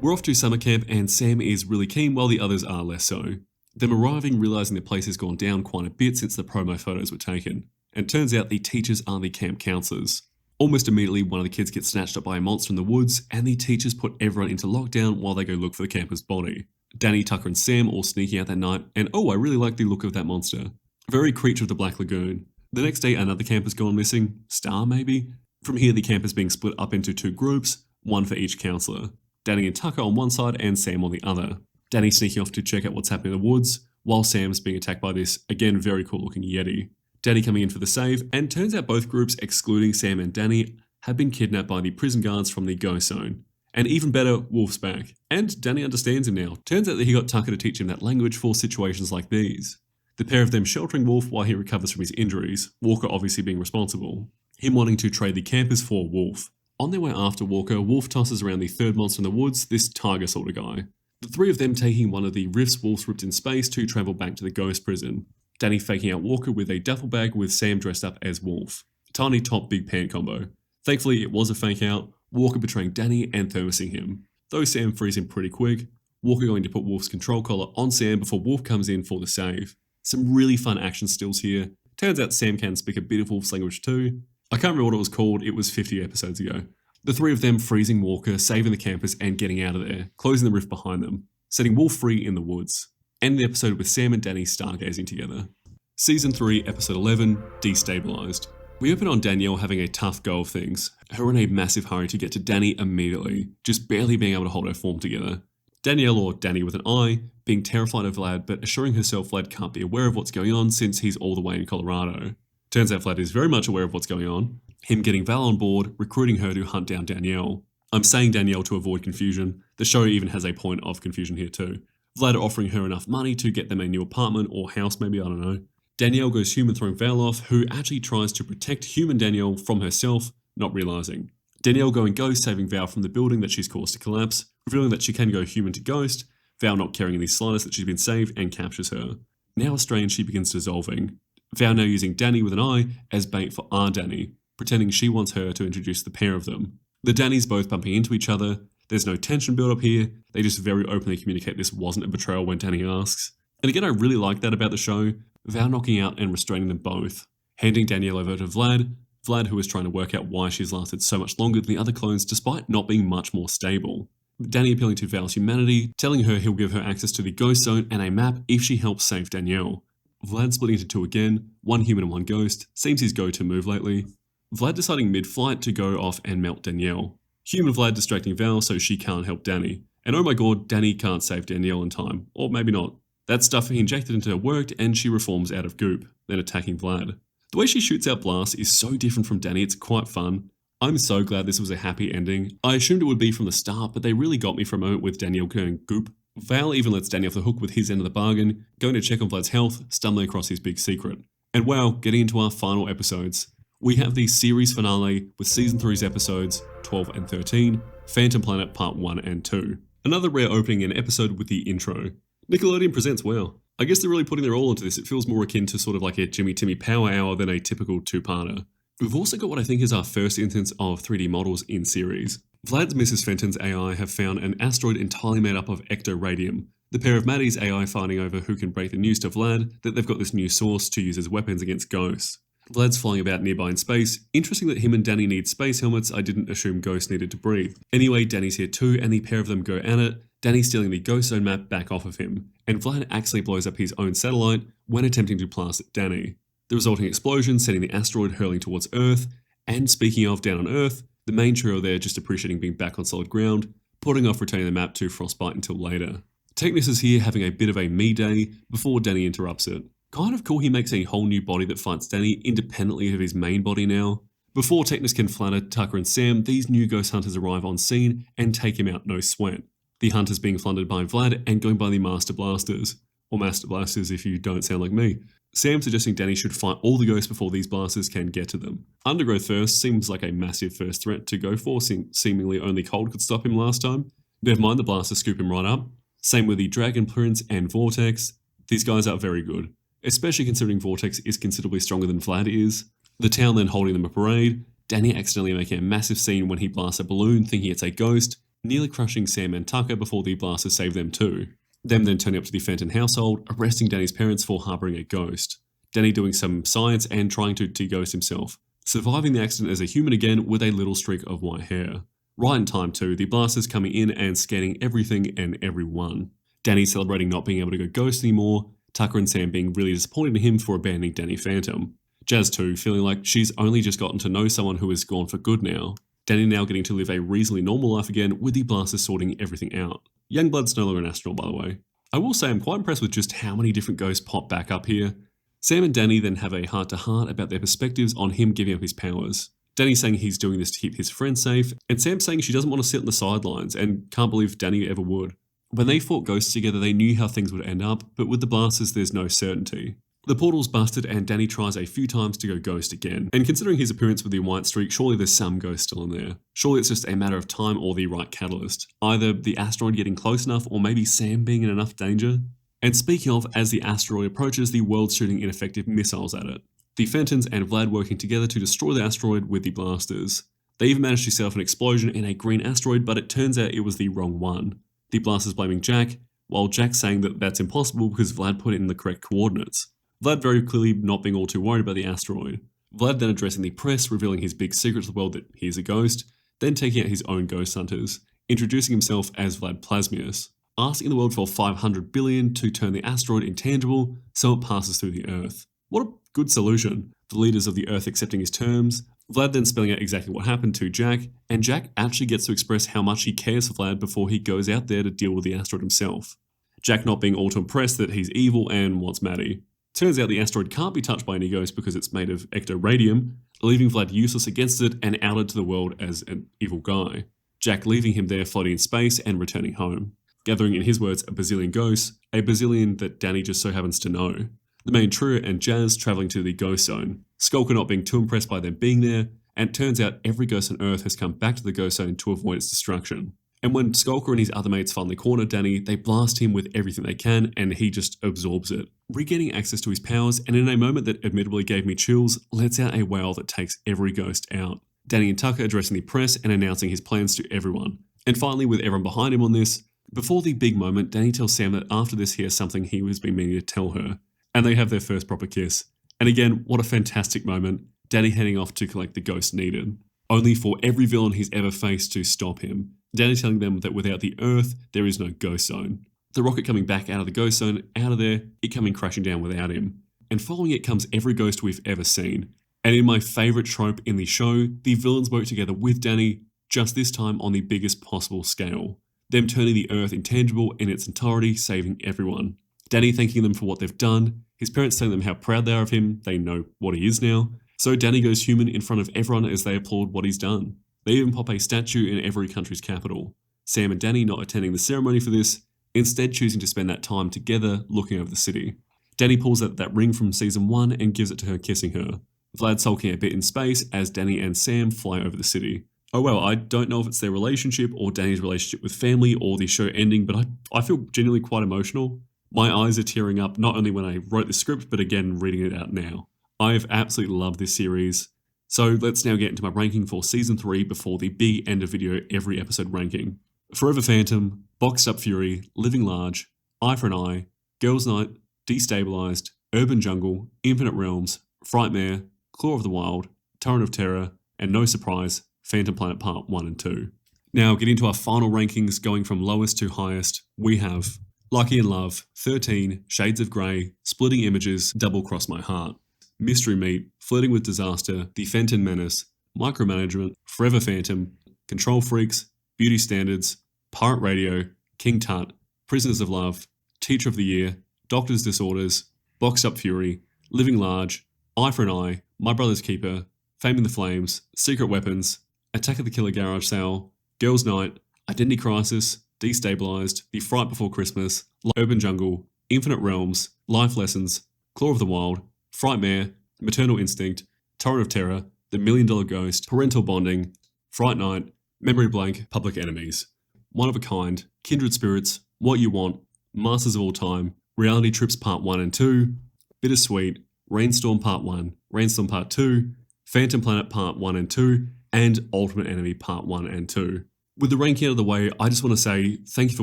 We're off to summer camp and Sam is really keen while the others are less so. Them arriving, realising the place has gone down quite a bit since the promo photos were taken. And turns out the teachers are the camp counselors. Almost immediately, one of the kids gets snatched up by a monster in the woods, and the teachers put everyone into lockdown while they go look for the camper's body. Danny, Tucker and Sam all sneaking out that night, and oh, I really like the look of that monster. Very Creature of the Black Lagoon. The next day, another camper's gone missing. Star, maybe? From here, the campers being split up into two groups, one for each counsellor. Danny and Tucker on one side and Sam on the other. Danny sneaking off to check out what's happening in the woods, while Sam's being attacked by this, again, very cool looking Yeti. Danny coming in for the save, and turns out both groups, excluding Sam and Danny, have been kidnapped by the prison guards from the Ghost Zone. And even better, Wolf's back. And Danny understands him now. Turns out that he got Tucker to teach him that language for situations like these. The pair of them sheltering Wolf while he recovers from his injuries, Walker obviously being responsible. Him wanting to trade the campers for Wolf. On their way after Walker, Wolf tosses around the third monster in the woods, this tiger sort of guy. The three of them taking one of the rifts Wolf's ripped in space to travel back to the ghost prison. Danny faking out Walker with a duffel bag with Sam dressed up as Wolf. Tiny top big pant combo. Thankfully it was a fake out, Walker betraying Danny and thermosing him. Though Sam frees him pretty quick, Walker going to put Wolf's control collar on Sam before Wolf comes in for the save. Some really fun action stills here. Turns out Sam can speak a bit of Wolf's language too. I can't remember what it was called, it was 50 episodes ago. The three of them freezing Walker, saving the campers and getting out of there, closing the rift behind them, setting Wolf free in the woods. End the episode with Sam and Danny stargazing together. Season 3, Episode 11, Destabilized. We open on Danielle having a tough go of things, her in a massive hurry to get to Danny immediately, just barely being able to hold her form together. Danielle, or Danny with an I, being terrified of Vlad but assuring herself Vlad can't be aware of what's going on since he's all the way in Colorado. Turns out Vlad is very much aware of what's going on, him getting Val on board, recruiting her to hunt down Danielle. I'm saying Danielle to avoid confusion, the show even has a point of confusion here too. Vlad offering her enough money to get them a new apartment or house maybe, I don't know. Danielle goes human throwing Val off, who actually tries to protect human Danielle from herself, not realising. Danielle going ghost, saving Val from the building that she's caused to collapse, revealing that she can go human to ghost, Val not caring in the slightest that she's been saved and captures her. Now estranged, she begins dissolving. Val now using Danny with an I as bait for our Danny, pretending she wants her to introduce the pair of them. The Dannys both bumping into each other. There's no tension build up here. They just very openly communicate this wasn't a betrayal when Danny asks. And again, I really like that about the show. Val knocking out and restraining them both. Handing Danielle over to Vlad who is trying to work out why she's lasted so much longer than the other clones despite not being much more stable. Danny appealing to Val's humanity, telling her he'll give her access to the ghost zone and a map if she helps save Danielle. Vlad splitting into two again, one human and one ghost, seems his go-to move lately. Vlad deciding mid-flight to go off and melt Danielle. Human Vlad distracting Val so she can't help Danny. And oh my god, Danny can't save Danielle in time. Or maybe not. That stuff he injected into her worked and she reforms out of goop, then attacking Vlad. The way she shoots out blasts is so different from Danny, it's quite fun. I'm so glad this was a happy ending. I assumed it would be from the start, but they really got me for a moment with Danielle going goop. Val even lets Danny off the hook with his end of the bargain, going to check on Vlad's health, stumbling across his big secret. And wow, getting into our final episodes. We have the series finale with Season 3's episodes 12 and 13, Phantom Planet Part 1 and 2. Another rare opening and episode with the intro. Nickelodeon presents well. I guess they're really putting their all into this. It feels more akin to sort of like a Jimmy Timmy Power Hour than a typical two-parter. We've also got what I think is our first instance of 3D models in series. Vlad's Mrs. Fenton's AI have found an asteroid entirely made up of ectoradium. The pair of Maddie's AI fighting over who can break the news to Vlad that they've got this new source to use as weapons against ghosts. Vlad's flying about nearby in space. Interesting that him and Danny need space helmets. I didn't assume ghosts needed to breathe. Anyway, Danny's here too, and the pair of them go at it. Danny stealing the ghost zone map back off of him, and Vlad accidentally blows up his own satellite when attempting to blast at Danny. The resulting explosion sending the asteroid hurling towards Earth, and speaking of down on Earth, the main trio there just appreciating being back on solid ground, putting off returning the map to Frostbite until later. Technus is here having a bit of a me day before Danny interrupts it. Kind of cool he makes a whole new body that fights Danny independently of his main body now. Before Technus can flatter Tucker and Sam, these new ghost hunters arrive on scene and take him out no sweat. The hunters being funded by Vlad and going by the Master Blasters. Or Master Blasters if you don't sound like me. Sam suggesting Danny should fight all the ghosts before these blasters can get to them. Undergrowth first seems like a massive first threat to go for, seemingly only Cold could stop him last time. Never mind, the blasters scoop him right up. Same with the Dragon Prince and Vortex. These guys are very good, especially considering Vortex is considerably stronger than Vlad is. The town then holding them a parade, Danny accidentally making a massive scene when he blasts a balloon thinking it's a ghost, nearly crushing Sam and Tucker before the blasters save them too. Them then turning up to the Fenton household, arresting Danny's parents for harboring a ghost. Danny doing some science and trying to de-ghost himself. Surviving the accident as a human again with a little streak of white hair. Right in time too, the blasters coming in and scanning everything and everyone. Danny celebrating not being able to go ghost anymore, Tucker and Sam being really disappointed in him for abandoning Danny Phantom. Jazz too, feeling like she's only just gotten to know someone who is gone for good now. Danny now getting to live a reasonably normal life again with the blasters sorting everything out. Youngblood's no longer an astronaut, by the way. I will say I'm quite impressed with just how many different ghosts pop back up here. Sam and Danny then have a heart-to-heart about their perspectives on him giving up his powers. Danny saying he's doing this to keep his friends safe, and Sam saying she doesn't want to sit on the sidelines and can't believe Danny ever would. When they fought ghosts together, they knew how things would end up, but with the blasters, there's no certainty. The portal's busted and Danny tries a few times to go ghost again. And considering his appearance with the white streak, surely there's some ghost still in there. Surely it's just a matter of time or the right catalyst. Either the asteroid getting close enough or maybe Sam being in enough danger. And speaking of, as the asteroid approaches, the world's shooting ineffective missiles at it. The Fentons and Vlad working together to destroy the asteroid with the blasters. They even managed to set off an explosion in a green asteroid, but it turns out it was the wrong one. The blasters blaming Jack, while Jack saying that that's impossible because Vlad put it in the correct coordinates. Vlad very clearly not being all too worried about the asteroid. Vlad then addressing the press, revealing his big secret to the world that he's a ghost, then taking out his own ghost hunters, introducing himself as Vlad Plasmius, asking the world for 500 billion to turn the asteroid intangible so it passes through the Earth. What a good solution. The leaders of the Earth accepting his terms, Vlad then spelling out exactly what happened to Jack, and Jack actually gets to express how much he cares for Vlad before he goes out there to deal with the asteroid himself. Jack not being all too impressed that he's evil and wants Maddie. Turns out the asteroid can't be touched by any ghost because it's made of ectoradium, leaving Vlad useless against it and outed to the world as an evil guy. Jack leaving him there floating in space and returning home. Gathering, in his words, a bazillion ghosts, a bazillion that Danny just so happens to know. The main trio and Jazz travelling to the ghost zone, Skulker not being too impressed by them being there, and it turns out every ghost on Earth has come back to the ghost zone to avoid its destruction. And when Skulker and his other mates finally corner Danny, they blast him with everything they can and he just absorbs it, regaining access to his powers, and in a moment that admittedly gave me chills, lets out a wail that takes every ghost out. Danny and Tucker addressing the press and announcing his plans to everyone. And finally, with everyone behind him on this, before the big moment, Danny tells Sam that after this he has something he has been meaning to tell her, and they have their first proper kiss. And again, what a fantastic moment, Danny heading off to collect the ghost needed, only for every villain he's ever faced to stop him. Danny telling them that without the Earth, there is no ghost zone. The rocket coming back out of the ghost zone, out of there, it coming crashing down without him. And following it comes every ghost we've ever seen. And in my favourite trope in the show, the villains work together with Danny, just this time on the biggest possible scale. Them turning the Earth intangible in its entirety, saving everyone. Danny thanking them for what they've done, his parents telling them how proud they are of him, they know what he is now. So Danny goes human in front of everyone as they applaud what he's done. They even pop a statue in every country's capital. Sam and Danny not attending the ceremony for this, instead choosing to spend that time together looking over the city. Danny pulls out that ring from season 1 and gives it to her, kissing her. Vlad sulking a bit in space as Danny and Sam fly over the city. Oh well, I don't know if it's their relationship or Danny's relationship with family or the show ending, but I feel genuinely quite emotional. My eyes are tearing up not only when I wrote the script, but again reading it out now. I've absolutely loved this series. So let's now get into my ranking for Season 3 before the big end of video every episode ranking. Forever Phantom, Boxed Up Fury, Living Large, Eye for an Eye, Girls Night, Destabilized, Urban Jungle, Infinite Realms, Frightmare, Claw of the Wild, Torrent of Terror, and no surprise, Phantom Planet Part 1 and 2. Now get into our final rankings going from lowest to highest. We have Lucky in Love, 13, Shades of Grey, Splitting Images, Double Cross My Heart, Mystery Meat, Flirting with Disaster, The Fenton Menace, Micromanagement, Forever Phantom, Control Freaks, Beauty Standards, Pirate Radio, King Tut, Prisoners of Love, Teacher of the Year, Doctor's Disorders, Boxed Up Fury, Living Large, Eye for an Eye, My Brother's Keeper, Fame in the Flames, Secret Weapons, Attack of the Killer Garage Sale, Girls Night, Identity Crisis, Destabilized, The Fright Before Christmas, Urban Jungle, Infinite Realms, Life Lessons, Claw of the Wild, Frightmare, Maternal Instinct, Torrent of Terror, The $1 Million Ghost, Parental Bonding, Fright Night, Memory Blank, Public Enemies, One of a Kind, Kindred Spirits, What You Want, Masters of All Time, Reality Trips Part 1 and 2, Bittersweet, Rainstorm Part 1, Rainstorm Part 2, Phantom Planet Part 1 and 2, and Ultimate Enemy Part 1 and 2. With the ranking out of the way, I just want to say thank you for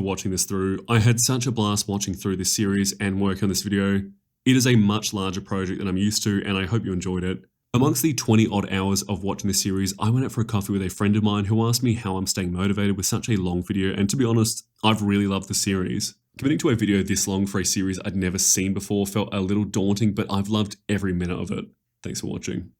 watching this through. I had such a blast watching through this series and working on this video. It is a much larger project than I'm used to, and I hope you enjoyed it. Amongst the 20 odd hours of watching this series, I went out for a coffee with a friend of mine who asked me how I'm staying motivated with such a long video, and to be honest, I've really loved the series. Committing to a video this long for a series I'd never seen before felt a little daunting, but I've loved every minute of it. Thanks for watching.